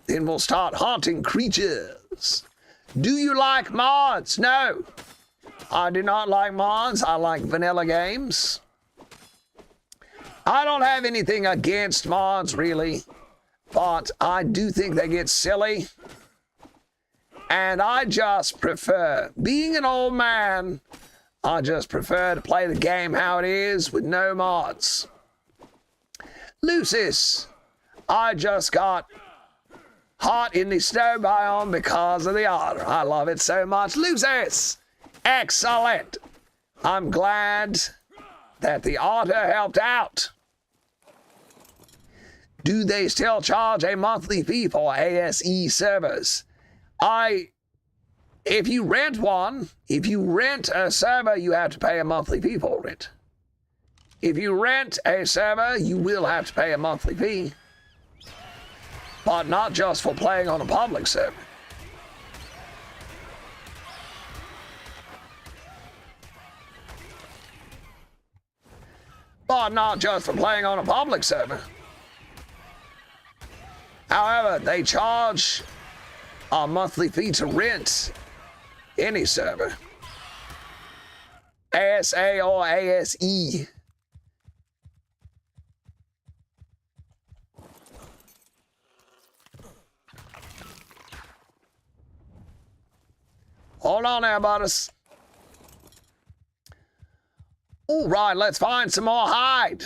Then we'll start haunting creatures. Do you like mods? No. I do not like mods. I like vanilla games. I don't have anything against mods, really. But I do think they get silly. And I just prefer, being an old man, I just prefer to play the game how it is with no mods. Lucis, I just got hot in the snow biome because of the otter. I love it so much. Lucis, excellent. I'm glad that the otter helped out. Do they still charge a monthly fee for ASE servers? If you rent one, if you rent a server, you have to pay a monthly fee for it. If you rent a server, you will have to pay a monthly fee. But not just for playing on a public server. But not just for playing on a public server. However, they charge a monthly fee to rent any server. ASA or ASE. Hold on there, buddies. All right, let's find some more hide.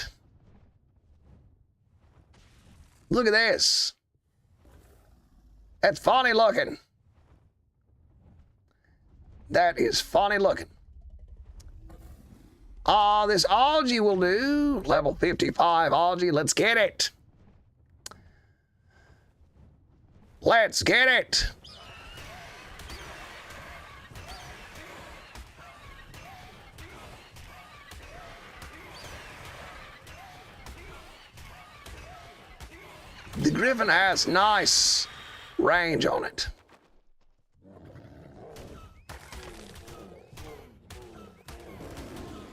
Look at this. That's funny looking. That is funny looking. This algae will do. Level 55 algae. Let's get it. Let's get it. The Griffin has nice range on it.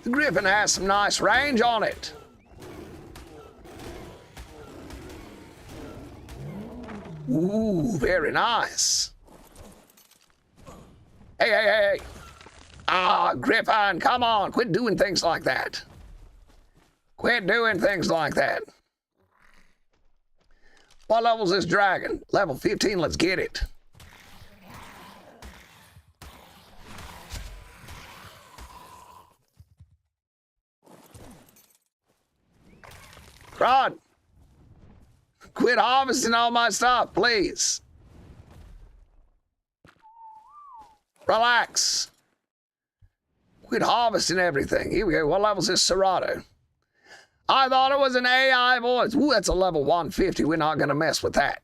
The Griffin has some nice range on it. Ooh, very nice. Hey, hey, hey, hey. Griffin, come on. Quit doing things like that. Quit doing things like that. What level is this dragon? Level 15, let's get it. Rod, quit harvesting all my stuff, please. Relax. Quit harvesting everything. Here we go. What level is this Serato? I thought it was an AI voice. Ooh, that's a level 150. We're not going to mess with that.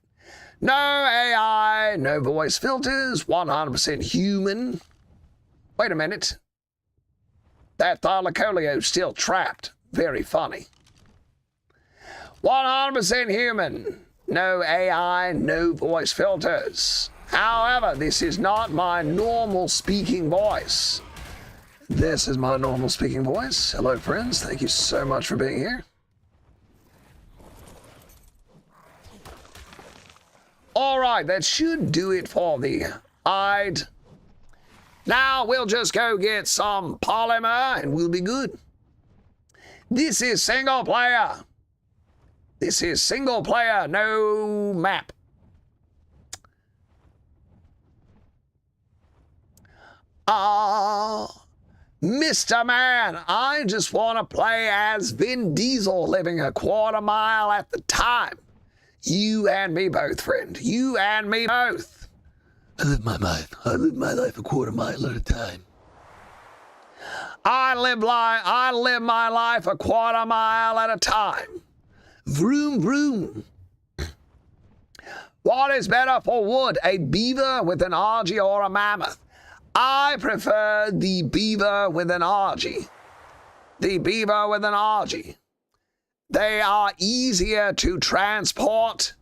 No AI, no voice filters, 100% human. Wait a minute. That Thylacolio's still trapped. Very funny. 100% human. No AI, no voice filters. However, this is not my normal speaking voice. This is my normal speaking voice. Hello, friends. Thank you so much for being here. All right, that should do it for the hide. Now we'll just go get some polymer and we'll be good. This is single player. This is single player, no map. Mr. Man, I just want to play as Vin Diesel living a quarter mile at the time. You and me both, friend. You and me both. I live my life a quarter mile at a time. I live my life a quarter mile at a time. Vroom, vroom. What is better for wood, a beaver with an orgy or a mammoth? I prefer the beaver with an orgy. The beaver with an orgy. They are easier to transport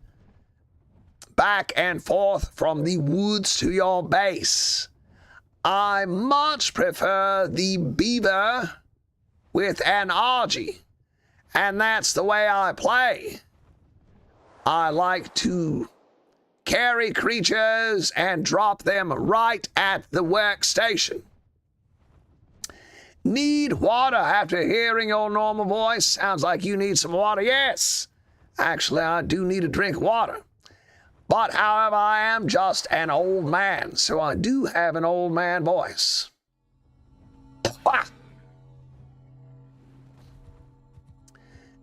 back and forth from the woods to your base. I much prefer the beaver with an orgy. And that's the way I play. I like to carry creatures and drop them right at the workstation. Need water after hearing your normal voice? Sounds like you need some water. Yes, actually I do need a drink of water. But however, I am just an old man, so I do have an old man voice.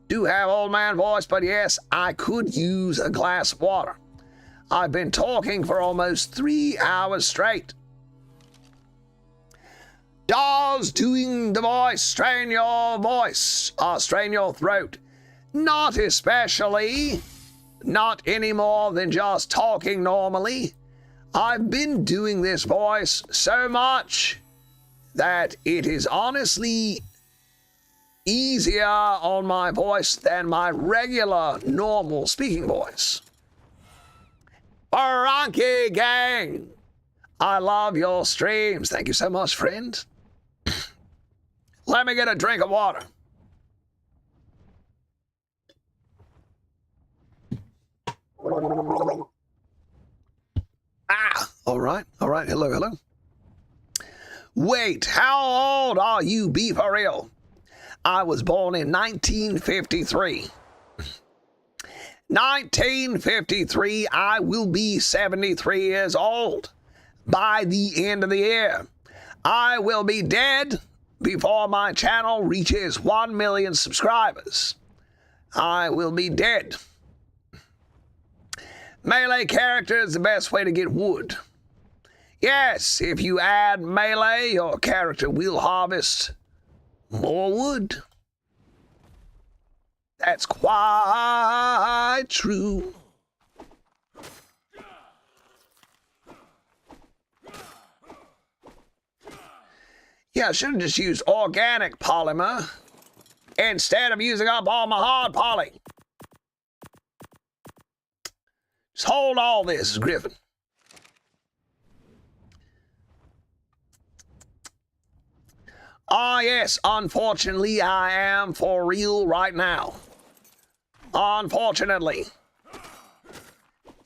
Do have old man voice, but yes, I could use a glass of water. I've been talking for almost 3 hours straight. Does doing the voice strain your voice or strain your throat? Not especially. Not any more than just talking normally. I've been doing this voice so much that it is honestly easier on my voice than my regular normal speaking voice. Frankie gang, I love your streams. Thank you so much, friend. Let me get a drink of water. All right. Hello. Wait, how old are you, be for real? I was born in 1953. 1953, I will be 73 years old by the end of the year. I will be dead before my channel reaches 1 million subscribers. I will be dead. Melee character is the best way to get wood. Yes, if you add melee, your character will harvest more wood. That's quite true. Yeah, I should have just used organic polymer instead of using up all my hard poly. Just hold all this, Griffin. Ah, yes, unfortunately, I am for real right now. Unfortunately.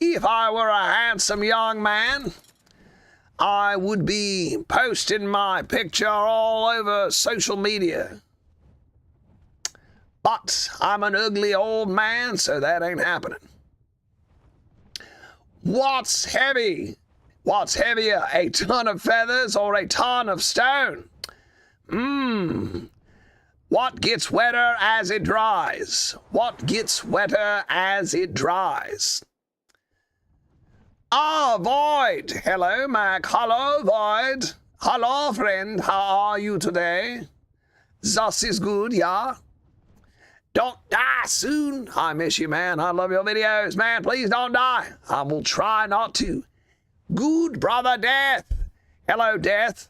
If I were a handsome young man, I would be posting my picture all over social media. But I'm an ugly old man, so that ain't happening. What's heavy? What's heavier, a ton of feathers or a ton of stone? What gets wetter as it dries? What gets wetter as it dries? Ah, Void. Hello, Mac. Hello, Void. Hello, friend. How are you today? This is good, yeah? Don't die soon. I miss you, man. I love your videos. Man, please don't die. I will try not to. Good brother Death. Hello, Death.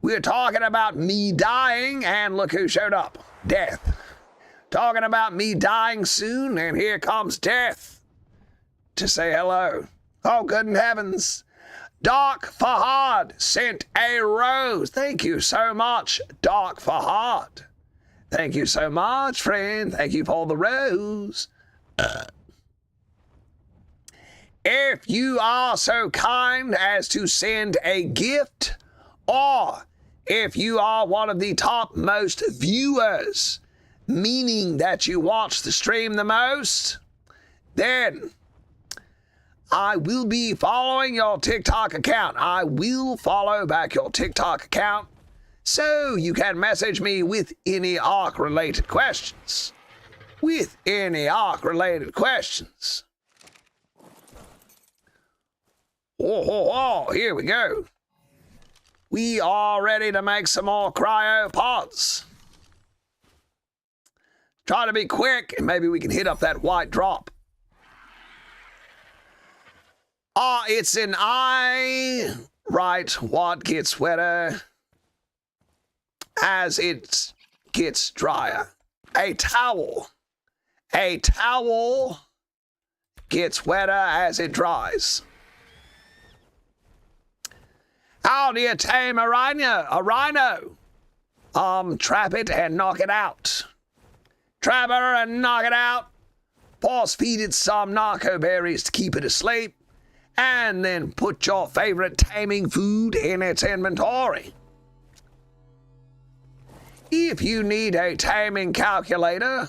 We're talking about me dying, and look who showed up. Death. Talking about me dying soon, and here comes Death to say hello. Oh, good heavens. Dark Fahad sent a rose. Thank you so much, Dark Fahad. Thank you so much, friend. Thank you for the rose. If you are so kind as to send a gift, or if you are one of the topmost viewers, meaning that you watch the stream the most, then I will be following your TikTok account. I will follow back your TikTok account so you can message me with any ARK-related questions. With any ARK-related questions. Oh, here we go. We are ready to make some more cryopods. Try to be quick, and maybe we can hit up that white drop. It's an eye. Right, what gets wetter as it gets drier? A towel. A towel gets wetter as it dries. How do you tame a rhino? A rhino. Trap it and knock it out. Trap her and knock it out. Force feed it some narco berries to keep it asleep. And then put your favorite taming food in its inventory. If you need a taming calculator,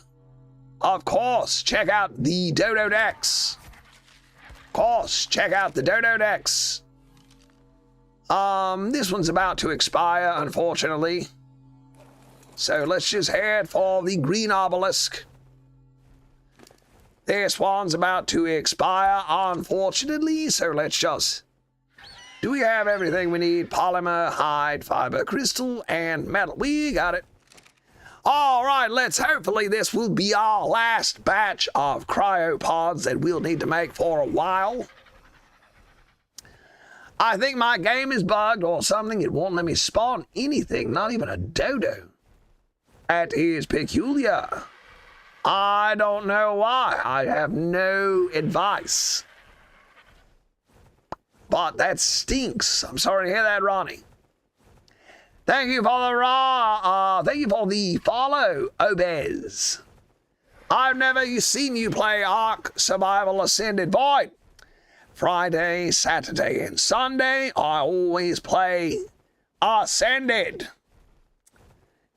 of course, check out the Dodo Dex. Of course, check out the Dodo Dex. This one's about to expire, unfortunately. So let's just head for the green obelisk. This one's about to expire, unfortunately, so let's just... Do we have everything we need? Polymer, hide, fiber, crystal, and metal. We got it. All right, hopefully this will be our last batch of cryopods that we'll need to make for a while. I think my game is bugged or something. It won't let me spawn anything, not even a dodo. That is peculiar. I don't know why. I have no advice. But that stinks. I'm sorry to hear that, Ronnie. Thank you for the follow, Obez. I've never seen you play Ark Survival Ascended Void. Friday, Saturday, and Sunday, I always play Ascended.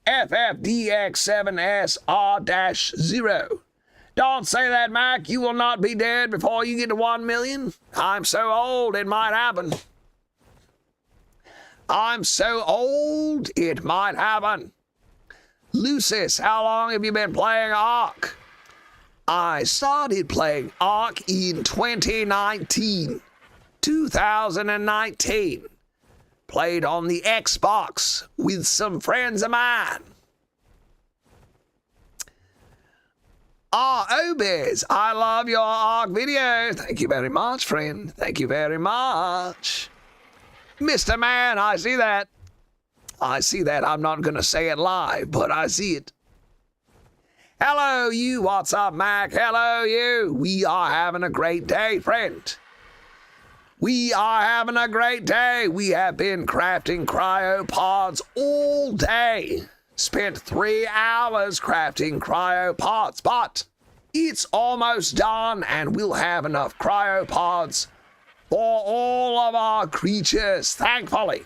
FFDX7SR-0. Don't say that, Mac. You will not be dead before you get to 1 million. I'm so old, it might happen. I'm so old, it might happen. Lucis, how long have you been playing Ark? I started playing Ark in 2019. Played on the Xbox with some friends of mine. Obez, I love your Ark video. Thank you very much, friend. Thank you very much. Mr. Man, I see that. I see that. I'm not going to say it live, but I see it. Hello, you. What's up, Mac? Hello, you. We are having a great day, friend. We are having a great day. We have been crafting cryopods all day. Spent 3 hours crafting cryopods, but it's almost done and we'll have enough cryopods for all of our creatures, thankfully.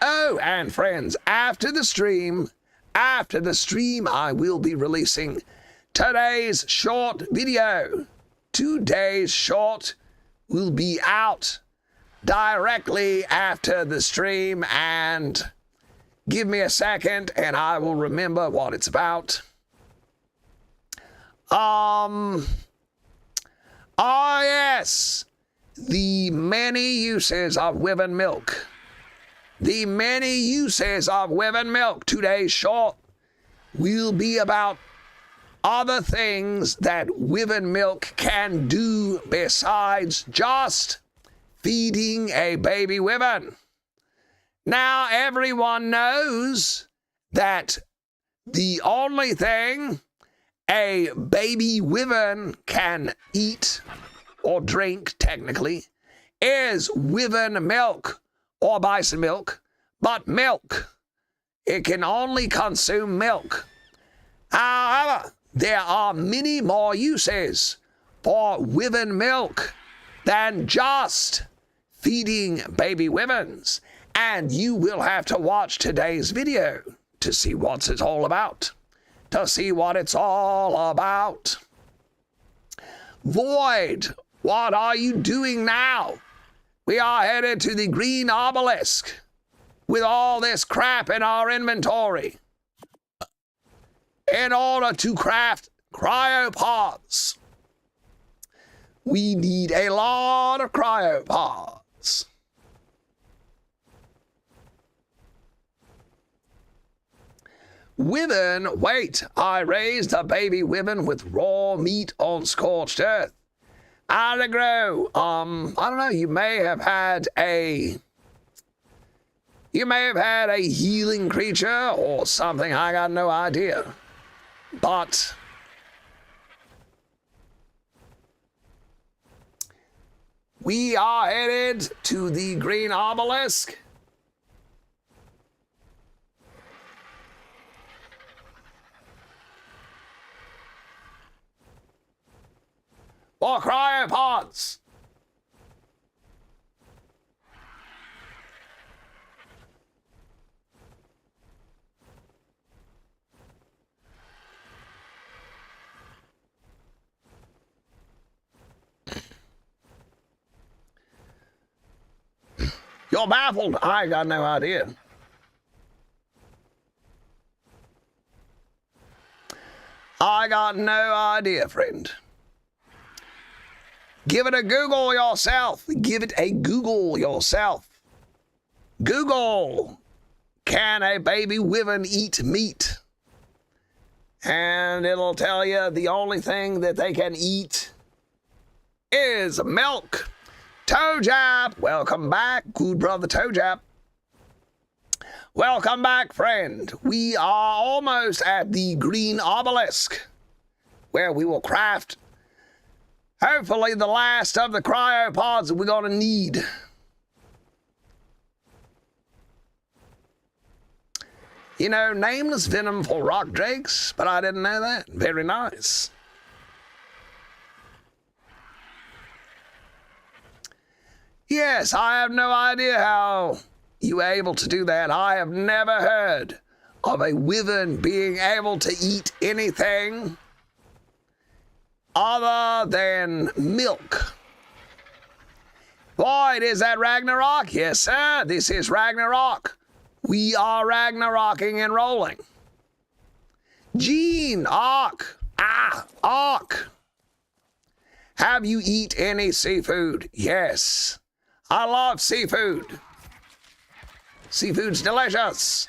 Oh, and friends, after the stream, I will be releasing today's short video. Today's short will be out directly after the stream, and give me a second and I will remember what it's about. Oh yes, the many uses of women milk. The many uses of women milk. Today's short will be about other things that women milk can do besides just feeding a baby women. Now, everyone knows that the only thing a baby women can eat or drink, technically, is women milk or bison milk, but milk. It can only consume milk. However, there are many more uses for women milk than just feeding baby womens. And you will have to watch today's video to see what it's all about. To see what it's all about. Void, what are you doing now? We are headed to the green obelisk with all this crap in our inventory in order to craft cryopods. We need a lot of cryopods. Women, wait, I raised a baby women with raw meat on scorched earth. How'd it grow? I don't know, you may have had a healing creature or something, I got no idea. But we are headed to the green obelisk. For cryopods. You're baffled. I got no idea. I got no idea, friend. Give it a Google yourself. Give it a Google yourself. Google, can a baby women eat meat? And it'll tell you the only thing that they can eat is milk. Toejap, welcome back, good brother Toejap. Welcome back, friend. We are almost at the green obelisk, where we will craft hopefully the last of the cryopods that we're going to need. You know, nameless venom for rock drakes, but I didn't know that. Very nice. Yes, I have no idea how you were able to do that. I have never heard of a wyvern being able to eat anything other than milk. Void, is that Ragnarok? Yes, sir. This is Ragnarok. We are Ragnaroking and rolling. Gene, Ark. Ark. Have you eat any seafood? Yes. I love seafood. Seafood's delicious.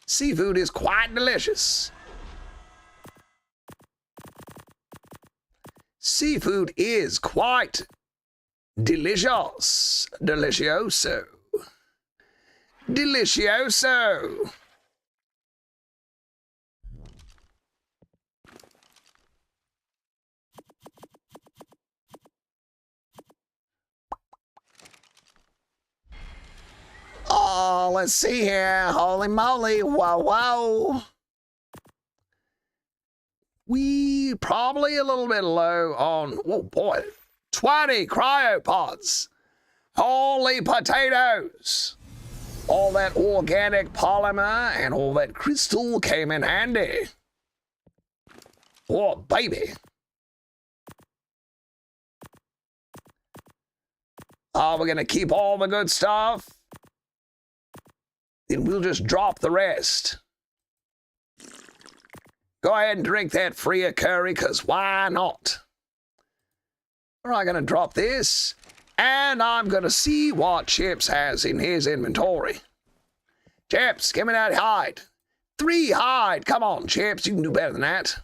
Seafood is quite delicious. Seafood is quite delicious. Delicioso. Delicioso. Oh, let's see here. Holy moly. Wow, wow. We probably a little bit low on, oh boy, 20 cryopods. Holy potatoes. All that organic polymer and all that crystal came in handy. Oh, baby. Oh, we're going to keep all the good stuff. Then we'll just drop the rest. Go ahead and drink that Freya curry, because why not? All right, gonna drop this, and I'm gonna see what Chips has in his inventory. Chips, give me that hide. 3 hide. Come on, Chips, you can do better than that.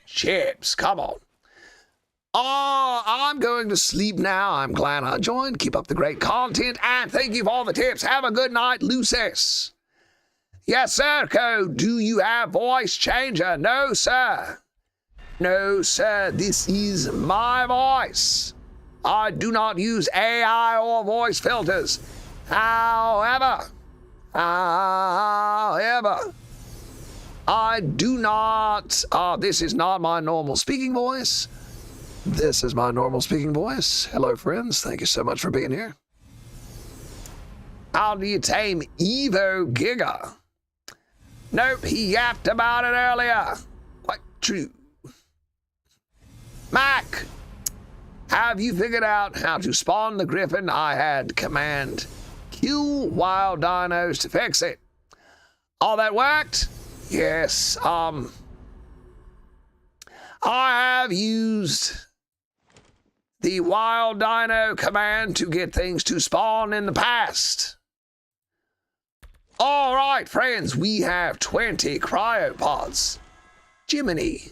Chips, come on. Oh, I'm going to sleep now. I'm glad I joined. Keep up the great content, and thank you for all the tips. Have a good night, Lucis. Yes, sir, Code. Do you have voice changer? No, sir. No, sir. This is my voice. I do not use AI or voice filters. However, I do not. This is not my normal speaking voice. This is my normal speaking voice. Hello, friends. Thank you so much for being here. How do you tame Evo Giga? Nope, he yapped about it earlier. Quite true. Mac, have you figured out how to spawn the griffin? I had command kill wild dinos to fix it. All that worked? Yes, I have used the wild dino command to get things to spawn in the past. All right, friends, we have 20 cryopods. Jiminy,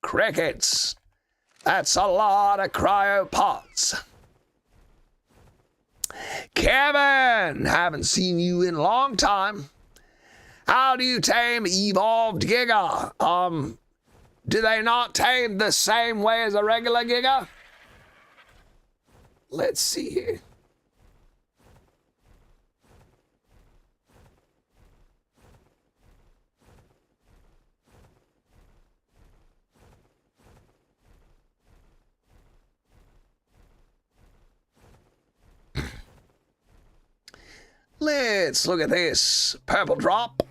crickets. That's a lot of cryopods. Kevin, haven't seen you in a long time. How do you tame evolved Giga? Do they not tame the same way as a regular Giga? Let's see here. Let's look at this purple drop.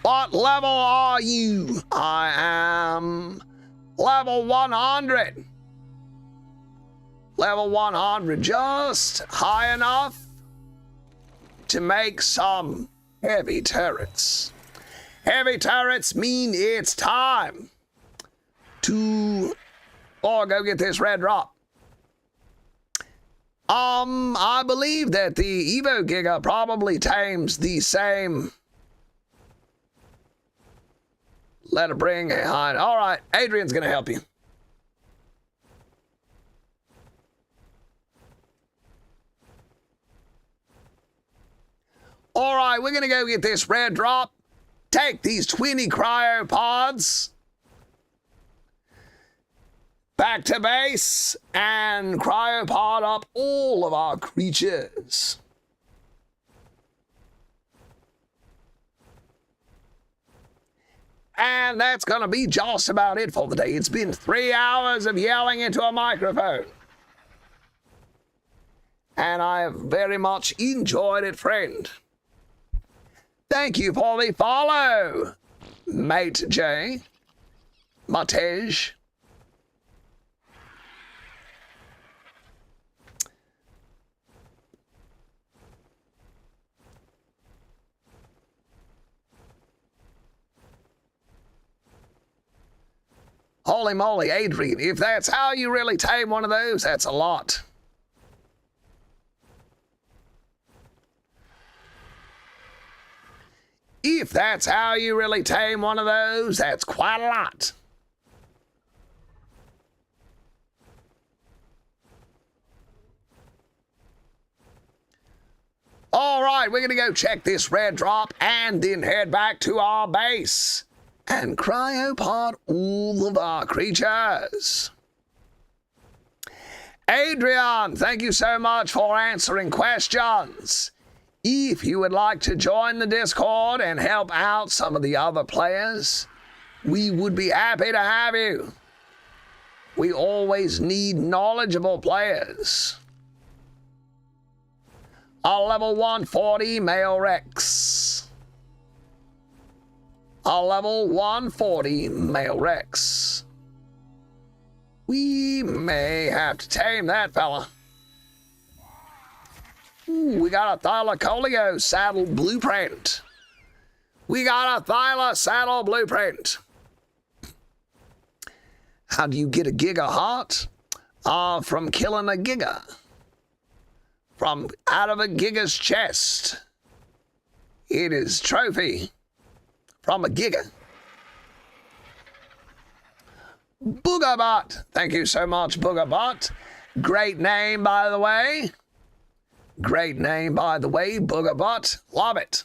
What level are you? I am level 100. Level 100, just high enough to make some heavy turrets. Heavy turrets mean it's time to go get this red drop. I believe that the Evo Giga probably tames the same. Let her bring a hind. All right, Adrian's gonna help you. All right, we're gonna go get this red drop. Take these 20 cryopods back to base and cryopod up all of our creatures. And that's gonna be just about it for the day. It's been 3 hours of yelling into a microphone. And I have very much enjoyed it, friend. Thank you for the follow, Mate J. Matej. Holy moly, Adrian, if that's how you really tame one of those, that's a lot. If that's how you really tame one of those, that's quite a lot. All right, we're gonna go check this red drop and then head back to our base and cryopod all of our creatures. Adrian, thank you so much for answering questions. If you would like to join the Discord and help out some of the other players, we would be happy to have you. We always need knowledgeable players. A level 140 male Rex. A level 140 male Rex. We may have to tame that fella. Ooh, we got a Thylacoleo saddle blueprint. We got a Thyla saddle blueprint. How do you get a Giga heart? From killing a Giga. From out of a Giga's chest. It is trophy from a Giga. Boogabot. Thank you so much, Boogabot. Great name, by the way. Great name, by the way, Boogabot. Love it.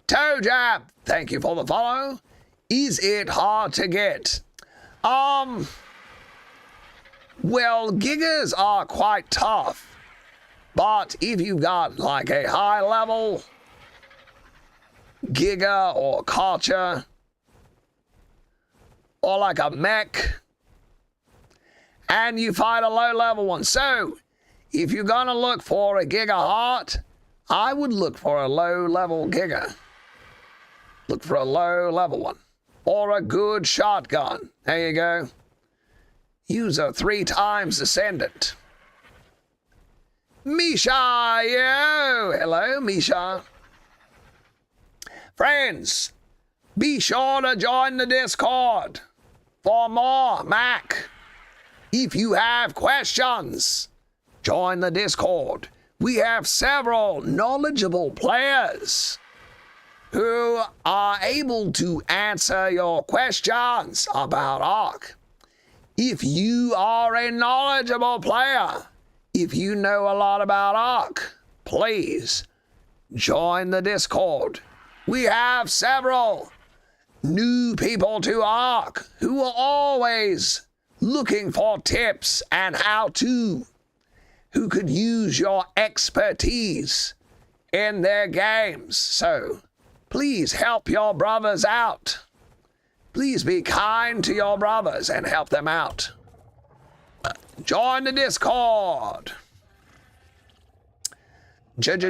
Toejab, thank you for the follow. Is it hard to get? Well, Gigas are quite tough. But if you've got like a high level Giga or Karcher, or like a mech, and you fight a low level one. So, if you're gonna look for a Giga heart, I would look for a low level Giga. Look for a low level one. Or a good shotgun. There you go. Use a 3 times ascendant. Misha, yo! Hello, Misha. Friends, be sure to join the Discord for more Mac. If you have questions, join the Discord. We have several knowledgeable players who are able to answer your questions about Ark. If you are a knowledgeable player, if you know a lot about Ark, please join the Discord. We have several new people to Ark who are always looking for tips and how-to, who could use your expertise in their games. So please help your brothers out. Please be kind to your brothers and help them out. Join the Discord. Join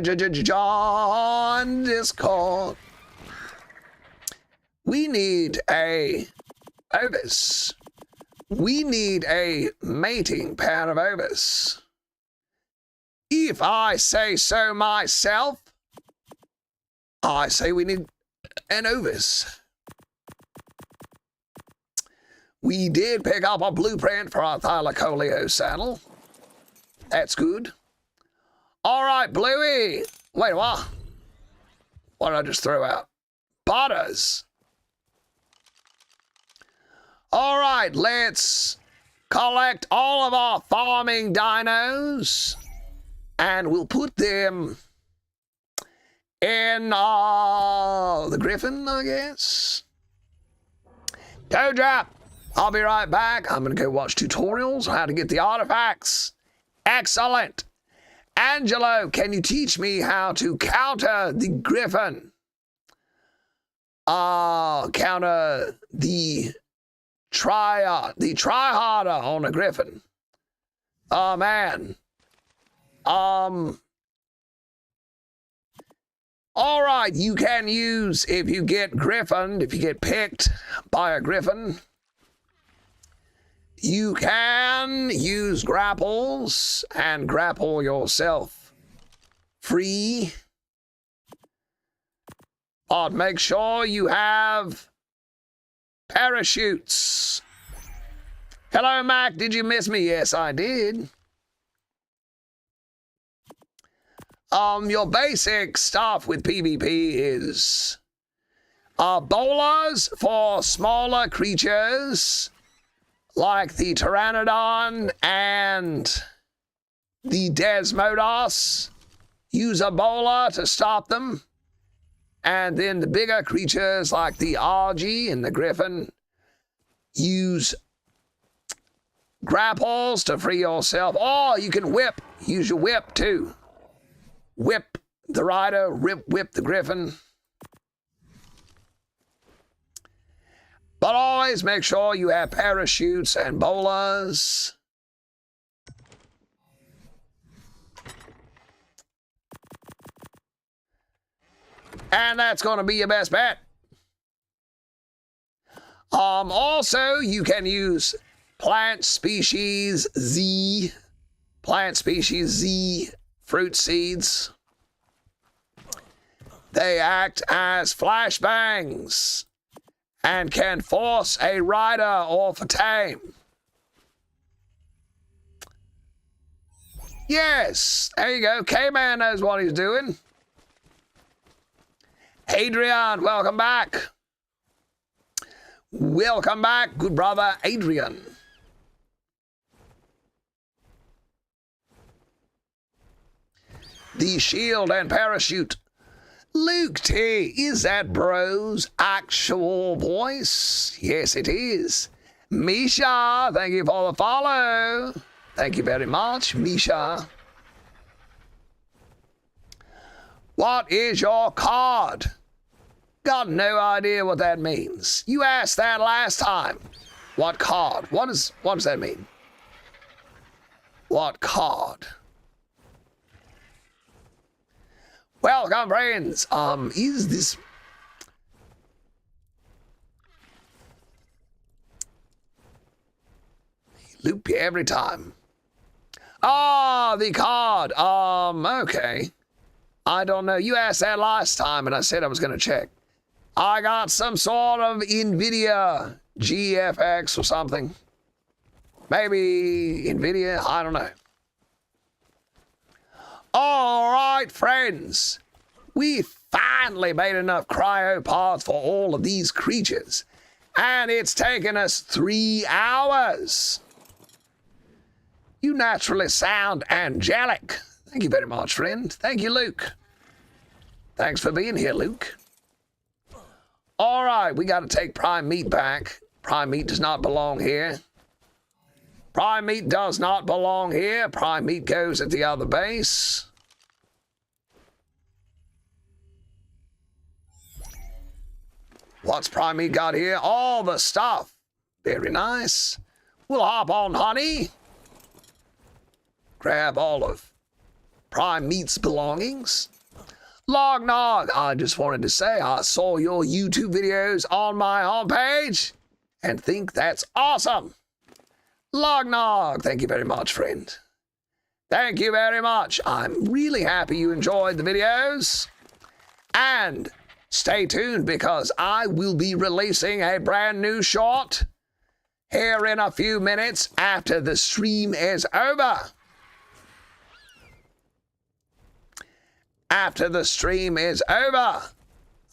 Discord. We need a Ovis. We need a mating pair of Ovis. If I say so myself, I say we need an Ovis. We did pick up a blueprint for our Thylacoleo saddle. That's good. All right, Bluey. Wait, what? What did I just throw out? Butters. All right, let's collect all of our farming dinos, and we'll put them in the Griffin, I guess. Toe drop. I'll be right back. I'm going to go watch tutorials on how to get the artifacts. Excellent. Angelo, can you teach me how to counter the Griffin? Counter the try-harder on a Griffin. Oh, man. All right, you can use, if you get griffined, if you get picked by a Griffin, you can use grapples and grapple yourself free. But make sure you have parachutes. Hello, Mac. Did you miss me? Yes, I did. Your basic stuff with PvP is bolas for smaller creatures like the Pteranodon and the Desmodus. Use a bola to stop them. And then the bigger creatures like the Argy and the Griffin, use grapples to free yourself. Or you can whip. Use your whip too. Whip the rider, whip the Griffin. But always make sure you have parachutes and bolas. And that's going to be your best bet. Also, you can use plant species Z fruit seeds. They act as flashbangs and can force a rider off a tame. Yes, there you go. K-Man knows what he's doing. Adrian, welcome back. Welcome back, good brother Adrian. The shield and parachute. Luke T, is that bro's actual voice? Yes, it is. Misha, thank you for the follow. Thank you very much, Misha. What is your card? Got no idea what that means. You asked that last time. What card? What does that mean? What card? Welcome, friends. Is this... Loop you every time. Ah, the card. Okay. I don't know. You asked that last time, and I said I was going to check. I got some sort of NVIDIA GFX or something. Maybe NVIDIA. I don't know. All right, friends. We finally made enough cryopods for all of these creatures. And it's taken us 3 hours. You naturally sound angelic. Thank you very much, friend. Thank you, Luke. Thanks for being here, Luke. All right, we got to take prime meat back. Prime meat does not belong here. Prime meat does not belong here. Prime meat goes at the other base. What's prime meat got here? All the stuff. Very nice. We'll hop on, honey. Grab all of prime meat's belongings. Log Nog, I just wanted to say I saw your YouTube videos on my homepage and think that's awesome. Log Nog, thank you very much, friend. Thank you very much. I'm really happy you enjoyed the videos. And stay tuned because I will be releasing a brand new short here in a few minutes after the stream is over. After the stream is over,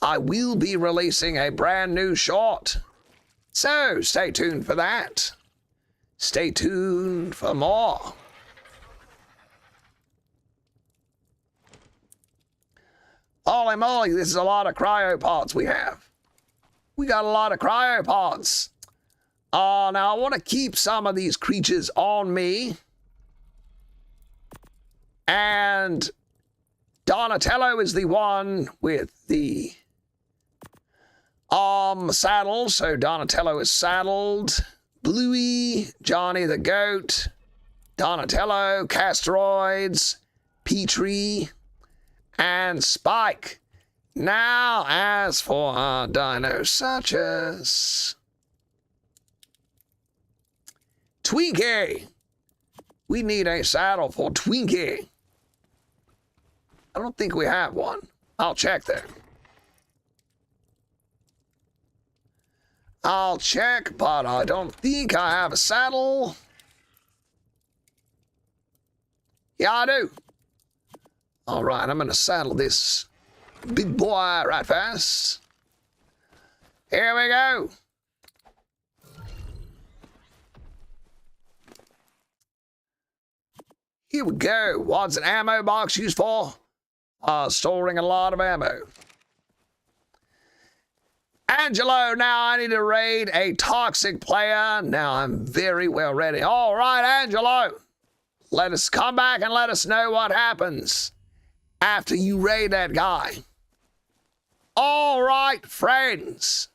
I will be releasing a brand new short. So stay tuned for that. Stay tuned for more. Holy moly, this is a lot of cryopods we have. We got a lot of cryopods. Now I want to keep some of these creatures on me. And Donatello is the one with the saddle, so Donatello is saddled. Bluey, Johnny the goat, Donatello, Castoroids, Petrie, and Spike. Now, as for our dinos such as Twinkie, we need a saddle for Twinkie. I don't think we have one. I'll check there. I'll check, but I don't think I have a saddle. Yeah, I do. All right, I'm going to saddle this big boy right fast. Here we go. Here we go. What's an ammo box used for? Storing a lot of ammo. Angelo, now I need to raid a toxic player. Now I'm very well ready. All right, Angelo. Let us come back and let us know what happens after you raid that guy. All right, friends.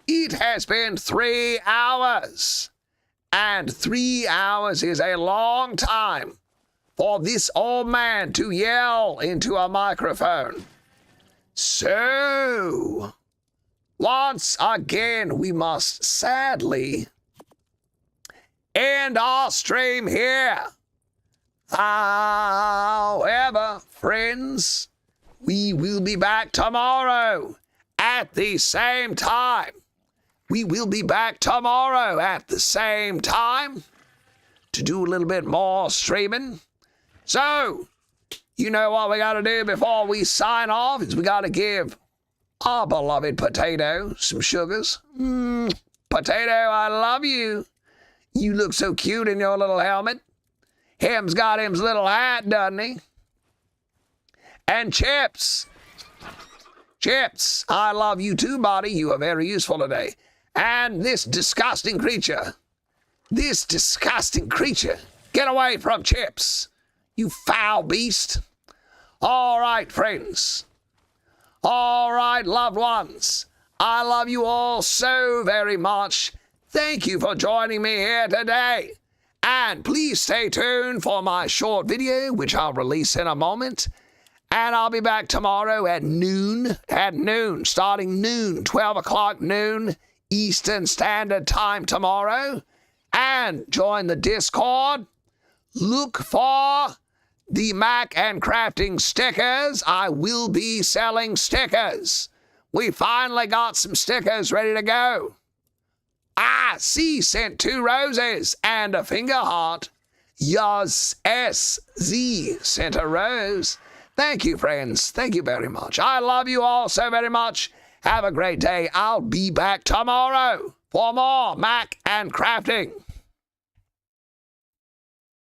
It has been 3 hours. And 3 hours is a long time for this old man to yell into a microphone. So, once again, we must sadly end our stream here. However, friends, we will be back tomorrow at the same time. We will be back tomorrow at the same time to do a little bit more streaming. So, you know what we got to do before we sign off is we got to give our beloved Potato some sugars. Potato, I love you. You look so cute in your little helmet. Him's got him's little hat, doesn't he? And Chips. Chips, I love you too, buddy. You are very useful today. And this disgusting creature. This disgusting creature. Get away from Chips, you foul beast. All right, friends. All right, loved ones. I love you all so very much. Thank you for joining me here today. And please stay tuned for my short video, which I'll release in a moment. And I'll be back tomorrow at noon, starting noon, 12 o'clock noon, Eastern Standard Time tomorrow. And join the Discord. Look for the Mac and Crafting stickers. I will be selling stickers. We finally got some stickers ready to go. C sent 2 roses and a finger heart. Yours SZ sent a rose. Thank you, friends. Thank you very much. I love you all so very much. Have a great day. I'll be back tomorrow for more Mac and Crafting.